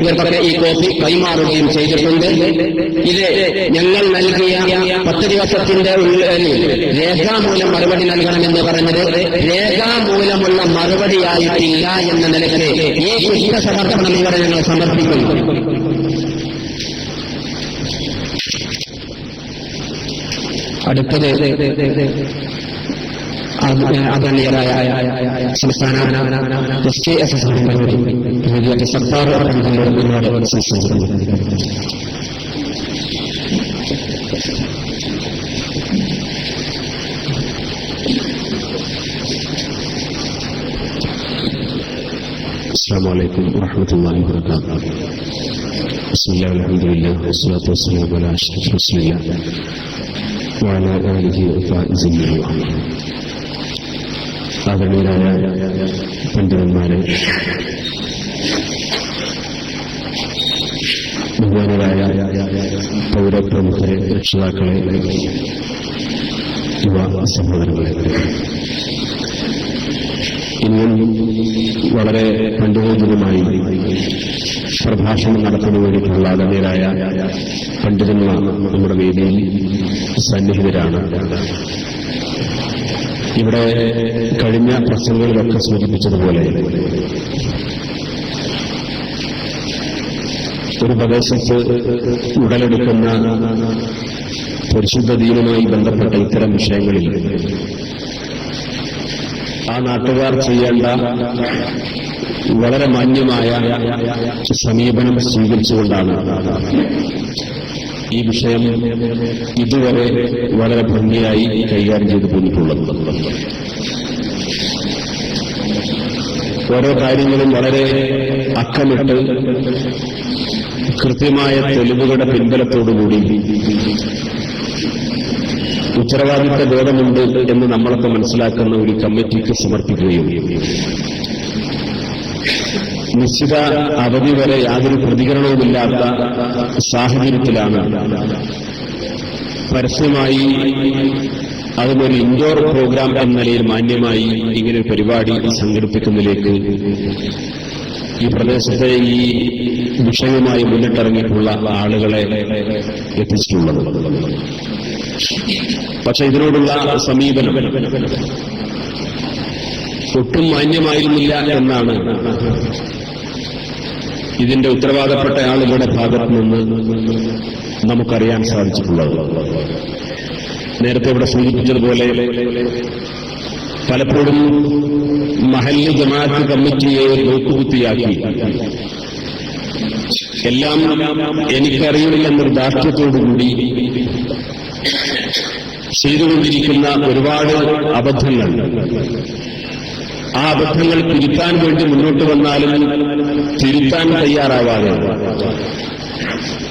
ഇവർക്കൊക്കെ ഈ കോപ്പി കൈമാറുകയും ചെയ്തിട്ടുണ്ട്. ഇത് ഞങ്ങൾ നൽകിയ 10 ദിവസത്തിന്റെ ഉള്ളിൽ രേഖാമൂലം മറുപടി നൽകണമെന്ന് പറഞ്ഞത് രേഖാമൂലമുള്ള മറുപടിയായിട്ടില്ല എന്ന നിലയ്ക്ക് ഈ കുറ്റസമർപ്പണം ഇവിടെ ഞങ്ങൾ സമർപ്പിക്കുന്നു. അടുത്തത് ആദരണീയരായ സംസ്ഥാന SKSS സർക്കാർ السلام عليكم ورحمة الله وبركاته. بسم الله والحمد لله والصلاة والسلام على أشرف رسول الله وعلى آله وصحبه أجمعين. ആദരണീയരായ പണ്ഡിതന്മാരെ, ബഹുമാനരായ പൗരപ്രമുഖരെ, രക്ഷിതാക്കളെ, യുവ സഹോദരങ്ങളെ, ഇന്നും വളരെ പണ്ഡിതോചിതമായി പ്രഭാഷണം നടത്തുന്ന വേണ്ടിയിട്ടുള്ള ആദരണീയരായ പണ്ഡിതന്മാർ നമ്മുടെ വേദിയിൽ സന്നിഹിതരാണ്. ഇവിടെ കഴിഞ്ഞ പ്രസംഗങ്ങളിലൊക്കെ സൂചിപ്പിച്ചതുപോലെ ഒരു പ്രദേശത്ത് ഉടലെടുക്കുന്ന പരിശുദ്ധ ദീനുമായി ബന്ധപ്പെട്ട ഇത്തരം വിഷയങ്ങളിൽ ആ നാട്ടുകാർ ചെയ്യേണ്ട വളരെ മാന്യമായ സമീപനം സ്വീകരിച്ചുകൊണ്ടാണ് ഈ വിഷയം ഇതുവരെ വളരെ ഭംഗിയായി കൈകാര്യം ചെയ്തു പോയിട്ടുള്ളത്. ഓരോ കാര്യങ്ങളും വളരെ അക്കമിട്ട് കൃത്യമായ തെളിവുകളുടെ പിൻബലത്തോടുകൂടി ഉത്തരവാദിത്ത ബോധമുണ്ട് എന്ന് നമ്മളൊക്കെ മനസ്സിലാക്കുന്ന ഒരു കമ്മിറ്റിക്ക് സമർപ്പിക്കുകയും നിശ്ചിത അവധി വരെ യാതൊരു പ്രതികരണവുമില്ലാത്ത സാഹചര്യത്തിലാണ് പരസ്യമായി അതുമൊരു ഇൻഡോർ പ്രോഗ്രാം എന്ന നിലയിൽ മാന്യമായി ഇങ്ങനെ പരിപാടി സംഘടിപ്പിക്കുന്നതിലേക്ക് ഈ പ്രദേശത്തെ ഈ വിഷയവുമായി മുന്നിട്ടിറങ്ങിയിട്ടുള്ള ആളുകളെ എത്തിച്ചിട്ടുള്ളത്. പക്ഷെ ഇതിനോടുള്ള സമീപനം ഒട്ടും മാന്യമായിരുന്നില്ല എന്നാണ് ഇതിന്റെ ഉത്തരവാദപ്പെട്ട ആളുകളുടെ ഭാഗത്തു നിന്ന് നമുക്കറിയാൻ സാധിച്ചിട്ടുള്ളത്. നേരത്തെ ഇവിടെ സൂചിപ്പിച്ചതുപോലെ പലപ്പോഴും മഹല്ല് ജമാഅത്ത് കമ്മിറ്റിയെ നോക്കുകുത്തിയാക്കി എല്ലാം എനിക്കറിയില്ലെന്ന ധാർഷ്ട്യത്തോടുകൂടി ചെയ്തുകൊണ്ടിരിക്കുന്ന ഒരുപാട് അബദ്ധങ്ങൾ, ആ അബദ്ധങ്ങൾ തിരുത്താൻ വേണ്ടി മുന്നോട്ട് വന്നാലും തിരുത്താൻ തയ്യാറാവാതെ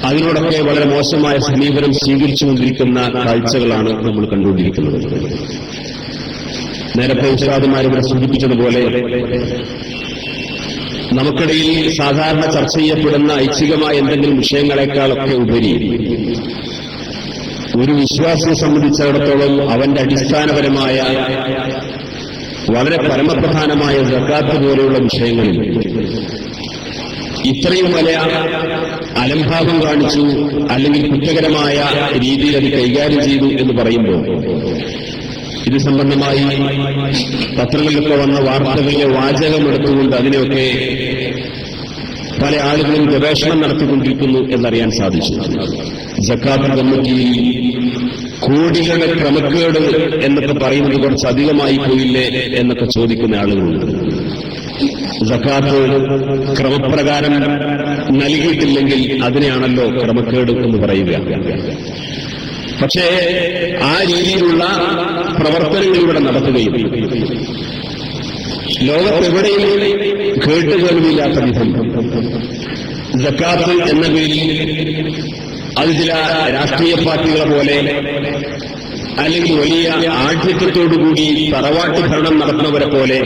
അതിനോടൊക്കെ വളരെ മോശമായ സമീപനം സ്വീകരിച്ചുകൊണ്ടിരിക്കുന്ന കാഴ്ചകളാണ് നമ്മൾ കണ്ടുകൊണ്ടിരിക്കുന്നത്. നേരത്തെ ഉസ്താദുമാരിവിടെ സൂചിപ്പിച്ചതുപോലെ നമുക്കിടയിൽ സാധാരണ ചർച്ച ചെയ്യപ്പെടുന്ന ഐച്ഛികമായ എന്തെങ്കിലും വിഷയങ്ങളെക്കാളൊക്കെ ഉപരി ഒരു വിശ്വാസിയെ സംബന്ധിച്ചിടത്തോളം അവന്റെ അടിസ്ഥാനപരമായ വളരെ പരമപ്രധാനമായ സക്കാത്ത് പോലെയുള്ള വിഷയങ്ങളിൽ ഇത്രയും വലിയ അലംഭാവം കാണിച്ചു അല്ലെങ്കിൽ കുറ്റകരമായ രീതിയിൽ അത് കൈകാര്യം ചെയ്തു എന്ന് പറയുമ്പോൾ ഇത് സംബന്ധമായി പത്രങ്ങളിലൊക്കെ വന്ന വാർത്തകളിലെ വാചകം എടുത്തുകൊണ്ട് അതിനെയൊക്കെ പല ആളുകളും ഗവേഷണം നടത്തിക്കൊണ്ടിരിക്കുന്നു എന്നറിയാൻ സാധിച്ചു. സക്കാത്ത് കമ്മിറ്റിയിൽ കോടികളുടെ ക്രമക്കേട് എന്നൊക്കെ പറയുന്നത് കുറച്ച് അധികമായി പോയില്ലേ എന്നൊക്കെ ചോദിക്കുന്ന ആളുകളുണ്ട്. സക്കാത്ത് ക്രമപ്രകാരം നൽകിയിട്ടില്ലെങ്കിൽ അതിനെയാണല്ലോ ക്രമക്കേട് എന്ന് പറയുക. പക്ഷേ ആ രീതിയിലുള്ള പ്രവർത്തനങ്ങൾ ഇവിടെ നടത്തുകയും ലോകത്തെവിടെയും കേട്ടുകേൾവിയില്ലാത്ത വിധം സക്കാത്ത് എന്ന പേരിൽ അത് ചില രാഷ്ട്രീയ പാർട്ടികളെ പോലെ അല്ലെങ്കിൽ വലിയ ആഠ്യത്വത്തോടുകൂടി തറവാട്ട് ഭരണം നടത്തുന്നവരെ പോലെ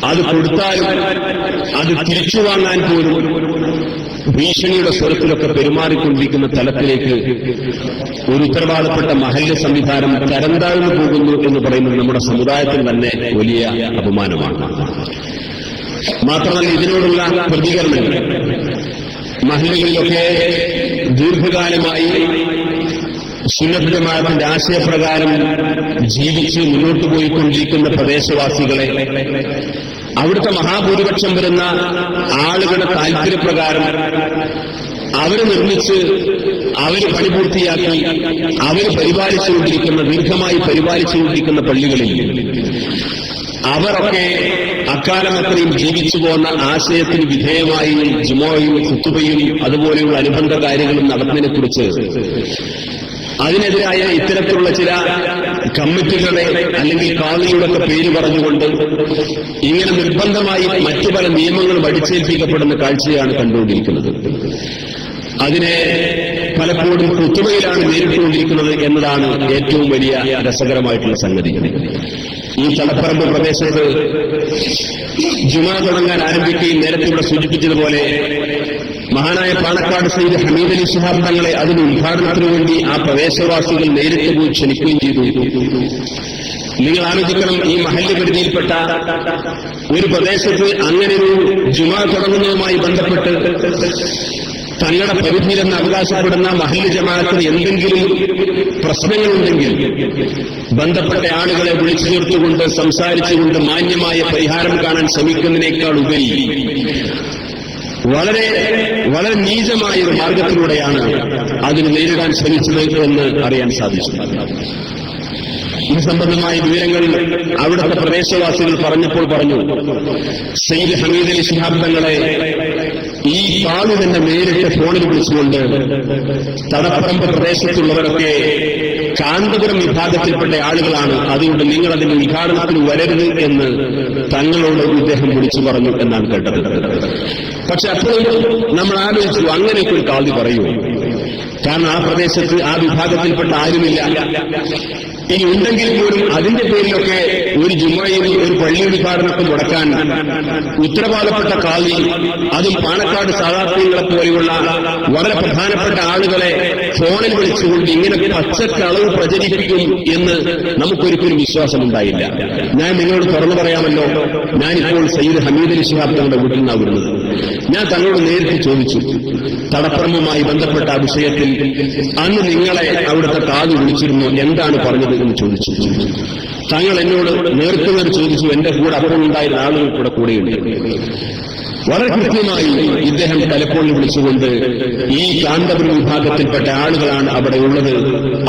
അത് കൊടുത്താലും അത് തിരിച്ചു വാങ്ങാൻ പോലും ഭീഷണിയുടെ സ്വരത്തിലൊക്കെ പെരുമാറിക്കൊണ്ടിരിക്കുന്ന തലത്തിലേക്ക് ഒരു ഉത്തരവാദപ്പെട്ട മഹല്ല് സംവിധാനം തരംതാഴ്ന്നു പോകുന്നു എന്ന് പറയുന്നത് നമ്മുടെ സമുദായത്തിൽ തന്നെ വലിയ അപമാനമാണ്. മാത്രമല്ല ഇതിനോടുള്ള പ്രതികരണങ്ങൾ മഹല്ലുകളിലൊക്കെ ദീർഘകാലമായി സുന്നത്ത് ജമാഅത്തിന്റെ ആശയപ്രകാരം ജീവിച്ച് മുന്നോട്ട് പോയിക്കൊണ്ടിരിക്കുന്ന പ്രദേശവാസികളെ അവിടുത്തെ മഹാഭൂരിപക്ഷം വരുന്ന ആളുകളുടെ താൽപര്യപ്രകാരം അവർ നിർമ്മിച്ച് അവർ പണി പൂർത്തിയാക്കി അവർ പരിപാലിച്ചുകൊണ്ടിരിക്കുന്ന ദീർഘമായി പരിപാലിച്ചുകൊണ്ടിരിക്കുന്ന പള്ളികളിൽ അവരൊക്കെ അക്കാലം അത്രയും ജീവിച്ചു പോന്ന ആശയത്തിന് വിധേയമായി ജുമുഅയും ഖുതുബയും അതുപോലെയുള്ള അനുബന്ധ കാര്യങ്ങളും നടത്തുന്നതിനെക്കുറിച്ച് അതിനെതിരായ ഇത്തരത്തിലുള്ള ചില കമ്മിറ്റികളെ അല്ലെങ്കിൽ ഖാദിയുടെയൊക്കെ പേര് പറഞ്ഞുകൊണ്ട് ഇങ്ങനെ നിർബന്ധമായി മറ്റു പല നിയമങ്ങളും അടിച്ചേൽപ്പിക്കപ്പെടുന്ന കാഴ്ചയാണ് കണ്ടുകൊണ്ടിരിക്കുന്നത്. അതിനെ പലപ്പോഴും ഖുതുബയിലാണ് നേരിട്ടുകൊണ്ടിരിക്കുന്നത് എന്നതാണ് ഏറ്റവും വലിയ രസകരമായിട്ടുള്ള സംഗതി. ഈ തലപ്പറമ്പ് പ്രദേശത്ത് ജുമാ തുടങ്ങാൻ ആരംഭിക്കുകയും നേരത്തെ ഇവിടെ സൂചിപ്പിച്ചതുപോലെ മഹാനായ പാണക്കാട് സയ്യിദ് ഹമീദ് അലി ശിഹാബ് തങ്ങളെ അതിന് ഉദ്ഘാടനത്തിനു വേണ്ടി ആ പ്രദേശവാസികൾ നേരിട്ട് പോയി ക്ഷണിക്കുകയും ചെയ്തു. നിങ്ങൾ ആലോചിക്കണം, ഈ മഹല്ല് പരിധിയിൽപ്പെട്ട ഒരു പ്രദേശത്ത് അങ്ങനെ ഒരു ജുമാ തുടങ്ങുന്നതുമായി ബന്ധപ്പെട്ട് തങ്ങളുടെ പരിധിയിലെന്ന് അവകാശപ്പെടുന്ന മഹല്ല് ജമാഅത്തിന് എന്തെങ്കിലും പ്രശ്നങ്ങളുണ്ടെങ്കിൽ ബന്ധപ്പെട്ട ആളുകളെ വിളിച്ചു ചേർത്തുകൊണ്ട് സംസാരിച്ചുകൊണ്ട് മാന്യമായ പരിഹാരം കാണാൻ ശ്രമിക്കുന്നതിനേക്കാൾ ഉപരി വളരെ വളരെ നീചമായ ഒരു മാർഗത്തിലൂടെയാണ് അതിന് നേരിടാൻ ശ്രമിച്ചത് എന്ന് അറിയാൻ സാധിച്ചു. ഇത് സംബന്ധമായ വിവരങ്ങൾ അവിടുത്തെ പ്രദേശവാസികൾ പറഞ്ഞപ്പോൾ പറഞ്ഞു, സയ്യിദ് ഹമീദ് അലി ശിഹാബ് തങ്ങളെ ഈ കാളു തന്നെ നേരിട്ട് ഫോണിൽ വിളിച്ചുകൊണ്ട് തടപ്പറമ്പ് പ്രദേശത്തുള്ളവരൊക്കെ കാന്തപുരം വിഭാഗത്തിൽപ്പെട്ട ആളുകളാണ്, അതുകൊണ്ട് നിങ്ങൾ അതിന്റെ ഉദ്ഘാടനത്തിന് വരരുത് എന്ന് തങ്ങളോട് ഇദ്ദേഹം വിളിച്ചു പറഞ്ഞു എന്നാണ് കേട്ടത്. പക്ഷെ അപ്പോഴും നമ്മൾ ആലോചിച്ചു, അങ്ങനെയൊക്കെ ഒരു കാളി പറയൂ? കാരണം ആ പ്രദേശത്ത് ആ വിഭാഗത്തിൽപ്പെട്ട ആരുമില്ല. ഇനി ഉണ്ടെങ്കിൽ പോലും അതിന്റെ പേരിലൊക്കെ ഒരു ജുമുഅയും ഒരു പള്ളി ഉദ്ഘാടനമൊക്കെ മുടക്കാൻ ഉത്തരവാദപ്പെട്ട കാളി, അതും പാണക്കാട് സാധാർത്ഥ്യങ്ങളെ പോലെയുള്ള വളരെ പ്രധാനപ്പെട്ട ആളുകളെ ഫോണിൽ വിളിച്ചുകൊണ്ട് ഇങ്ങനെ പച്ചക്കളവ് പ്രചരിപ്പിക്കും എന്ന് നമുക്കൊരിക്കലും വിശ്വാസമുണ്ടായില്ല. ഞാൻ നിങ്ങളോട് തുറന്നു പറയാമല്ലോ, ഞാനിപ്പോൾ സയ്യിദ് ഹമീദ് അലി ശിഹാബ് തങ്ങളുടെ വീട്ടിൽ നിന്നാണ് വരുന്നത്. ഞാൻ തങ്ങളോട് നേരിട്ട് ചോദിച്ചു, തടപ്പറമ്പുമായി ബന്ധപ്പെട്ട ആ വിഷയത്തിൽ അന്ന് നിങ്ങളെ അവിടുത്തെ കാത് വിളിച്ചിരുന്നു, എന്താണ് പറഞ്ഞത് എന്ന് ചോദിച്ചു. തങ്ങൾ എന്നോട് നേർക്കുനേർ ചോദിച്ചു, എന്റെ കൂടെ അപ്പോൾ ഉണ്ടായിരുന്ന ആളുകൾ കൂടെയുണ്ട്. വളരെ കൃത്യമായി ഇദ്ദേഹം ടെലിഫോണിൽ വിളിച്ചുകൊണ്ട് ഈ കാന്തപുരം വിഭാഗത്തിൽപ്പെട്ട ആളുകളാണ് അവിടെ ഉള്ളത്,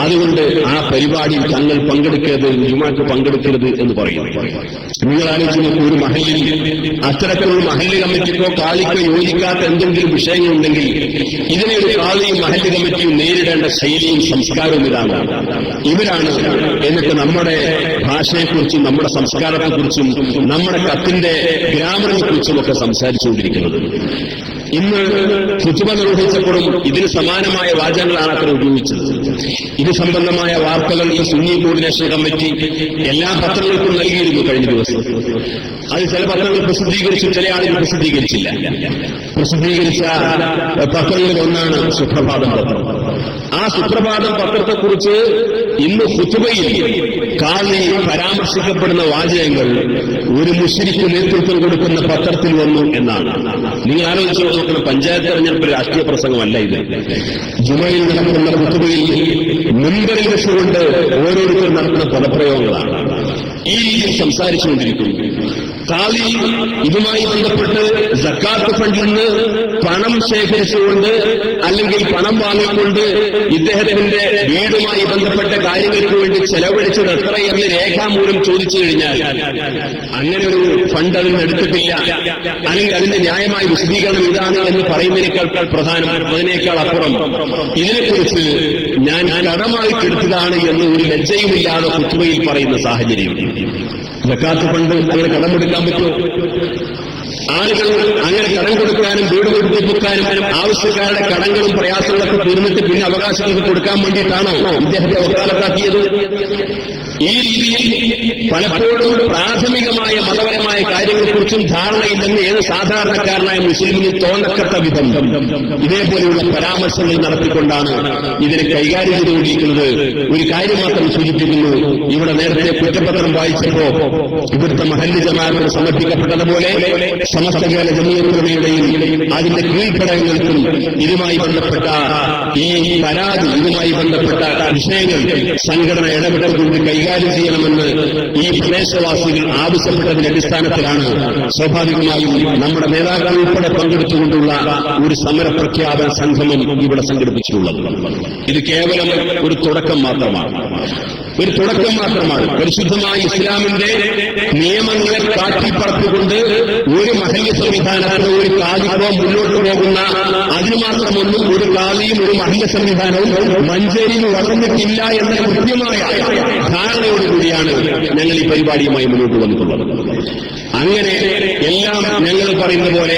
അതുകൊണ്ട് ആ പരിപാടിയിൽ തങ്ങൾ പങ്കെടുക്കരുത്, ജുമാക്ക് പങ്കെടുക്കരുത് എന്ന് പറയുന്നു. നിങ്ങൾ ആലോചിച്ച് നോക്കൂ, ഒരു മഹല്ലിൽ അത്തരത്തിലുള്ള മഹല്ല് കമ്മിറ്റിക്കോ കാളിക്കോ യോജിക്കാത്ത എന്തെങ്കിലും വിഷയങ്ങളുണ്ടെങ്കിൽ ഇതിനെ ഒരു കാളിയും മഹല്ല് കമ്മിറ്റിയും നേരിടേണ്ട ശൈലിയും സംസ്കാരവും ഇവരാണ്. എന്നിട്ട് നമ്മുടെ ഭാഷയെക്കുറിച്ചും നമ്മുടെ സംസ്കാരത്തെക്കുറിച്ചും നമ്മുടെ കത്തിന്റെ ഗ്രാമറിനെ കുറിച്ചുമൊക്കെ സംസാരിച്ചുകൊണ്ടിരിക്കുന്നത്. ഇന്ന് ഖുതുബ നിർവഹിച്ചപ്പോഴും ഇതിന് സമാനമായ വാചകങ്ങളാണ് അത്ര ഉപയോഗിച്ചത്. ഇത് സംബന്ധമായ വാർത്തകൾ ഈ സുന്നി കോർഡിനേഷൻ കമ്മിറ്റി എല്ലാ പത്രങ്ങൾക്കും നൽകിയിരുന്നു കഴിഞ്ഞ ദിവസം. അത് ചില പത്രങ്ങൾ പ്രസിദ്ധീകരിച്ചു, ചില ആളുകൾ പ്രസിദ്ധീകരിച്ചില്ല. പ്രസിദ്ധീകരിച്ച പത്രങ്ങളിൽ ഒന്നാണ് സുപ്രഭാതം പത്രം. ആ സുപ്രഭാതം പത്രത്തെക്കുറിച്ച് ഇന്ന് ഖുതുബയിൽ കാളി പരാമർശിക്കപ്പെടുന്ന വാചകങ്ങൾ ഒരു മുശ്രിക്ക് നേതൃത്വം കൊടുക്കുന്ന പത്രത്തിൽ വന്നു എന്നാണ്. നിങ്ങൾ ആലോചിച്ച് നോക്കണം, പഞ്ചായത്ത് തെരഞ്ഞെടുപ്പ് രാഷ്ട്രീയ പ്രസംഗമല്ല ഇത്. ജുമയിൽ നടക്കുന്ന ഖുതുബയിൽ മുൻപറിൽ വെച്ചുകൊണ്ട് ഓരോരുത്തരും നടത്തുന്ന പദപ്രയോഗങ്ങളാണ്. ഈ രീതിയിൽ സംസാരിച്ചുകൊണ്ടിരിക്കുന്നു. കാളി ഇതുമായി ബന്ധപ്പെട്ട് സക്കാത്ത് ഫണ്ടിൽ നിന്ന് പണം ശേഖരിച്ചുകൊണ്ട് അല്ലെങ്കിൽ പണം വാങ്ങിക്കൊണ്ട് ഇദ്ദേഹത്തിന്റെ വീടുമായി ബന്ധപ്പെട്ട കാര്യങ്ങൾക്ക് വേണ്ടി ചെലവഴിച്ചത് എത്രയെന്ന് രേഖാമൂലം ചോദിച്ചു കഴിഞ്ഞാൽ അങ്ങനെ ഒരു ഫണ്ട് അതിന് എടുത്തിട്ടില്ല, അല്ലെങ്കിൽ അതിന്റെ ന്യായമായ വിശദീകരണം ഇതാണ് എന്ന് പറയുന്നതിനേക്കാൾ പ്രധാനം, അതിനേക്കാൾ അപ്പുറം ഇതിനെക്കുറിച്ച് ഞാൻ കടമായിട്ടെടുത്തതാണ് എന്ന് ഒരു ലജ്ജയുമില്ലാതെ ഖുതുബയിൽ പറയുന്ന സാഹചര്യം. സക്കാത്ത് ഫണ്ട് അങ്ങനെ കടമെടുക്കാൻ പറ്റുമോ? ആളുകൾ അങ്ങനെ കടം കൊടുക്കാനും വീട് കൊടുപ്പിക്കാനും ആവശ്യക്കാരുടെ കടങ്ങളും പ്രയാസങ്ങളൊക്കെ തീർന്നിട്ട് പിന്നെ അവകാശങ്ങൾക്ക് കൊടുക്കാൻ വേണ്ടിയിട്ടാണോ ഇദ്ദേഹത്തെ വക്കാലത്താക്കിയത്? ഈ രീതിയിൽ പലപ്പോഴും പ്രാഥമികമായ മതപരമായ കാര്യങ്ങളെക്കുറിച്ചും ധാരണയില്ലെന്ന് ഏത് സാധാരണക്കാരനായ മുസ്ലിമിന് തോന്നക്കത്ത വിധം ഇതേപോലെയുള്ള പരാമർശങ്ങൾ നടത്തിക്കൊണ്ടാണ് ഇതിനെ കൈകാര്യം ചെയ്തുകൊണ്ടിരിക്കുന്നത്. ഒരു കാര്യം മാത്രം സൂചിപ്പിക്കുന്നു. ഇവിടെ നേരത്തെ കുറ്റപത്രം വായിച്ചപ്പോ ഇവിടുത്തെ മഹല്ല് ജമാഅത്തിന് സമർപ്പിക്കപ്പെട്ടതുപോലെ സമസ്ത കേരള ജമിയത്തുൽ ഉലമയുടെയും അതിന്റെ കീഴ്ഘടകങ്ങൾക്കും ഇതുമായി ബന്ധപ്പെട്ട ഈ പരാതി, ഇതുമായി ബന്ധപ്പെട്ട വിഷയങ്ങൾ സംഘടന ഇടപെട്ടുകൊണ്ട് കൈകാര്യം ചെയ്യണമെന്ന് ഈ പ്രദേശവാസികൾ ആവശ്യപ്പെട്ടതിന്റെ അടിസ്ഥാനത്തിലാണ് സ്വാഭാവികമായും നമ്മുടെ നേതാക്കൾ ഉൾപ്പെടെ പങ്കെടുത്തുകൊണ്ടുള്ള ഒരു സമരപ്രഖ്യാപന സംഗമം ഇവിടെ സംഘടിപ്പിച്ചിട്ടുള്ളത്. ഇത് കേവലം ഒരു തുടക്കം മാത്രമാണ്. ഒരു തുടക്കം മാത്രമാണ്. പരിശുദ്ധമായ ഇസ്ലാമിന്റെ നിയമങ്ങളെ കാറ്റിപ്പറത്തുകൊണ്ട് ഒരു മഹല്ല് സംവിധാനത്തിന് ഒരു കാലിക്കോ മുന്നോട്ട് പോകുന്ന അതിന് മാത്രമൊന്നും ഒരു കാലിയും ഒരു മഹല്ല് സംവിധാനവും മഞ്ചേരിയിൽ വളർന്നിട്ടില്ല എന്ന കൃത്യമായ ധാരണയോടുകൂടിയാണ് ഞങ്ങൾ ഈ പരിപാടിയുമായി മുന്നോട്ട് വന്നിട്ടുള്ളത്. അങ്ങനെ എല്ലാം ഞങ്ങൾ പറയുന്ന പോലെ,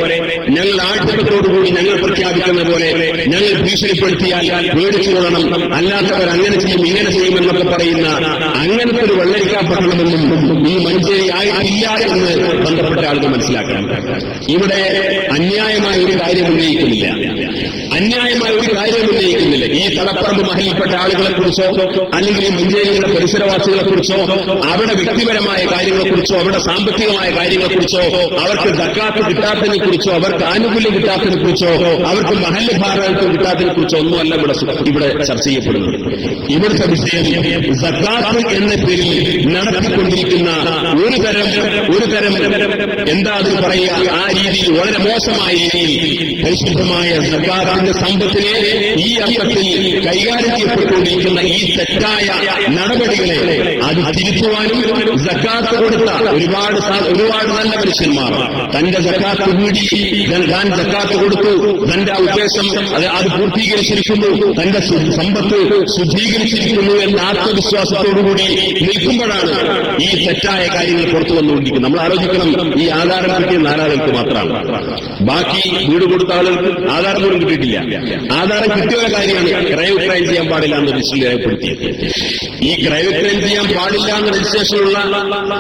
ഞങ്ങൾ ആക്ഷേപത്തോടുകൂടി ഞങ്ങൾ പ്രഖ്യാപിക്കുന്ന പോലെ, ഞങ്ങൾ ഭീഷണിപ്പെടുത്തിയാൽ പേടിച്ചുകൊള്ളണം, അല്ലാത്തവർ അങ്ങനെ ചെയ്യും ഇങ്ങനെ ചെയ്യുമെന്നൊക്കെ പറയുന്ന അങ്ങനത്തെ ഒരു വെള്ളരിക്കാപ്പട്ടണമെന്നും ഈ മഞ്ചേരി ആയിട്ടില്ല എന്ന് ബന്ധപ്പെട്ട ആളുകൾ മനസ്സിലാക്കണം. ഇവിടെ അന്യായമായ ഒരു കാര്യം ഉന്നയിക്കുന്നില്ല, അന്യായമായ ഒരു കാര്യം ഉന്നയിക്കുന്നില്ല. ഈ തലപ്പറമ്പ് മഹലിൽപ്പെട്ട ആളുകളെ കുറിച്ചോ അല്ലെങ്കിൽ ഈ മഞ്ചേരിയുടെ പരിസരവാസികളെ കുറിച്ചോ അവിടെ വ്യക്തിപരമായ കാര്യങ്ങളെക്കുറിച്ചോ അവിടെ സാമ്പത്തികമായ കാര്യങ്ങളെക്കുറിച്ചോ അവർക്ക് സക്കാത്ത് കിട്ടാത്തതിനെ കുറിച്ചോ അവർക്ക് ആനുകൂല്യം കിട്ടാത്തതിനെ കുറിച്ചോ അവർക്ക് മഹല്ല് ഭാരവാഹിത്വം കിട്ടാത്തതിനെ കുറിച്ചോ ഒന്നുമല്ല ഇവിടെ ചർച്ച ചെയ്യപ്പെടുന്നത്. ഇവിടുത്തെ വിഷയം സക്കാത്ത് എന്ന പേരിൽ നടത്തിക്കൊണ്ടിരിക്കുന്ന ഒരു തരം എന്താ അത് പറയുക, ആ രീതിയിൽ വളരെ മോശമായ രീതിയിൽ പരിശുദ്ധമായ സക്കാത്തിന്റെ സമ്പത്തിനെ ഈ അർത്ഥത്തിൽ കൈകാര്യം ചെയ്യപ്പെട്ടുകൊണ്ടിരിക്കുന്ന ഈ തെറ്റായ നടപടികളെ അത് തിരുത്തുവാനും സക്കാത്ത് കൊടുത്ത ഒരുപാട് നല്ല മനുഷ്യന്മാർ തന്റെ സക്കാത്ത് വീടി താൻ സക്കാത്ത് കൊടുത്തു, തന്റെ ഉദ്ദേശം അത് പൂർത്തീകരിച്ചിരിക്കുന്നു, തന്റെ സമ്പത്ത് ശുദ്ധീകരിച്ചിരിക്കുന്നു എന്ന ആത്മവിശ്വാസത്തോടുകൂടി നിൽക്കുമ്പോഴാണ് ഈ തെറ്റായ കാര്യങ്ങൾ പുറത്തു വന്നുകൊണ്ടിരിക്കുന്നത്. നമ്മൾ ആലോചിക്കണം, ഈ ആധാരം കിട്ടിയ ആളുകൾക്ക് മാത്രമാണ്. ബാക്കി വീട് കൊടുത്ത ആളുകൾക്ക് ആധാരം പോലും കിട്ടിയിട്ടില്ല. ആധാരം കിട്ടിയ കാര്യമാണ് ക്രയവിക്രയം ചെയ്യാൻ പാടില്ല എന്ന് രജിസ്ട്രേഷൻ രേഖപ്പെടുത്തിയത്. ഈ ക്രയവിക്രയം ചെയ്യാൻ പാടില്ല എന്ന രജിസ്ട്രേഷനുള്ള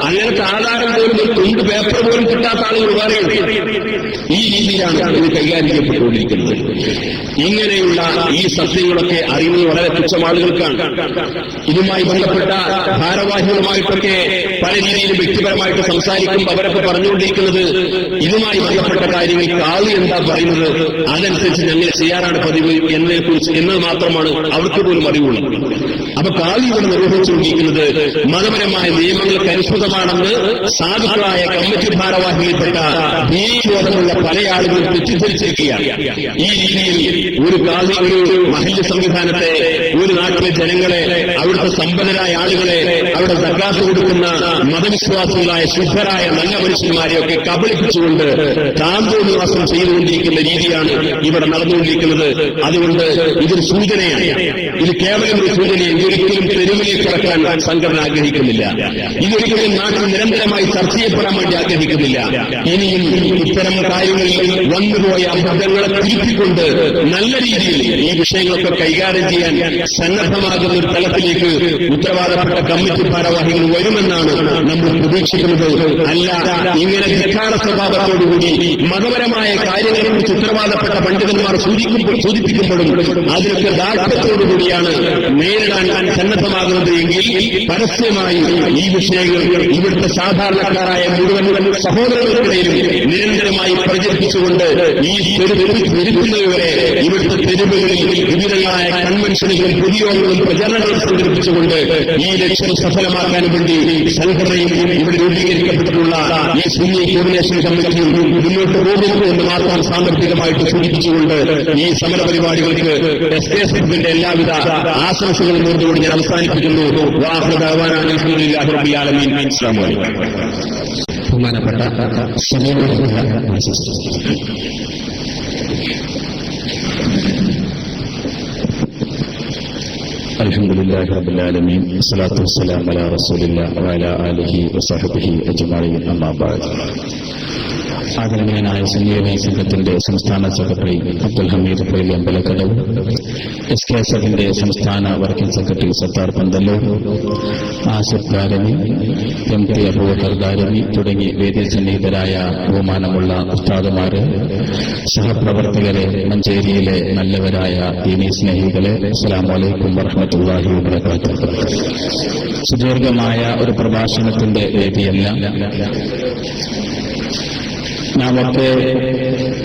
അങ്ങനത്തെ ആധാരം പോലും ഒരു തുണ്ട് പേപ്പർ പോലും കിട്ടാത്ത ആളുകൾ വേറെയുണ്ട്. ഈ രീതിയിലാണ് ഇത് കൈകാര്യം ചെയ്യപ്പെട്ടുകൊണ്ടിരിക്കുന്നത്. ഇങ്ങനെയുള്ള ഈ സത്യങ്ങളൊക്കെ അറിയുന്നത് വളരെ തുച്ഛം ആളുകൾക്കാണ്. ഇതുമായി ബന്ധപ്പെട്ട ഭാരവാഹികളുമായിട്ടൊക്കെ പല രീതിയിലും വ്യക്തിപരമായിട്ട് സംസാരിക്കുമ്പോൾ അവരൊക്കെ പറഞ്ഞുകൊണ്ടിരിക്കുന്നത് ഇതുമായി ബന്ധപ്പെട്ട കാര്യങ്ങൾ കാളി എന്താ പറയുന്നത് അതനുസരിച്ച് ഞങ്ങൾ ചെയ്യാറാണ് പതിവ് എന്നതിനെക്കുറിച്ച് എന്നത് മാത്രമാണ് അവർക്ക് പോലും അറിവുള്ളത്. അപ്പൊ കാളി ഇവിടെ നിർവഹിച്ചുകൊണ്ടിരിക്കുന്നത് മതപരമായ നിയമങ്ങൾക്ക് അനുസൃതമാണെന്ന് സാധുക്കളായ കമ്മിറ്റി ഭാരവാഹികൾപ്പെട്ട ദീനബോധമുള്ള പല ആളുകളും തെറ്റിദ്ധരിച്ചിരിക്കുകയാണ്. ഈ രീതിയിൽ ഒരു കാളി ഒരു മഹല്ല് സംവിധാനത്തെ, ഒരു നാട്ടിലെ ജനങ്ങളെ, അവിടുത്തെ സമ്പന്നരായ ആളുകളെ, അവിടെ സക്കാത്ത് കൊടുക്കുന്ന മതവിശ്വാസികളായ ശുദ്ധരായ നല്ല മനുഷ്യന്മാരെയൊക്കെ കബളിപ്പിച്ചുകൊണ്ട് താന്തോനിവാസം ചെയ്തുകൊണ്ടിരിക്കുന്ന രീതിയാണ് ഇവിടെ നടന്നുകൊണ്ടിരിക്കുന്നത്. അതുകൊണ്ട് ഇതൊരു സൂചനയാണ്. ഇത് കേവലം ഒരു സൂചനയാണ്. ഇതൊരിക്കലും തെരുവിലേക്ക് ഇറക്കാൻ സംഘടന ആഗ്രഹിക്കുന്നില്ല. ഇതൊരിക്കലും നാട്ടിൽ നിരന്തരമായി ചർച്ച ചെയ്യപ്പെടാൻ വേണ്ടി ആഗ്രഹിക്കുന്നില്ല. ഇനിയും ഇത്തരം കാര്യങ്ങളിൽ വന്നുപോയ അബദ്ധങ്ങളെ തിരുത്തിക്കൊണ്ട് നല്ല രീതിയിൽ ഈ വിഷയങ്ങളൊക്കെ കൈകാര്യം ചെയ്യാൻ സന്നദ്ധമാകുന്ന ഒരു തലത്തിലേക്ക് ഉത്തരവാദപ്പെട്ട കമ്മിറ്റി ഭാരവാഹികൾ വരുമെന്നാണ് നമ്മൾ പ്രതീക്ഷിക്കുന്നത്. അല്ല ഇങ്ങനെ ധിക്കാര സ്വഭാവത്തോടുകൂടി മതപരമായ കാര്യങ്ങളെക്കുറിച്ച് ഉത്തരവാദപ്പെട്ട പണ്ഡിതന്മാർ സൂചിപ്പിക്കുമ്പോഴും അതിനൊക്കെ ദാർഢ്യത്തോടുകൂടിയാണ് നേരിടാൻ സന്നദ്ധമാകുന്നത് എങ്കിൽ പരസ്യമായി ഈ വിഷയങ്ങൾ ഇവിടുത്തെ സാധാരണക്കാരായ മുഴുവൻ സഹോദരങ്ങൾക്കിടയിലും നിരന്തരമായി പ്രചരിപ്പിച്ചുകൊണ്ട് ഈ തിരുത്തുന്നവരെ ഇവിടുത്തെ തെരുവുകളിൽ വിവിധങ്ങളായ കൺവെൻഷനുകളും പൊതുയോഗങ്ങളും പ്രചരണങ്ങളും സംഘടിപ്പിച്ചുകൊണ്ട് ഈ ലക്ഷ്യം സഫലമാക്കാൻ വേണ്ടി സംഘടനയും ഇവിടെ രൂപീകരിക്കപ്പെട്ടിട്ടുള്ള ഈ സുന്നി കോർഡിനേഷൻ കമ്മിറ്റിയും മുന്നോട്ട് പോകുന്നു എന്ന് മാത്രം സാമ്പത്തികമായിട്ട് സൂചിപ്പിച്ചുകൊണ്ട് ഈ സമരപരിപാടികൾക്ക് SKSF-ന്റെ എല്ലാവിധ ആശംസകളും നേർന്നുകൊണ്ട് ഞാൻ അവസാനിപ്പിക്കുന്നു. ബഹുമാനപ്പെട്ട അൽഹംദുലില്ലാഹി റബ്ബിൽ ആലമീൻ വസ്സലാത്തു വസ്സലാമു അലാ റസൂലില്ലാഹി വഅലാ ആലിഹി വസഹ്ബിഹി അജ്മഈൻ അമ്മാ ബഅദ്. ആദരണീയനായ സുന്നി സംഘത്തിന്റെ സംസ്ഥാന സെക്രട്ടറി അബ്ദുൽ ഹമീദ് ഫൈലി അമ്പലക്കടവ്, SKSF-ന്റെ സംസ്ഥാന working secretary Sathar Panthalloor, Asif Darimi, MT Aboobacker Darimi തുടങ്ങി വേദി സന്നിഹിതരായ ബഹുമാനമുള്ള ഉസ്താദുമാരെ, സഹപ്രവർത്തകരെ, മഞ്ചേരിയിലെ നല്ലവരായ ദീനീ സ്നേഹികളെ, അസ്സലാമു അലൈക്കും വറഹ്മത്തുള്ളാഹി വബറകാതുഹു. സുദീർഘമായ ഒരു പ്രഭാഷണത്തിന്റെ വേദിയല്ല. നാമൊക്കെ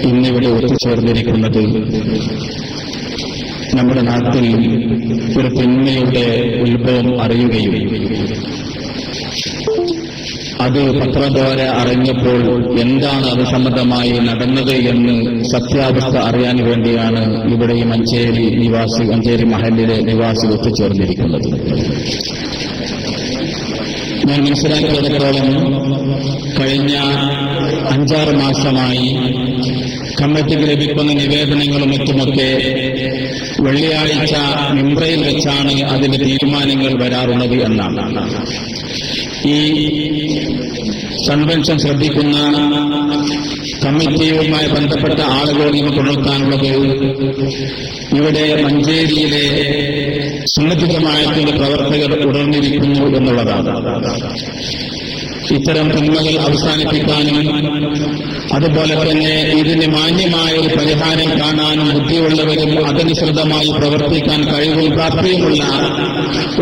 ഇന്നിവിടെ ഒത്തുചേർന്നിരിക്കുന്നത് നമ്മുടെ നാട്ടിൽ ഒരു തിന്മയുടെ ഉത്ഭവം അറിയുകയും അത് പത്രദ്വാര അറിഞ്ഞപ്പോൾ എന്താണ് അത് സംബന്ധമായി നടന്നത് എന്ന് സത്യാവസ്ഥ അറിയാൻ വേണ്ടിയാണ് ഇവിടെ ഈ മഞ്ചേരി മഹല്ലിലെ നിവാസി ഒത്തുചേർന്നിരിക്കുന്നത്. ഞാൻ മനസ്സിലാക്കിയതിനോളം കഴിഞ്ഞ 5-6 മാസമായി കമ്മിറ്റിക്ക് ലഭിക്കുന്ന നിവേദനങ്ങളും മറ്റുമൊക്കെ വെള്ളിയാഴ്ച മിംബ്രയിൽ വെച്ചാണ് അതിന്റെ തീരുമാനങ്ങൾ വരാറുള്ളത് എന്നാണ്. ഈ കൺവെൻഷൻ ശ്രദ്ധിക്കുന്ന കമ്മിറ്റിയുമായി ബന്ധപ്പെട്ട ആളുകളോട് നമുക്ക് ഉണർത്താനുള്ളത്, ഇവിടെ മഞ്ചേരിയിലെ സുന്നത്ത് ജമാഅത്തിന്റെ പ്രവർത്തകർ ഉണർന്നിരിക്കുന്നു എന്നുള്ളതാണ്. ഇത്തരം തിന്മകൾ അവസാനിപ്പിക്കാനും അതുപോലെ തന്നെ ഇതിന് മാന്യമായ ഒരു പരിഹാരം കാണാനും ബുദ്ധിയുള്ളവരും അതനുസൃതമായി പ്രവർത്തിക്കാൻ കഴിവും പ്രാപ്തിയുമുള്ള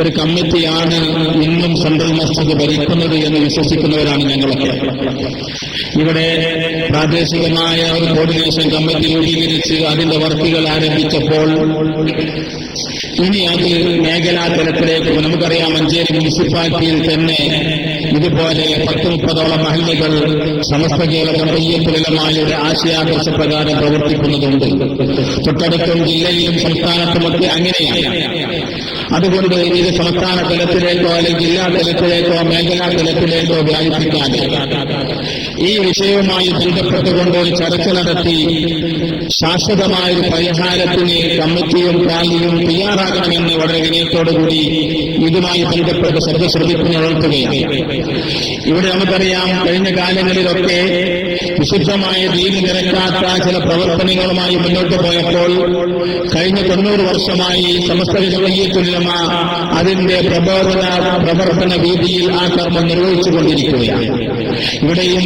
ഒരു കമ്മിറ്റിയാണ് ഇന്നും സെൻട്രൽ മസ്ജിദ് ഭരിക്കുന്നത് എന്ന് വിശ്വസിക്കുന്നവരാണ് ഞങ്ങളൊക്കെ. ഇവിടെ പ്രാദേശികമായ ഒരു കോർഡിനേഷൻ കമ്മിറ്റി രൂപീകരിച്ച് അതിന്റെ വർക്കുകൾ ആരംഭിച്ചപ്പോൾ ഇനി അത് മേഖലാ തലത്തിലേക്ക്, നമുക്കറിയാം മഞ്ചേരി മുനിസിപ്പാലിറ്റിയിൽ തന്നെ ഇതുപോലെ 10-30ഓളം മഹല്ലുകൾ സമസ്ത കേരള ജംഇയ്യത്തുൽ ആശയാദർശ പ്രകാരം പ്രവർത്തിക്കുന്നതുണ്ട്. തൊട്ടടുത്തും ജില്ലയിലും സംസ്ഥാനത്തുമൊക്കെ അങ്ങനെയാണ്. അതുകൊണ്ട് ഇത് സംസ്ഥാന തലത്തിലേക്കോ അല്ലെങ്കിൽ ജില്ലാ തലത്തിലേക്കോ മേഖലാ തലത്തിലേക്കോ വ്യാപിപ്പിക്കാതെ ഈ വിഷയവുമായി ബന്ധപ്പെട്ടുകൊണ്ട് ഒരു ചർച്ച നടത്തി ശാശ്വതമായൊരു പരിഹാരത്തിന് കമ്മിറ്റിയും കാലിയും തയ്യാറാകണമെന്ന് വളരെ വിനയത്തോടുകൂടി ഇതുമായി ബന്ധപ്പെട്ട് ശ്രദ്ധിക്കുന്നുണർത്തുകയാണ്. ഇവിടെ നമുക്കറിയാം, കഴിഞ്ഞ കാലങ്ങളിലൊക്കെ വിശുദ്ധമായ ദീൻ നിരക്കാത്ത ചില പ്രവർത്തനങ്ങളുമായി മുന്നോട്ട് പോയപ്പോൾ കഴിഞ്ഞ 90 വർഷമായി സമസ്ത ജംഇയ്യത്തുൽ ഉലമ അതിന്റെ പ്രവർത്തന രീതിയിൽ ആ കർമ്മം നിർവഹിച്ചുകൊണ്ടിരിക്കുകയാണ്. ഇവിടെയും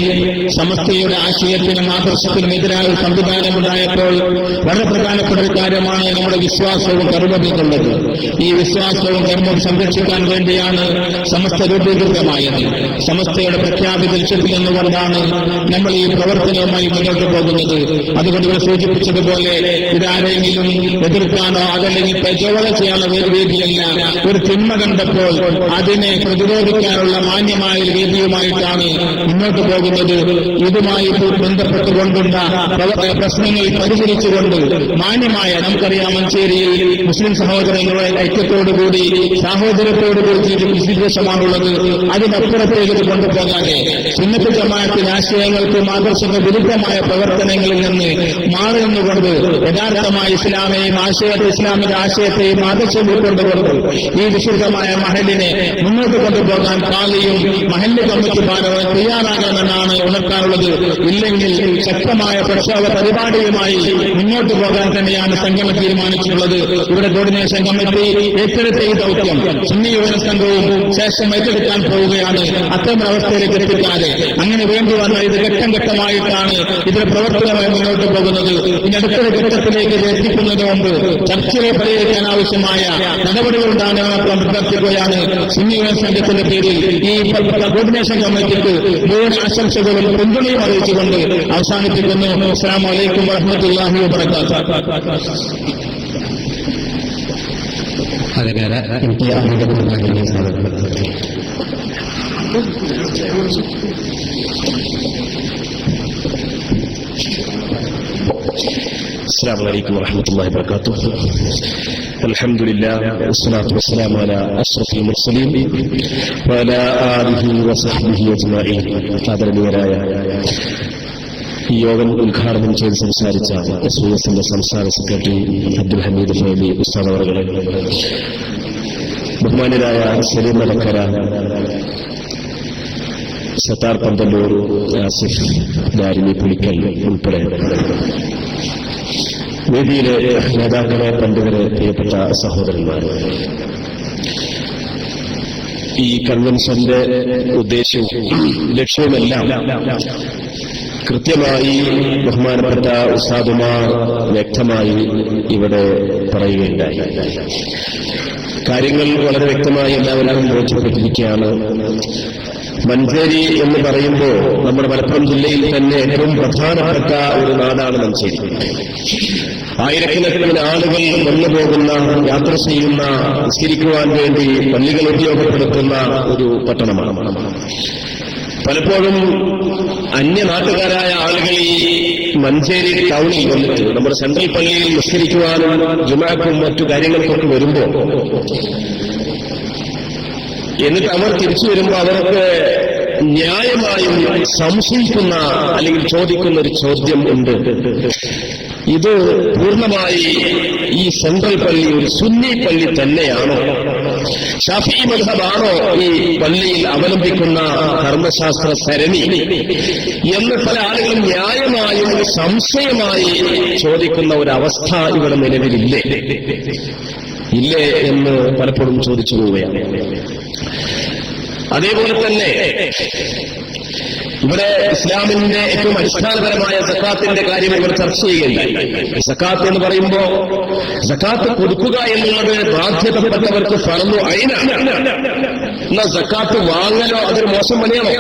സമസ്തയുടെ ആശയത്തിനും ആദർശത്തിനും എതിരായ സംവിധാനമുണ്ടായപ്പോൾ വളരെ പ്രധാനപ്പെട്ട ഒരു കാര്യമാണ് നമ്മുടെ വിശ്വാസവും കർമ്മവുമുള്ളത്. ഈ വിശ്വാസവും കർമ്മവും സംരക്ഷിക്കാൻ വേണ്ടിയാണ് സമസ്ത രൂപീകൃതമായത്. സമസ്തയുടെ പ്രഖ്യാപിത ലക്ഷ്യത്തിൽ നിന്നുകൊണ്ടാണ് നമ്മൾ ഈ പ്രവർത്തനവുമായി മുന്നോട്ട് പോകുന്നത്. അതുകൊണ്ട് ഇവിടെ സൂചിപ്പിച്ചതുപോലെ ഇതാരെങ്കിലും എതിർക്കാനോ അതല്ലെങ്കിൽ പ്രചോദനം ചെയ്യാനുള്ള വേദിയല്ല. ഒരു തിന്മ കണ്ടപ്പോൾ അതിനെ പ്രതിരോധിക്കാനുള്ള മാന്യമായ വേദിയുമായിട്ടാണ് മുന്നോട്ട് പോകുന്നത്. ഇതുമായി ബന്ധപ്പെട്ടുകൊണ്ടുള്ള പ്രശ്നങ്ങൾ പരിഹരിച്ചുകൊണ്ട് മാന്യമായ, നമുക്കറിയാം മഞ്ചേരിയിൽ മുസ്ലിം സഹോദരങ്ങളുടെ ഐക്യത്തോടുകൂടി സാഹോദര്യത്തോടുകൂടി വിദ്വേഷമാണുള്ളത്. അതിനപ്പുറത്തേക്ക് കൊണ്ടുപോകാതെ സുന്നത്ത് ജമാഅത്തിന്റെ ആശയങ്ങൾക്കും ആദർശങ്ങൾ വിരുദ്ധമായ പ്രവർത്തനങ്ങളിൽ നിന്ന് മാറി നിന്നുകൊണ്ട് യഥാർത്ഥമായ ഇസ്ലാമിക ആശയത്തെയും ആദർശം ഉൾക്കൊണ്ടുകൊണ്ട് ഈ വിശുദ്ധമായ മഹലിനെ മുന്നോട്ട് കൊണ്ടുപോകാൻ പാലിയും മഹല്ല് കമ്മിറ്റി ഭാരവാഹി തയ്യാറാകണമെന്നാണ് ഉണർത്താറുള്ളത്. ഇല്ലെങ്കിൽ ശക്തമായ പ്രക്ഷോഭ പരിപാടിയുമായി മുന്നോട്ട് പോകാൻ തന്നെയാണ് സംഗമം തീരുമാനിച്ചിട്ടുള്ളത്. ഇവിടെ കോർഡിനേഷൻ കമ്മിറ്റി ഏറ്റെടുത്ത ഈ ദൗത്യം സുന്നി യുവജന സംഘവും ശേഷം ഏറ്റെടുക്കാൻ പോവുകയാണ്. അത്തരം അവസ്ഥയിലേക്ക് എത്തിക്കാതെ അങ്ങനെ വേണ്ടി വന്ന ഇത് ഘട്ടം ഘട്ടമായിട്ടാണ് ഇതിന്റെ പ്രവർത്തനമായി മുന്നോട്ട് പോകുന്നത്. ഇനി അടുത്തൊരു ഘട്ടത്തിലേക്ക് ഇത് എത്തിക്കുന്നതിന് മുമ്പ് ചർച്ചയെ പരിഹരിക്കാൻ ആവശ്യമായ നടപടികളുണ്ടാണ് അഭ്യർത്ഥിക്കുകയാണ്. സുന്നി യുവജന സംഘത്തിന്റെ പേരിൽ ഈ കോർഡിനേഷൻ കമ്മിറ്റിക്ക് മുഴുവൻ ആശംസകളും പിന്തുണയും അറിയിച്ചുകൊണ്ട് അവസാനിപ്പിക്കുന്നു. അസ്സലാമു അലൈക്കും വറഹ്മത്തുള്ളാഹി വബറകാതുഹു. السلام عليكم ورحمة الله وبركاته. الحمد لله والصلاة والسلام على أشرف المرسلين وعلى آله وصحبه أجمعين. ആദരണീയരായ ഈ യോഗം ഉദ്ഘാടനം ചെയ്ത് സംസാരിച്ച SOSന്റെ സംസ്ഥാന സെക്രട്ടറി അബ്ദുൽ ഹമീദ് ഫൈലി ഉസ്താദ് അവറുകളെ, ബഹുമാന്യരായ സലീം മലക്കര, സത്താർ പന്തല്ലൂർ, ആസിഫ് ദാരിമി പുളിക്കൽ ഉൾപ്പെടെ വേദിയിലെ നേതാക്കളെ, പണ്ഡിതരെ, പ്രിയപ്പെട്ട സഹോദരന്മാരെ, ഈ കൺവെൻഷന്റെ ഉദ്ദേശവും ലക്ഷ്യവുമെല്ലാം കൃത്യമായി ബഹുമാനപ്പെട്ട ഉസ്താദുമാർ വ്യക്തമായി ഇവിടെ പറയുകയുണ്ടായി. കാര്യങ്ങൾ വളരെ വ്യക്തമായി എല്ലാവരും ബോധ്യപ്പെട്ടിരിക്കുകയാണ്. മഞ്ചേരി എന്ന് പറയുമ്പോൾ നമ്മുടെ മലപ്പുറം ജില്ലയിൽ തന്നെ ഏറ്റവും പ്രധാനപ്പെട്ട ഒരു നാടാണ് മഞ്ചേരി. ആയിരക്കണക്കിന് ആളുകൾ വന്നു പോകുന്ന, യാത്ര ചെയ്യുന്ന, നിസ്കരിക്കുവാൻ വേണ്ടി പള്ളികൾ ഉപയോഗപ്പെടുത്തുന്ന ഒരു പട്ടണമാണ്. പലപ്പോഴും അന്യനാട്ടുകാരായ ആളുകൾ ഈ മഞ്ചേരി ടൗണിൽ വന്നിട്ട് നമ്മുടെ സെൻട്രൽ പള്ളിയിൽ നിസ്കരിക്കുവാനും ജുമാക്കും മറ്റു കാര്യങ്ങൾക്കൊക്കെ വരുമ്പോൾ, എന്നിട്ട് അവർ തിരിച്ചു വരുമ്പോൾ അവർക്ക് ന്യായമായും സംശയിക്കുന്ന അല്ലെങ്കിൽ ചോദിക്കുന്ന ഒരു ചോദ്യം ഉണ്ട്. ഇത് പൂർണ്ണമായി ഈ സെൻട്രൽ പള്ളി ഒരു സുന്നി പള്ളി തന്നെയാണോ? ഷാഫിഈ മദ്ഹബാണോ ഈ പള്ളിയിൽ അവലംബിക്കുന്ന കർമ്മശാസ്ത്ര സരണി എന്ന് പല ആളുകളും ന്യായമായും സംശയമായി ചോദിക്കുന്ന ഒരവസ്ഥ ഇവിടെ നിലവിലില്ലേ ഇല്ലേ എന്ന് പലപ്പോഴും ചോദിച്ചു പോവുകയാണ്. അതേപോലെ തന്നെ ഇവിടെ ഇസ്ലാമിന്റെ ഏറ്റവും അടിസ്ഥാനപരമായ സക്കാത്തിന്റെ കാര്യം ഇവർ ചർച്ച ചെയ്യുകയുണ്ടായി. സക്കാത്ത് എന്ന് പറയുമ്പോ സക്കാത്ത് കൊടുക്കുക എന്നുള്ളത് ബാധ്യതപ്പെട്ടവർക്ക് ഫർളു ഐനാണ്. എന്നാൽ സക്കാത്ത് വാങ്ങലോ അതൊരു മോശം പണിയാണോ?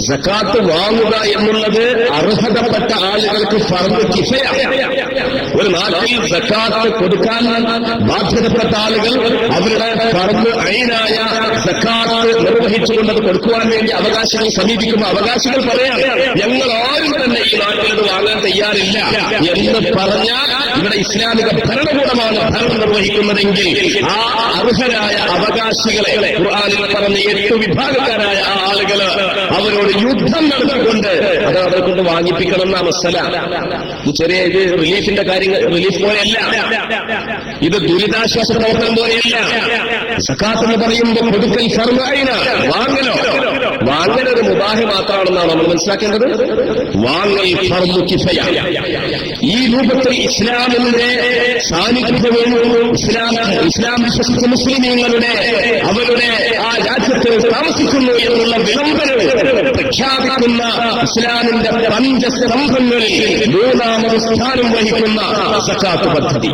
സക്കാത്ത് വാങ്ങുക എന്നുള്ളത് അർഹതപ്പെട്ട ആളുകൾക്ക് ഫർളു കിഫയാണ്. ഒരു നാട്ടിൽ സക്കാത്ത് കൊടുക്കാൻ ബാധ്യതപ്പെട്ട ആളുകൾ അവരുടെ ഫർളു ഐനായ സക്കാത്ത് നിർവഹിച്ചുകൊണ്ടത് കൊടുക്കുവാൻ വേണ്ടി അവകാശങ്ങൾ സമീപിക്കുമ്പോൾ അവകാശികൾ പറയാം, ഞങ്ങൾ ആരും തന്നെ ഈ നാട്ടിലത് വാങ്ങാൻ തയ്യാറില്ല എന്ന് പറഞ്ഞാൽ ഇവിടെ ഇസ്ലാമിക ഭരണകൂടമാണ് ഭരണം നിർവഹിക്കുന്നതെങ്കിൽ ആ അർഹരായ അവകാശികളെ ഖുർആനിൽ പറഞ്ഞ 8 വിഭാഗക്കാരായ ആ ആളുകള് അവരോട് യുദ്ധം നടത്തിക്കൊണ്ട് അത് അവരെ കൊണ്ട് വാങ്ങിപ്പിക്കണം എന്ന മസല. ഇത് ചെറിയ റിലീഫിന്റെ കാര്യങ്ങൾ, റിലീഫ് പോലെയല്ല, ഇത് ദുരിതാശ്വാസ പ്രവർത്തനം പോലെയല്ല. സക്കാത്ത് എന്ന് പറയുമ്പോൾ കൊടുക്കൽ ഫർള് ഐനാണ്. വാങ്ങലൊരു മുബാഹ് മാത്രമാണെന്നാണ് നമ്മൾ മനസ്സിലാക്കേണ്ടത്. വാങ്ങൽ ഫർളു കിഫയാണ്. ഈ രൂപത്തിൽ ഇസ്ലാമിന്റെ സാന്നിധ്യവും ഇസ്ലാം വിശ്വസിച്ച മുസ്ലിമീങ്ങളുടെ അവരുടെ ആ രാജ്യത്ത് താമസിക്കുന്നു എന്നുള്ള വിളംബരവും പ്രഖ്യാപിക്കുന്ന ഇസ്ലാമിന്റെ പഞ്ചസ്തംഭങ്ങളിൽ മൂന്നാമത് സ്ഥാനം വഹിക്കുന്ന സക്കാത്ത് പദ്ധതി,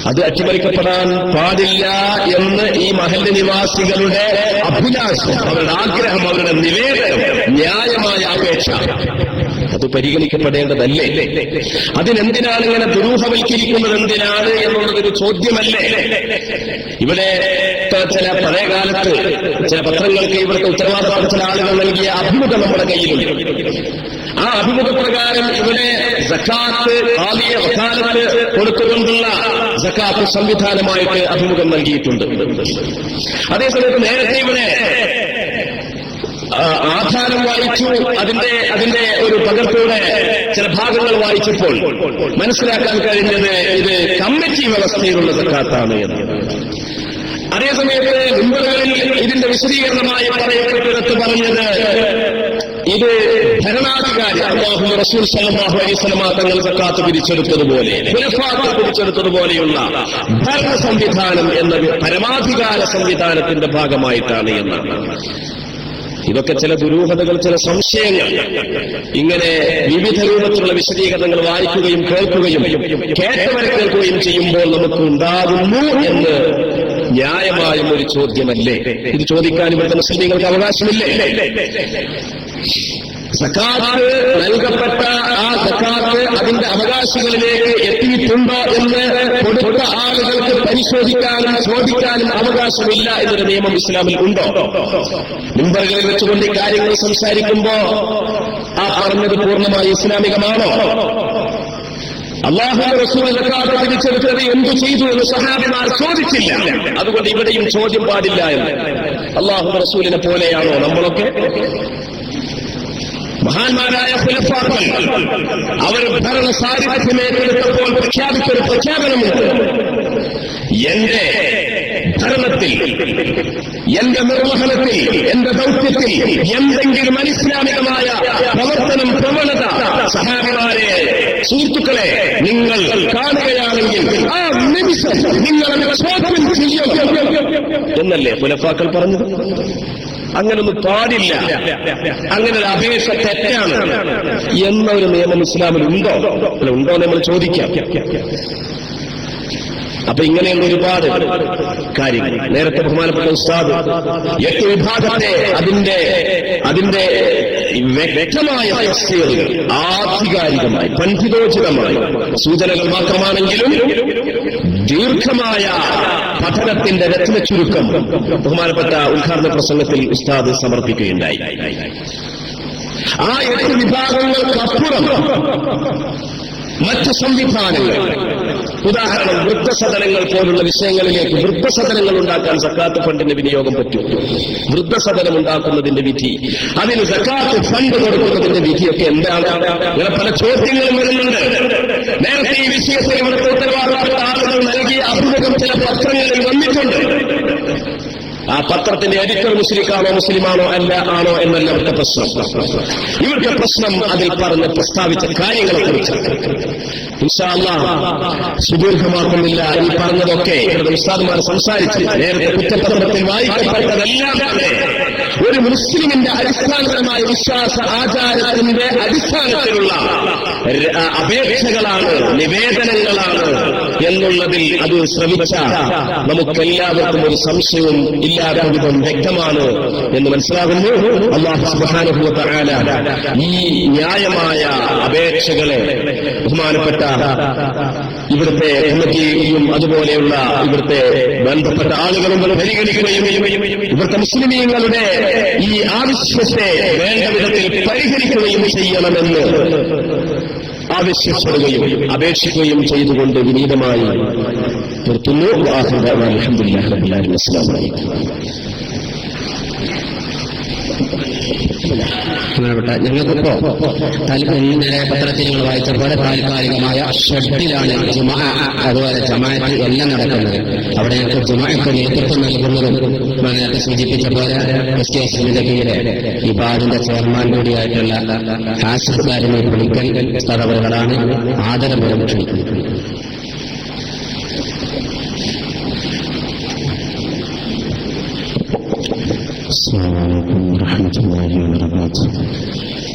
അത് അട്ടിമറിക്കപ്പെടാൻ പാടില്ല എന്ന് ഈ മഹല്ല് നിവാസികളുടെ അഭിലാഷം, അവരുടെ ആഗ്രഹം, അവരുടെ നിവേദനം, ന്യായമായ അപേക്ഷ അത് പരിഗണിക്കപ്പെടേണ്ടതല്ലേ? അതിനെന്തിനാണ് ഇങ്ങനെ ദുരൂഹവൽക്കരിക്കുന്നത്, എന്തിനാണ് എന്നുള്ളതൊരു ചോദ്യമല്ലേ? ഇവിടെ ചില പഴയ കാലത്ത് ചില പത്രങ്ങൾക്ക് ഇവിടുത്തെ ഉത്തരവാദിത്തപ്പെട്ട ചില ആളുകൾ നൽകിയ അഭിമുഖം നമ്മുടെ കയ്യിലുണ്ട്. ആ അഭിമുഖപ്രകാരം ഇവിടെ സക്കാത്ത് ആലിയ വക്കാലത്ത് കൊടുത്തുകൊണ്ടുള്ള സക്കാത്ത് സംവിധാനമായിട്ട് അഭിമുഖം നൽകിയിട്ടുണ്ട്. അതേസമയത്ത് നേരത്തെ ഇവിടെ ആധാരം വായിച്ചു, അതിന്റെ ഒരു പകർപ്പോടെ ചില ഭാഗങ്ങൾ വായിച്ചപ്പോൾ മനസ്സിലാക്കാൻ കഴിഞ്ഞത് ഇത് കമ്മിറ്റി വ്യവസ്ഥയിലുള്ള സക്കാത്താണ് എന്ന്. അതേസമയത്ത് മുമ്പുകളിൽ ഇതിന്റെ വിശദീകരണമായി പറയപ്പെട്ടിടത്ത് പറഞ്ഞത് ഇത് ഭരണാധികാരി അല്ലാഹു റസൂൽ സല്ലല്ലാഹു അലൈഹി വസല്ലം തങ്ങൾ സക്കാത്ത് പിരിച്ചെടുത്തതുപോലെ, ഖുലഫാക്കൾ പിരിച്ചെടുത്തതുപോലെയുള്ള ഭരണ സംവിധാനം എന്ന പരമാധികാര സംവിധാനത്തിന്റെ ഭാഗമായിട്ടാണ് എന്നാണ്. ഇതൊക്കെ ചില ദുരൂഹതകൾ, ചില സംശയങ്ങൾ ഇങ്ങനെ വിവിധ രൂപത്തിലുള്ള വിശദീകരണങ്ങൾ വായിക്കുകയും കേൾക്കുകയും കേട്ടവരെ കേൾക്കുകയും ചെയ്യുമ്പോൾ നമുക്ക് ഉണ്ടാകുന്നു എന്ന് ന്യായമായും ഒരു ചോദ്യമല്ലേ? ഇത് ചോദിക്കാൻ ഇവിടുത്തെ മുസ്ലിങ്ങൾക്ക് അവകാശമില്ലേ? സക്കാത്ത് നൽകപ്പെട്ട ആ സക്കാത്ത് അതിന്റെ അവകാശികളിലേക്ക് എത്തിയിട്ടുണ്ടോ എന്ന് കൊടുത്ത ആളുകൾക്ക് പരിശോധിക്കാനും ചോദിക്കാനും അവകാശമില്ല എന്നൊരു നിയമം ഇസ്ലാമിൽ ഉണ്ടോ? മുമ്പറുകളിൽ വെച്ചുകൊണ്ട് ഈ കാര്യങ്ങൾ സംസാരിക്കുമ്പോ ആ പറഞ്ഞത് പൂർണ്ണമായി ഇസ്ലാമികമാണോ? അല്ലാഹു റസൂൽ സക്കാത്ത് പിരിച്ചെടുത്തത് എന്തു ചെയ്തു എന്ന് സഹാബിമാർ ചോദിച്ചില്ല. അതുകൊണ്ട് ഇവിടെയും ചോദ്യം പാടില്ല എന്ന്. അല്ലാഹു റസൂലിനെ പോലെയാണോ നമ്മളൊക്കെ? മഹാന്മാരായ ഖുലഫാക്കൾ അവർ ഭരണ സാരിഥ്യം ഏറ്റെടുത്തപ്പോൾ പ്രഖ്യാപിച്ചൊരു പ്രഖ്യാപനമുണ്ട്. എന്റെ ഭരണത്തിൽ, എന്റെ നിർവഹണത്തിൽ, എന്റെ ദൗത്യത്തിൽ എന്തെങ്കിലും അനിസ്ലാമികമായ പ്രവർത്തനം, പ്രവണത സഹാബിമാരെ, സുഹൃത്തുക്കളെ നിങ്ങൾ കാണുകയാണെങ്കിൽ ആ നിമിഷം നിങ്ങളെ ചോദ്യം ചെയ്യും എന്നല്ലേ ഖുലഫാക്കൾ പറഞ്ഞത്? അങ്ങനൊന്നും പാടില്ല, അങ്ങനെ ഒരു അപേക്ഷ തെറ്റാണ് എന്നൊരു നിയമം ഇസ്ലാമിൽ ഉണ്ടോ? അല്ല, ഉണ്ടോ എന്ന് നമ്മൾ ചോദിക്കാം. അപ്പൊ ഇങ്ങനെയുള്ള ഒരുപാട് കാര്യങ്ങൾ നേരത്തെ ബഹുമാനപ്പെട്ട ഉസ്താദ് 8 വിഭാഗത്തെ അതിന്റെ വ്യക്തമായ തഫ്സീറുകൾ ആധികാരികമായി പണ്ഡിതോചിതമായി സൂചനകൾ മാത്രമാണെങ്കിലും ദീർഘമായ പഠനത്തിന്റെ രത്ന ചുരുക്കം ബഹുമാനപ്പെട്ട ഉദ്ഘാടന പ്രസംഗത്തിൽ ഉസ്താദ് സമർപ്പിക്കുകയുണ്ടായി. ആ 8 വിഭാഗങ്ങൾക്കപ്പുറം മറ്റ് സംവിധാനങ്ങൾ, ഉദാഹരണം വൃദ്ധസദനങ്ങൾ പോലുള്ള വിഷയങ്ങളിലേക്ക് വൃദ്ധസദനങ്ങൾ ഉണ്ടാക്കാൻ സക്കാത്ത് ഫണ്ടിന്റെ വിനിയോഗം പറ്റും. വൃദ്ധസദനം ഉണ്ടാക്കുന്നതിന്റെ വിധി, അതിന് സക്കാത്ത് ഫണ്ട് കൊടുക്കുന്നതിന്റെ വിധിയൊക്കെ എന്താണ്? ഇങ്ങനെ പല ചോദ്യങ്ങളും വരുന്നുണ്ട്. നേരത്തെ ഈ വിഷയത്തിൽ ഇവിടുത്തെ ഉത്തരവാദിത്തപ്പെട്ട ആളുകൾ നൽകിയ അഭിമുഖം ചില പത്രങ്ങളിൽ വന്നിട്ടുണ്ട്. ആ പത്രത്തിന്റെ എഡിറ്റർ മുസ്ലിമാണോ മുസ്ലിമാണോ അല്ല ആണോ എന്നല്ല ഇവിടുത്തെ പ്രശ്നം. ഇവിടുത്തെ പ്രശ്നം അതിൽ പറഞ്ഞ് പ്രസ്താവിച്ച കാര്യങ്ങളെ കുറിച്ച് ഇൻഷാ അല്ലാഹ് സുദീർഘമാക്കുന്നില്ല. ഈ പറഞ്ഞതൊക്കെ ഇവിടുത്തെ ഉസ്താദുമാർ സംസാരിച്ച് നേരത്തെ കുറ്റപത്രത്തിൽ വായിക്കപ്പെട്ടതെല്ലാം തന്നെ ഒരു മുസ്ലിമിന്റെ അടിസ്ഥാനപരമായ വിശ്വാസ ആചാരത്തിന്റെ അടിസ്ഥാനത്തിലുള്ള അപേക്ഷകളാണ്, നിവേദനങ്ങളാണ് എന്നുള്ളതിൽ അത് ശ്രമിച്ച നമുക്കെല്ലാവർക്കും ഒരു സംശയവും ഇല്ലാതെ വിധം വ്യക്തമാണ് എന്ന് മനസ്സിലാകുന്നു. അല്ലാഹു സുബ്ഹാനഹു വ തആല ഈ ന്യായമായ അപേക്ഷകളെ ബഹുമാനപ്പെട്ട ഇവിടുത്തെ കമ്മിറ്റിയും അതുപോലെയുള്ള ഇവിടുത്തെ ബന്ധപ്പെട്ട ആളുകളും പരിഗണിക്കുകയും ഇവിടുത്തെ മുസ്ലിമീങ്ങളുടെ ഈ ആവശ്യത്തെ വേണ്ട വിധത്തിൽ പരിഹരിക്കുകയും ചെയ്യണമെന്ന് ആവശ്യപ്പെടുകയും അപേക്ഷിക്കുകയും ചെയ്തുകൊണ്ട് വിനീതമായി നിർത്തുന്നു. അൽഹംദുലില്ലാഹി റബ്ബിൽ ആലമീൻ. അസ്സലാമു അലൈക്കും. ഞങ്ങൾക്കിപ്പോ ഇന്നലെ പത്രത്തിൽ നിങ്ങൾ വായിച്ച പോലെ താൽക്കാലികമായ ഷെഡിലാണ് ജുമാ അതുപോലെ ജമാഅത്ത് എല്ലാം നടക്കുന്നത്. അവിടെ ഞങ്ങൾക്ക് ജുമാഅക്ക് നേതൃത്വം നൽകുന്നതും നേരത്തെ സൂചിപ്പിച്ച പോലെ എസ്.കെ.എസ്.ന്റെ കീഴിലെ ഇബാദിന്റെ ചെയർമാൻ കൂടിയായിട്ടുള്ള ഹാസിഫ്കാരനെ വിളിക്കൽ സ്ഥലവകളാണ് ആദരപൂർവ്വം ക്ഷണിക്കുന്നത്. السلام عليكم ورحمة الله وبركاته.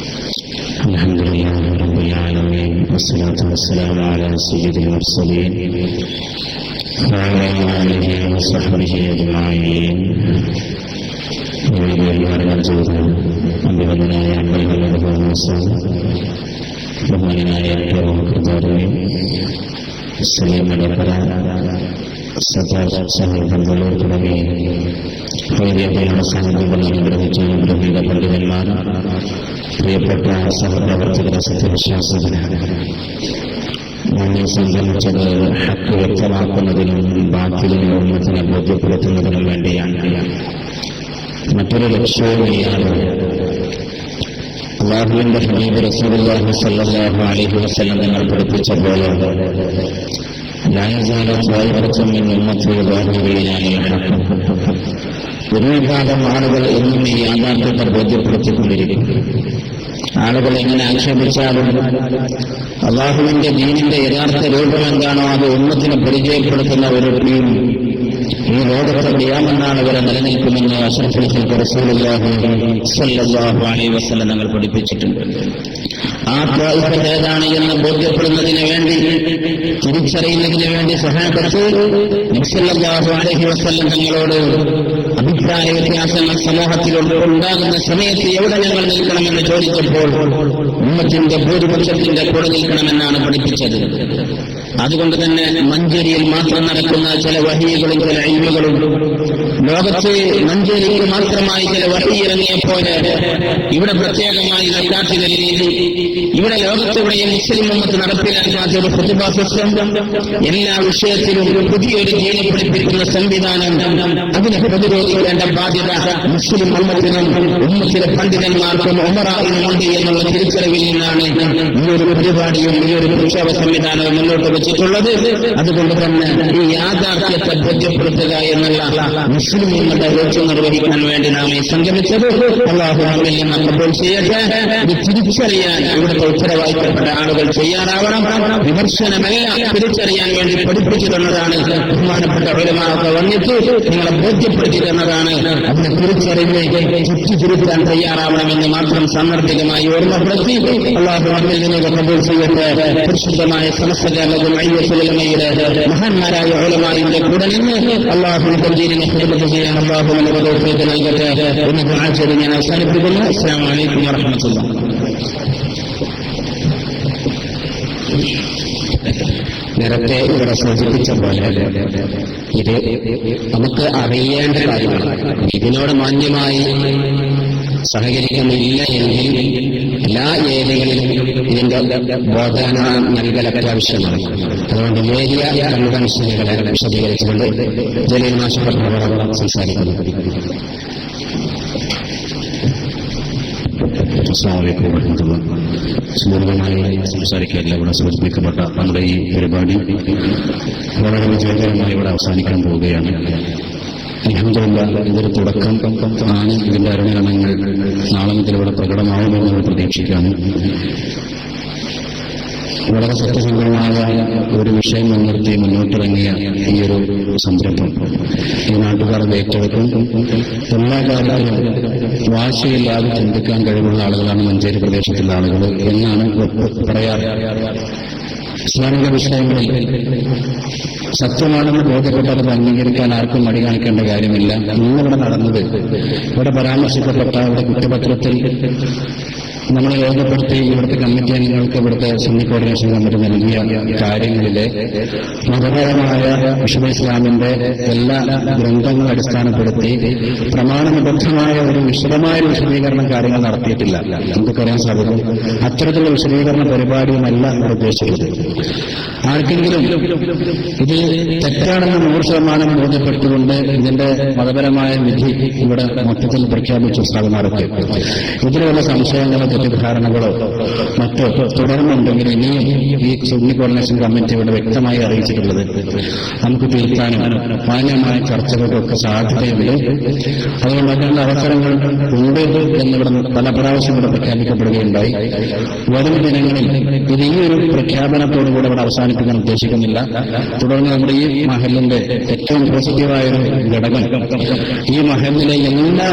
الحمد لله رب العالمين والصلاة والسلام على سيد المرسلين وعلى آله وصحبه أجمعين. അഭിവന്ദനായ ബഹുമാനായ കർത്താവേ, സലീം അടക്കര സദാർ സഹോദരങ്ങളോട് തുടങ്ങി സാന്നിധ്യങ്ങൾ അനുഗ്രഹിച്ച ബ്രഹ്മീക പണ്ഡിതന്മാർ, പ്രിയപ്പെട്ട സഹപ്രവർത്തകര, സത്യവിശ്വാസികളാണ്. നമ്മെ സംബന്ധിച്ചത് ഹക്ക് വ്യക്തമാക്കുന്നതിനും ബാക്കിലും ഉമ്മത്തിനെ ബോധ്യപ്പെടുത്തുന്നതിനും വേണ്ടിയാണ്. മറ്റൊരു ലക്ഷ്യവുമില്ലാതെ അല്ലാഹുവിന്റെ ഹബീബ് റസൂലുള്ളാഹി സ്വല്ലല്ലാഹു അലൈഹി വസല്ലം തങ്ങൾ പഠിപ്പിച്ച പോലെ ലാ യസാലു ത്വായിഫത്തും മിൻ ഉമ്മത്തി ളാഹിരീന അലൽ ഹഖ്. ഒരു വിഭാഗം ആളുകൾ എന്നും ഈ യാഥാർത്ഥ്യത്തെ ബോധ്യപ്പെടുത്തിക്കൊണ്ടിരിക്കും. ആളുകൾ എങ്ങനെ ആക്ഷേപിച്ചാലും അല്ലാഹുവിന്റെ ദീനിന്റെ യഥാർത്ഥ രൂപം എന്താണോ അത് ഉമ്മത്തിന് പരിചയപ്പെടുത്തുന്ന ഒരു ടീം ഈ ലോകത്തെ ഖിയാമത്ത് വരെ നിലനിൽക്കുമെന്ന് അഷ്റഫുൽ ഖൽഖ് റസൂലുള്ളാഹി സ്വല്ലല്ലാഹു അലൈഹി വസല്ലം തങ്ങൾ പഠിപ്പിച്ചിട്ടുണ്ട്. ആ ത്വായിഫ ഏതാണ് എന്ന് ബോധ്യപ്പെടുന്നതിന് വേണ്ടി, തിരിച്ചറിയുന്നതിന് വേണ്ടി സ്വഹാബത്ത് നബി സല്ലല്ലാഹു അലൈഹി വസല്ലം തങ്ങളോട് അഭിപ്രായ വ്യത്യാസങ്ങൾ സമൂഹത്തിൽ ഉണ്ടാകുന്ന സമയത്ത് എവിടെ ഞങ്ങൾ നിൽക്കണമെന്ന് ചോദിച്ചപ്പോൾ ഉമ്മത്തിന്റെ ഭൂരിപക്ഷത്തിന്റെ കൂടെ നിൽക്കണമെന്നാണ് പഠിപ്പിച്ചത്. അതുകൊണ്ട് തന്നെ മഞ്ചേരിയിൽ മാത്രം നടക്കുന്ന ചില വഹികളും ചില ഇൽമുകളും, ലോകത്ത് മഞ്ചേരിയിൽ മാത്രമായി ചില വഹി ഇറങ്ങിയപ്പോൾ ഇവിടെ പ്രത്യേകമായി നടക്കാത്ത രീതി, ഇവിടെ ലോകത്തെവിടെയും മുസ്ലിം ഉമ്മത്ത് നടപ്പിലാക്കാത്ത ഒരു ഖുതുബ സിസ്റ്റം, എല്ലാ വിഷയത്തിലും പുതിയൊരു ദീൻ പഠിപ്പിക്കുന്ന സംവിധാനം, അതിനെ പ്രതിരോധിക്കേണ്ട ബാധ്യത മുസ്ലിം ഉമ്മത്തിനും ഉമ്മത്തിലെ പണ്ഡിതന്മാർക്കും ഉമറായിനുമുണ്ട് എന്നുള്ള തിരിച്ചറിവിൽ നിന്നാണ് ഈ ഒരു പരിപാടിയും ഈ ഒരു പ്രക്ഷോഭ സംവിധാനവും മുന്നോട്ട് വെച്ചിട്ടുള്ളത്. അതുകൊണ്ട് തന്നെ ഈ യാഥാർത്ഥ്യത്തെ ബോധ്യപ്പെടുത്തുക എന്നുള്ള മുസ്ലിം ഉമ്മയുടെ ലക്ഷ്യം നിർവഹിക്കാൻ വേണ്ടി നാം ഈ സംഗമിച്ചത് അല്ലാഹു നമ്മിൽ നിന്ന് കബൂൽ ചെയ്യട്ടെ. ഇത് തിരിച്ചറിയാൻ ഇവിടുത്തെ ഉത്തരവാദിത്തപ്പെട്ട ആളുകൾ തയ്യാറാവണം. വിമർശനമെല്ലാം തിരിച്ചറിയാൻ വേണ്ടി പഠിപ്പിച്ചു തന്നതാണ് ബഹുമാനപ്പെട്ട ഉലമാവൊക്കെ വന്നിട്ട് നിങ്ങളെ ബോധ്യപ്പെടുത്തി തന്നതാണ്. അതിനെ തിരിച്ചറിഞ്ഞ് ചുറ്റിച്ചുരുത്താൻ തയ്യാറാവണമെന്ന് മാത്രം സാന്ദർഭികമായി ഓർമ്മപ്പെടുത്തി അല്ലാഹു നമ്മിൽ നിന്ന് കബൂൽ ചെയ്യട്ടെ. പരിശുദ്ധമായ സമസ്ത കേരളത്തിൽ ഐവസുലമയുടെ മഹാന്മാരായ ഉലമാവിന്റെ കൂടെ നിന്ന് അല്ലാഹുവിന്റെ ദീനിനെ ഖിദ്മത്ത് ചെയ്യാൻ അല്ലാഹു നമുക്ക് തൗഫീഖ് നൽകട്ടെ എന്ന് ദുആ ചെയ്ത് ഞാൻ അവസാനിപ്പിക്കുന്നു. അസ്സലാമു അലൈക്കും വറഹ്മത്തുള്ളാഹി. നേരത്തെ ഇവിടെ സൂചിപ്പിച്ച പോലെ ഇത് നമുക്ക് അറിയേണ്ട കാര്യമാണ്. ഇതിനോട് മാന്യമായി സഹകരിക്കുന്നില്ല എങ്കിൽ എല്ലാ ഏരിയകളിലും ഇതിന്റെ ബോധനം നൽകൽ അത്യാവശ്യമാണ്. അതുകൊണ്ട് ഏരിയ കൺവെൻഷനുകളെ വിശദീകരിച്ചുകൊണ്ട് ജലീൽ മാഷ് സംസാരിക്കുന്നു. സുദീർഘമായി സംസാരിക്കുകയല്ല, ഇവിടെ സൂചിപ്പിക്കപ്പെട്ട നമ്മുടെ ഈ പരിപാടി വളരെ വിജയകരമായി ഇവിടെ അവസാനിക്കാൻ പോവുകയാണ്. അൽഹംദുലില്ലാഹ്, ഇതൊരു തുടക്കം ആണ്. ഇതിന്റെ അരങ്ങണങ്ങൾ നാളെ മുതൽ ഇവിടെ പ്രകടമാവുമെന്ന് പ്രതീക്ഷിക്കാണ്. വളരെ സത്യസന്ധമായ ഒരു വിഷയം മുൻനിർത്തി മുന്നോട്ടിറങ്ങിയ ഈ ഒരു സംരംഭം ഈ നാട്ടുകാർ ഏറ്റെടുക്കും. എല്ലാ കാര്യത്തിലും വാശിയില്ലാതെ ചിന്തിക്കാൻ കഴിവുള്ള ആളുകളാണ് മഞ്ചേരി പ്രദേശത്തുള്ള ആളുകൾ എന്നാണ് പറയാറ്. ഇസ്ലാമിക വിഷയങ്ങളിൽ സത്യമാണെന്ന് ബോധ്യപ്പെട്ടത് അംഗീകരിക്കാൻ ആർക്കും മടി കാണിക്കേണ്ട കാര്യമില്ല. ഇന്നിവിടെ നടന്നത്, ഇവിടെ പരാമർശിക്കപ്പെട്ട ഇവിടെ കുറ്റപത്രത്തിൽ നമ്മൾ രേഖപ്പെടുത്തി ഇവിടുത്തെ കമ്മിറ്റി അംഗങ്ങൾക്ക് ഇവിടുത്തെ സുന്നി കോർഡിനേഷൻ കമ്മിറ്റി നൽകിയ കാര്യങ്ങളിലെ മതപരമായ വിശുദ്ധ ഇസ്ലാമിന്റെ എല്ലാ ഗ്രന്ഥങ്ങളും അടിസ്ഥാനപ്പെടുത്തി പ്രമാണബദ്ധമായ ഒരു വിശദമായ വിശദീകരണം കാര്യങ്ങൾ നടത്തിയിട്ടില്ല. നമുക്കറിയാൻ സാധിക്കും. അത്തരത്തിലുള്ള വിശദീകരണ പരിപാടിയുമല്ല ഇവിടെ ഉദ്ദേശിച്ചത്. ആർക്കെങ്കിലും ഇത് തെറ്റാണെന്ന് 100% ബോധ്യപ്പെട്ടുകൊണ്ട് ഇതിന്റെ മതപരമായ വിധി ഇവിടെ മൊത്തത്തിൽ പ്രഖ്യാപിച്ചു സാധനമാർക്ക് ഇതിലുള്ള സംശയങ്ങളെ തെറ്റിദ്ധാരണകളോ മറ്റോ തുടർന്നുണ്ടെങ്കിൽ ഇനിയും ഈ സുന്നി കോർഡിനേഷൻ കമ്മിറ്റിയോട് വ്യക്തമായി അറിയിച്ചിട്ടുള്ളത് നമുക്ക് തിരുത്താനും മാന്യമായ ചർച്ചകൾക്കൊക്കെ സാധ്യതയുണ്ട്. അതുകൊണ്ട് അതിനുള്ള അവസരങ്ങൾ ഉണ്ട് എന്നിവിടെ പല പ്രാവശ്യം ഇവിടെ പ്രഖ്യാപിക്കപ്പെടുകയുണ്ടായി. വരും ദിനങ്ങളിൽ ഇത് ഈ ഒരു പ്രഖ്യാപനത്തോടുകൂടെ ഇവിടെ അവസാനിപ്പിക്കാൻ ഉദ്ദേശിക്കുന്നില്ല. തുടർന്ന് നമ്മുടെ ഈ മഹലിന്റെ ഏറ്റവും പോസിറ്റീവായൊരു ഘടകം, ഈ മഹലിലെ എല്ലാ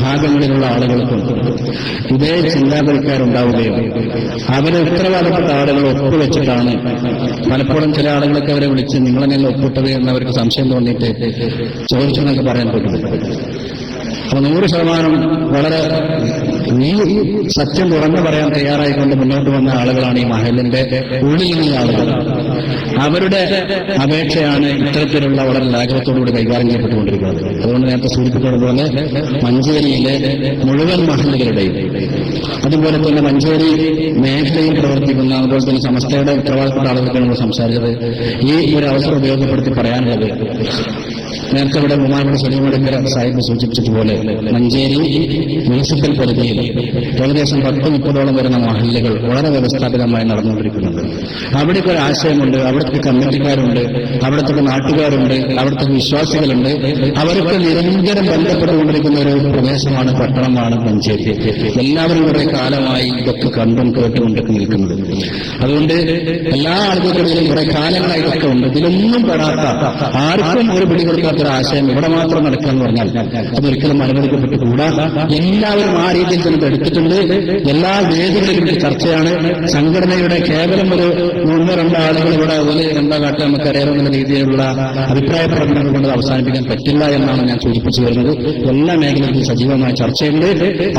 ഭാഗങ്ങളിലുള്ള ആളുകൾക്കും ഇതേ ചിന്താഗതിക്കാരുണ്ടാവുകയും അവരെ ഉത്തരവാദപ്പെട്ട ആളുകൾ ഒപ്പുവെച്ചിട്ടാണ് പലപ്പോഴും ചില ആളുകളൊക്കെ അവരെ വിളിച്ച് നിങ്ങളെന്നെ ഒപ്പിട്ടത് എന്നവർക്ക് സംശയം തോന്നിയിട്ട് ചോദിച്ചെന്നൊക്കെ പറയാൻ പറ്റും. അപ്പൊ 100% വളരെ ഈ സത്യം തുറന്നു പറയാൻ തയ്യാറായിക്കൊണ്ട് മുന്നോട്ട് വന്ന ആളുകളാണ് ഈ മഹലിന്റെ ഉള്ളിൽ നിന്നുള്ള ആളുകൾ. അവരുടെ അപേക്ഷയാണ് ഇത്തരത്തിലുള്ള വളരെ ലാഘവത്തോടുകൂടി കൈകാര്യം ചെയ്യപ്പെട്ടുകൊണ്ടിരിക്കുന്നത്. അതുകൊണ്ട് നേരത്തെ സൂചിപ്പിച്ചതുപോലെ മഞ്ചേരിയിലെ മുഴുവൻ മഹലുകളുടെയും അതുപോലെ തന്നെ മഞ്ചേരി മേഖലയിൽ പ്രവർത്തിക്കുന്ന അതുപോലെ തന്നെ സമസ്തയുടെ ഉത്തരവാദിത്തപ്പെട്ട ആളുകൾക്ക് നമ്മൾ സംസാരിച്ചത് ഈ ഒരു അവസരം ഉപയോഗപ്പെടുത്തി പറയാനുള്ളത്, നേരത്തെ ഇവിടെ ബഹുമാനപ്പെട്ട സലീമടക്കര സാഹിബ് സൂചിപ്പിച്ചതുപോലെ മഞ്ചേരി മുനിസിപ്പൽ പരിധിയിൽ ഏകദേശം 10-30ഓളം വരുന്ന മഹല്ലുകൾ വളരെ വ്യവസ്ഥാപിതമായി നടന്നുകൊണ്ടിരിക്കുന്നുണ്ട്. അവിടേക്ക് ഒരു ആശയമുണ്ട്, അവിടുത്തെ കമ്മിറ്റിക്കാരുണ്ട്, അവിടുത്തെ നാട്ടുകാരുണ്ട്, അവിടുത്തെ വിശ്വാസികളുണ്ട്. അവർക്ക് നിരന്തരം ബന്ധപ്പെട്ടുകൊണ്ടിരിക്കുന്ന ഒരു പ്രദേശമാണ്, പട്ടണമാണ് മഞ്ചേരി. എല്ലാവരും കുറെ കാലമായി ഇതൊക്കെ കണ്ടും കേട്ടുകൊണ്ടൊക്കെ നിൽക്കുന്നത്. അതുകൊണ്ട് എല്ലാ ആളുകൾക്കിടയിലും കുറെ കാലങ്ങളായി ഇതൊക്കെ ഉണ്ട്. ഇതിലൊന്നും പെടാത്ത ആർക്കും ഒരു പിടി കൊടുക്കാത്ത ഒരു ആശയം ഇവിടെ മാത്രം നടക്കുക എന്ന് പറഞ്ഞാൽ അതൊരിക്കലും അനുവദിക്കപ്പെട്ടുകൂടാ. എല്ലാവരും ആ രീതിയിൽ തന്നെ എടുത്തിട്ടുണ്ട്. എല്ലാ വേദികളിലും ചർച്ചയാണ്. സംഘടനയുടെ കേവലം ഒരു 1-2 ആളുകൾ ഇവിടെ അതുപോലെ എന്താ കാട്ടുക നമുക്കറിയാവുന്ന രീതിയിലുള്ള അഭിപ്രായ പ്രകടനങ്ങൾ കൊണ്ട് അവസാനിപ്പിക്കാൻ പറ്റില്ല എന്നാണ് ഞാൻ സൂചിപ്പിച്ചു വരുന്നത്. എല്ലാ മേഖലയിലും സജീവമായ ചർച്ചയുണ്ട്.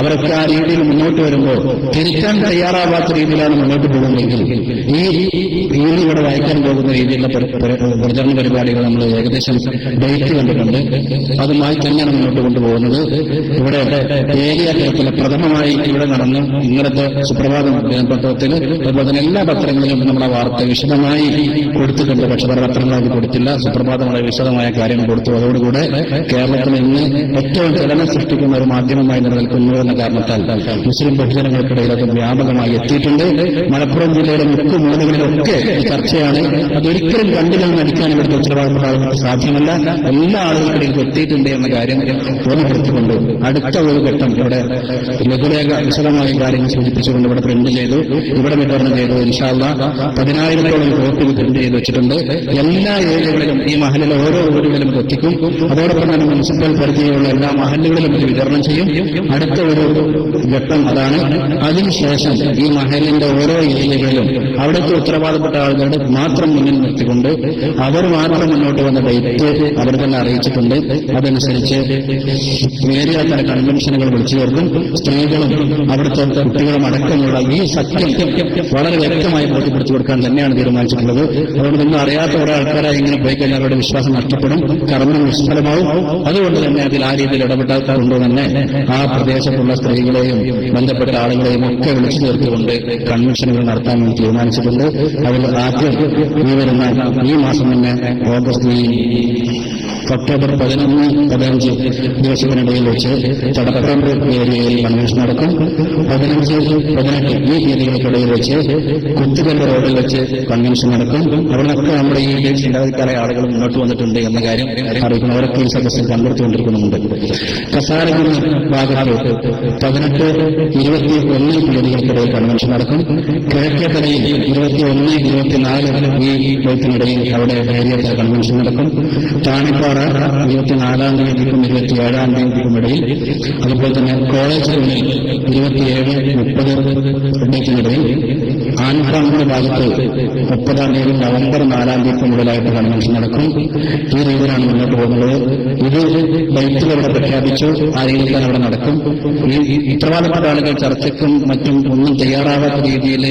അവരൊക്കെ ആ രീതിയിൽ മുന്നോട്ട് വരുമ്പോൾ തിരിക്കാൻ തയ്യാറാവാത്ത രീതിയിലാണ് മുന്നോട്ട് പോകുന്നതെങ്കിൽ ഈ രീതി ഇവിടെ വായിക്കാൻ പോകുന്ന രീതിയിലുള്ള പ്രചരണ പരിപാടികൾ നമ്മൾ ഏകദേശം ഡേറ്റ് കണ്ടിട്ടുണ്ട്. അതുമായി തന്നെയാണ് മുന്നോട്ട് കൊണ്ടുപോകുന്നത്. ഇവിടെ ഏരിയ തലത്തിൽ പ്രഥമമായി ഇവിടെ നടന്നു ഇന്നലത്തെ സുപ്രഭാതം ദിനപത്രത്തിൽ അതുപോലെ തന്നെ എല്ലാ പത്രങ്ങളിലും നമ്മളെ വാർത്ത വിശദമായി കൊടുത്തിട്ടുണ്ട്. പക്ഷെ പല പത്രങ്ങളത് കൊടുത്തില്ല. സുപ്രഭാതം വളരെ വിശദമായ കാര്യങ്ങൾ കൊടുത്തു. അതോടുകൂടെ കേരളത്തിൽ ഇന്ന് ഏറ്റവും ചലനം സൃഷ്ടിക്കുന്ന ഒരു മാധ്യമമായി നിലനിൽക്കുന്നു എന്ന കാരണത്താൽ മുസ്ലിം ബഹുജനങ്ങൾക്കിടയിൽ അത് വ്യാപകമായി എത്തിയിട്ടുണ്ട്. മലപ്പുറം ജില്ലയുടെ മിക്ക മൂലകളിലൊക്കെ ചർച്ചയാണ്. അതൊരിക്കലും കണ്ടില്ലെന്ന് നടിക്കാൻ ഇവിടുത്തെ ഉത്തരവാദിത്തപ്പെട്ട ആളുകൾക്ക് സാധ്യമല്ല. എല്ലാ ആളുകൾക്കിടയിൽ എത്തിയിട്ടുണ്ട് എന്ന കാര്യം ഓർമ്മപ്പെടുത്തിക്കൊണ്ട് അടുത്ത ഒരു ഘട്ടം ഇവിടെ ലഘുലേഖ വിശദമായ കാര്യങ്ങൾ സൂചിപ്പിച്ചുകൊണ്ട് ഇവിടെ പ്രിന്റ് ചെയ്തു, ഇവിടെ വിതരണം ചെയ്തു. ഇൻഷാ അല്ലാഹ് 10,000-ഓളം കോപ്പികൾ പ്രിന്റ് ചെയ്ത് വെച്ചിട്ടുണ്ട്. എല്ലാ ഏരിയകളിലും ഈ മഹലിലെ ഓരോ വീടുകളിലും എത്തിക്കും. അതോടൊപ്പം തന്നെ മുനിസിപ്പൽ പരിധിയിലുള്ള എല്ലാ മഹലുകളിലും ഇത് വിതരണം ചെയ്യും. അടുത്ത ഒരു ഘട്ടം അതാണ്. അതിനുശേഷം ഈ മഹലിന്റെ ഓരോ ഏരിയകളിലും അവിടുത്തെ ഉത്തരവാദപ്പെട്ട ആളുകളുടെ മാത്രം മുന്നിൽ നിർത്തിക്കൊണ്ട് അവർ മാത്രം മുന്നോട്ട് വന്ന ഡേറ്റ് അവർ തന്നെ അറിയിച്ചിട്ടുണ്ട്. അതനുസരിച്ച് ഏരിയ തല കൺവെൻഷനുകൾ വിളിച്ചു ചേർക്കും. സ്ത്രീകളും അവിടുത്തെ കുട്ടികളും അടക്കമുള്ള ഈ സത്യം വളരെ വ്യക്തമായി ബോധ്യപ്പെടുത്തി കൊടുക്കാൻ തന്നെയാണ് തീരുമാനിച്ചിട്ടുള്ളത്. അതുകൊണ്ട് നിങ്ങൾ അറിയാത്ത കുറെ ആൾക്കാരായി ഇങ്ങനെ പോയി കഴിഞ്ഞാൽ അവരുടെ വിശ്വാസം നഷ്ടപ്പെടും, കർമ്മം നിഷ്ഫലമാവും. അതുകൊണ്ട് തന്നെ അതിൽ ആ രീതിയിൽ ഇടപെടാത്തതുകൊണ്ട് തന്നെ ആ പ്രദേശത്തുള്ള സ്ത്രീകളെയും ബന്ധപ്പെട്ട ആളുകളെയും ഒക്കെ വിളിച്ചു ചേർത്തുകൊണ്ട് കൺവെൻഷനുകൾ നടത്താൻ വേണ്ടി തീരുമാനിച്ചിട്ടുണ്ട്. അതിൽ ആദ്യം ഈ മാസം തന്നെ ഓഗസ്റ്റ് ഒക്ടോബർ 11-15 ദിവസത്തിനിടയിൽ വെച്ച് ചടപ്പറമ്പ് ഏരിയയിൽ കൺവെൻഷൻ നടക്കും. 15-18 ഈ തീയതികൾക്കിടയിൽ വെച്ച് കുത്തുകല്ല് റോഡിൽ വെച്ച് കൺവെൻഷൻ നടക്കും. അവിടെയൊക്കെ നമ്മുടെ ഈ ചിന്താഗതിക്കാരായ ആളുകൾ മുന്നോട്ട് വന്നിട്ടുണ്ട് എന്ന കാര്യം അറിയിക്കുന്നു. അവരൊക്കെ ഈ സദസ്സിൽ പങ്കെടുത്തുകൊണ്ടിരിക്കുന്നുണ്ട്. കസാരകുന്ന് ഭാഗത്ത് 18-21 തീയതികൾക്കിടയിൽ കൺവെൻഷൻ നടക്കും. കിഴക്കേത്തലയിൽ 21-24 ഈ ഡേറ്റിനിടയിൽ അവിടെ ഏരിയ കൺവെൻഷൻ നടക്കും. താണിപ്പാറ 24-ാം തീയതിക്കും 27-ാം തീയതിക്കും ഇടയിൽ, അതുപോലെ തന്നെ കോളേജ് ടൗണിൽ 27-30 ഡേറ്റിനിടയിൽ, ആൻഫ്രാങ്ക് ഭാഗത്ത് 30-ാം തീയതി നവംബർ 4-ാം തീയതിക്കും മുതലായിട്ട് കൺവെൻഷൻ നടക്കും. ഈ രീതിയിലാണ് മുന്നോട്ട് പോകുന്നത്. ഇത് ഡേറ്റുകൾ ഇവിടെ പ്രഖ്യാപിച്ചു. ആ രീതിയിൽ തന്നെ അവിടെ നടക്കും. ഈ ഉത്തരവാദപ്പെട്ട ആളുകൾ ചർച്ചയ്ക്കും മറ്റും ഒന്നും തയ്യാറാവാത്ത രീതിയിൽ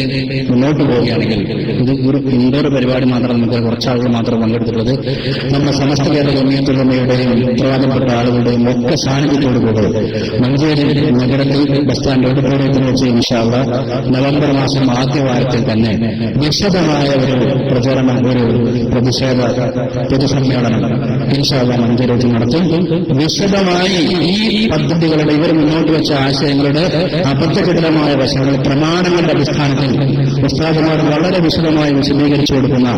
മുന്നോട്ട് പോവുകയാണെങ്കിൽ ഇത് ഒരു ഇൻഡോർ പരിപാടി മാത്രം നമുക്ക് കുറച്ചാളുകൾ മാത്രം പങ്കെടുത്തിട്ടുള്ളത്. നമ്മുടെ സമസ്ത കേരള ജമിയത്തുലമയുടെയും ഉത്തരവാദപ്പെട്ട ആളുകളുടെയും ഒക്കെ സാന്നിധ്യത്തോട് കൂടെ മഞ്ചേരി നഗരത്തിൽ ബസ് സ്റ്റാൻഡ് ഓഡിറ്റോറിയത്തിൽ വെച്ച് ഇൻഷാ അല്ലാഹ് നവംബർ മാസം ആദ്യ വാരത്തിൽ തന്നെ വിശദമായ ഒരു പ്രചരണം, ഒരു പ്രതിഷേധ പൊതുസമ്മേളനം ഇൻഷാ അല്ലാഹ് മഞ്ചേരി വെച്ച് നടത്തും. വിശദമായി ഈ പദ്ധതികളുടെ ഇവർ മുന്നോട്ട് വെച്ച ആശയങ്ങളുടെ അബദ്ധജടിലമായ വശങ്ങൾ പ്രമാണങ്ങളുടെ അടിസ്ഥാനത്തിൽ ഉസ്താദുമാർ വളരെ വിശദമായി വിശദീകരിച്ചു കൊടുക്കുന്ന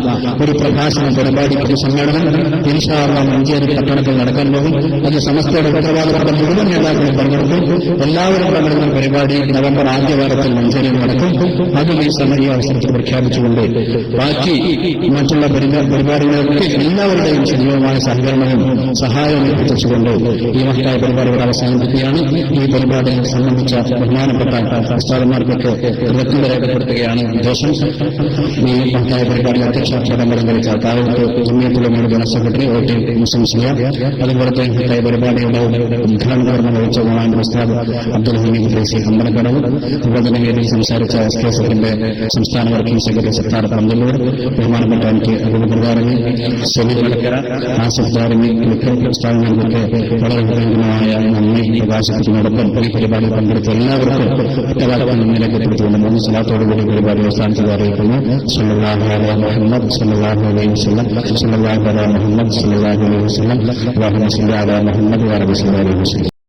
ഒരു പ്രഭാഷണ പരിപാടി പൊതുസമ്മേളനം ഇൻഷാ അല്ലാഹ് മഞ്ചേരി പട്ടണത്തിൽ നടക്കാൻ പോകും. അത് സമസ്തയുടെ ഉത്തരവാദപ്പെട്ട മുഴുവൻ നേതാക്കളും പങ്കെടുക്കും. എല്ലാവരും പങ്കെടുക്കുന്ന പരിപാടി നവംബർ ആദ്യവാരത്തിൽ മഞ്ചേരിയിൽ നടക്കും. അതും ഈ അവസരത്തിൽ പ്രഖ്യാപിച്ചുകൊണ്ട് ബാക്കി മറ്റുള്ള പരിപാടികൾക്ക് എല്ലാവരുടെയും സജീവമായ സഹകരണവും സഹായവും എത്തിച്ചുകൊണ്ട് ഈ മഹത്തായ പരിപാടികൾ അവസാനിപ്പിക്കുകയാണ്. ഈ പരിപാടിയെ സംബന്ധിച്ച ബഹുമാനപ്പെട്ട ഉസ്താദന്മാർക്കൊക്കെ കൃതജ്ഞത രേഖപ്പെടുത്തുകയാണ് ഉദ്ദേശം. ഈ മഹത്തായ പരിപാടി അധ്യക്ഷ പദം കളിച്ച താഴത്ത് ജമിയത്തുലമയുടെ ജനറൽ സെക്രട്ടറി OT മുസ്ലിം സിയാ, അതുപോലത്തെ മഹത്തായ പരിപാടിയുടെ ഉദ്ഘാടന കർമ്മം വഹിച്ച ഉസ്താദ് അബ്ദുൽ ഹമീദ് ഫൈസി അമ്പലക്കടവ്, അതുപോലെ തന്നെ വേദിയിൽ സംസാരിച്ച SKSFന്റെ സംസ്ഥാന വർക്കിംഗ് സെക്രട്ടറി സത്താർ പന്തല്ലൂർ, ബഹുമാനപ്പെട്ട എനിക്ക് അഭിപ്രകാരങ്ങൾ സെമി മലക്കര, ആസിഫ് ദാരിമി, ഉസ്താദന്മാർക്കൊക്കെ വളരെ ഹൃദയമായ നന്ദി പ്രകാശിപ്പിക്കുന്നതോടൊപ്പം ഈ പരിപാടിയിൽ പങ്കെടുത്ത എല്ലാവർക്കും ഒറ്റവാക്യം നന്ദി രേഖപ്പെടുത്തിക്കൊണ്ട് 3 സ്വലാത്തോടുകൂടി പരിപാടി അവസാനിച്ചത് അറിയിക്കുന്നു. സല്ലല്ലാഹു അലൈഹി മുഹമ്മദ് സല്ലല്ലാഹു അലൈഹി വസല്ലം സല്ലല്ലാഹു അലൈഹി മുഹമ്മദ് സല്ലല്ലാഹു അലൈഹി വസല്ലം അല്ലാഹുമ്മ സ്വല്ലി അലാ മുഹമ്മദ് വ അലാ ആലിഹി വസല്ലം.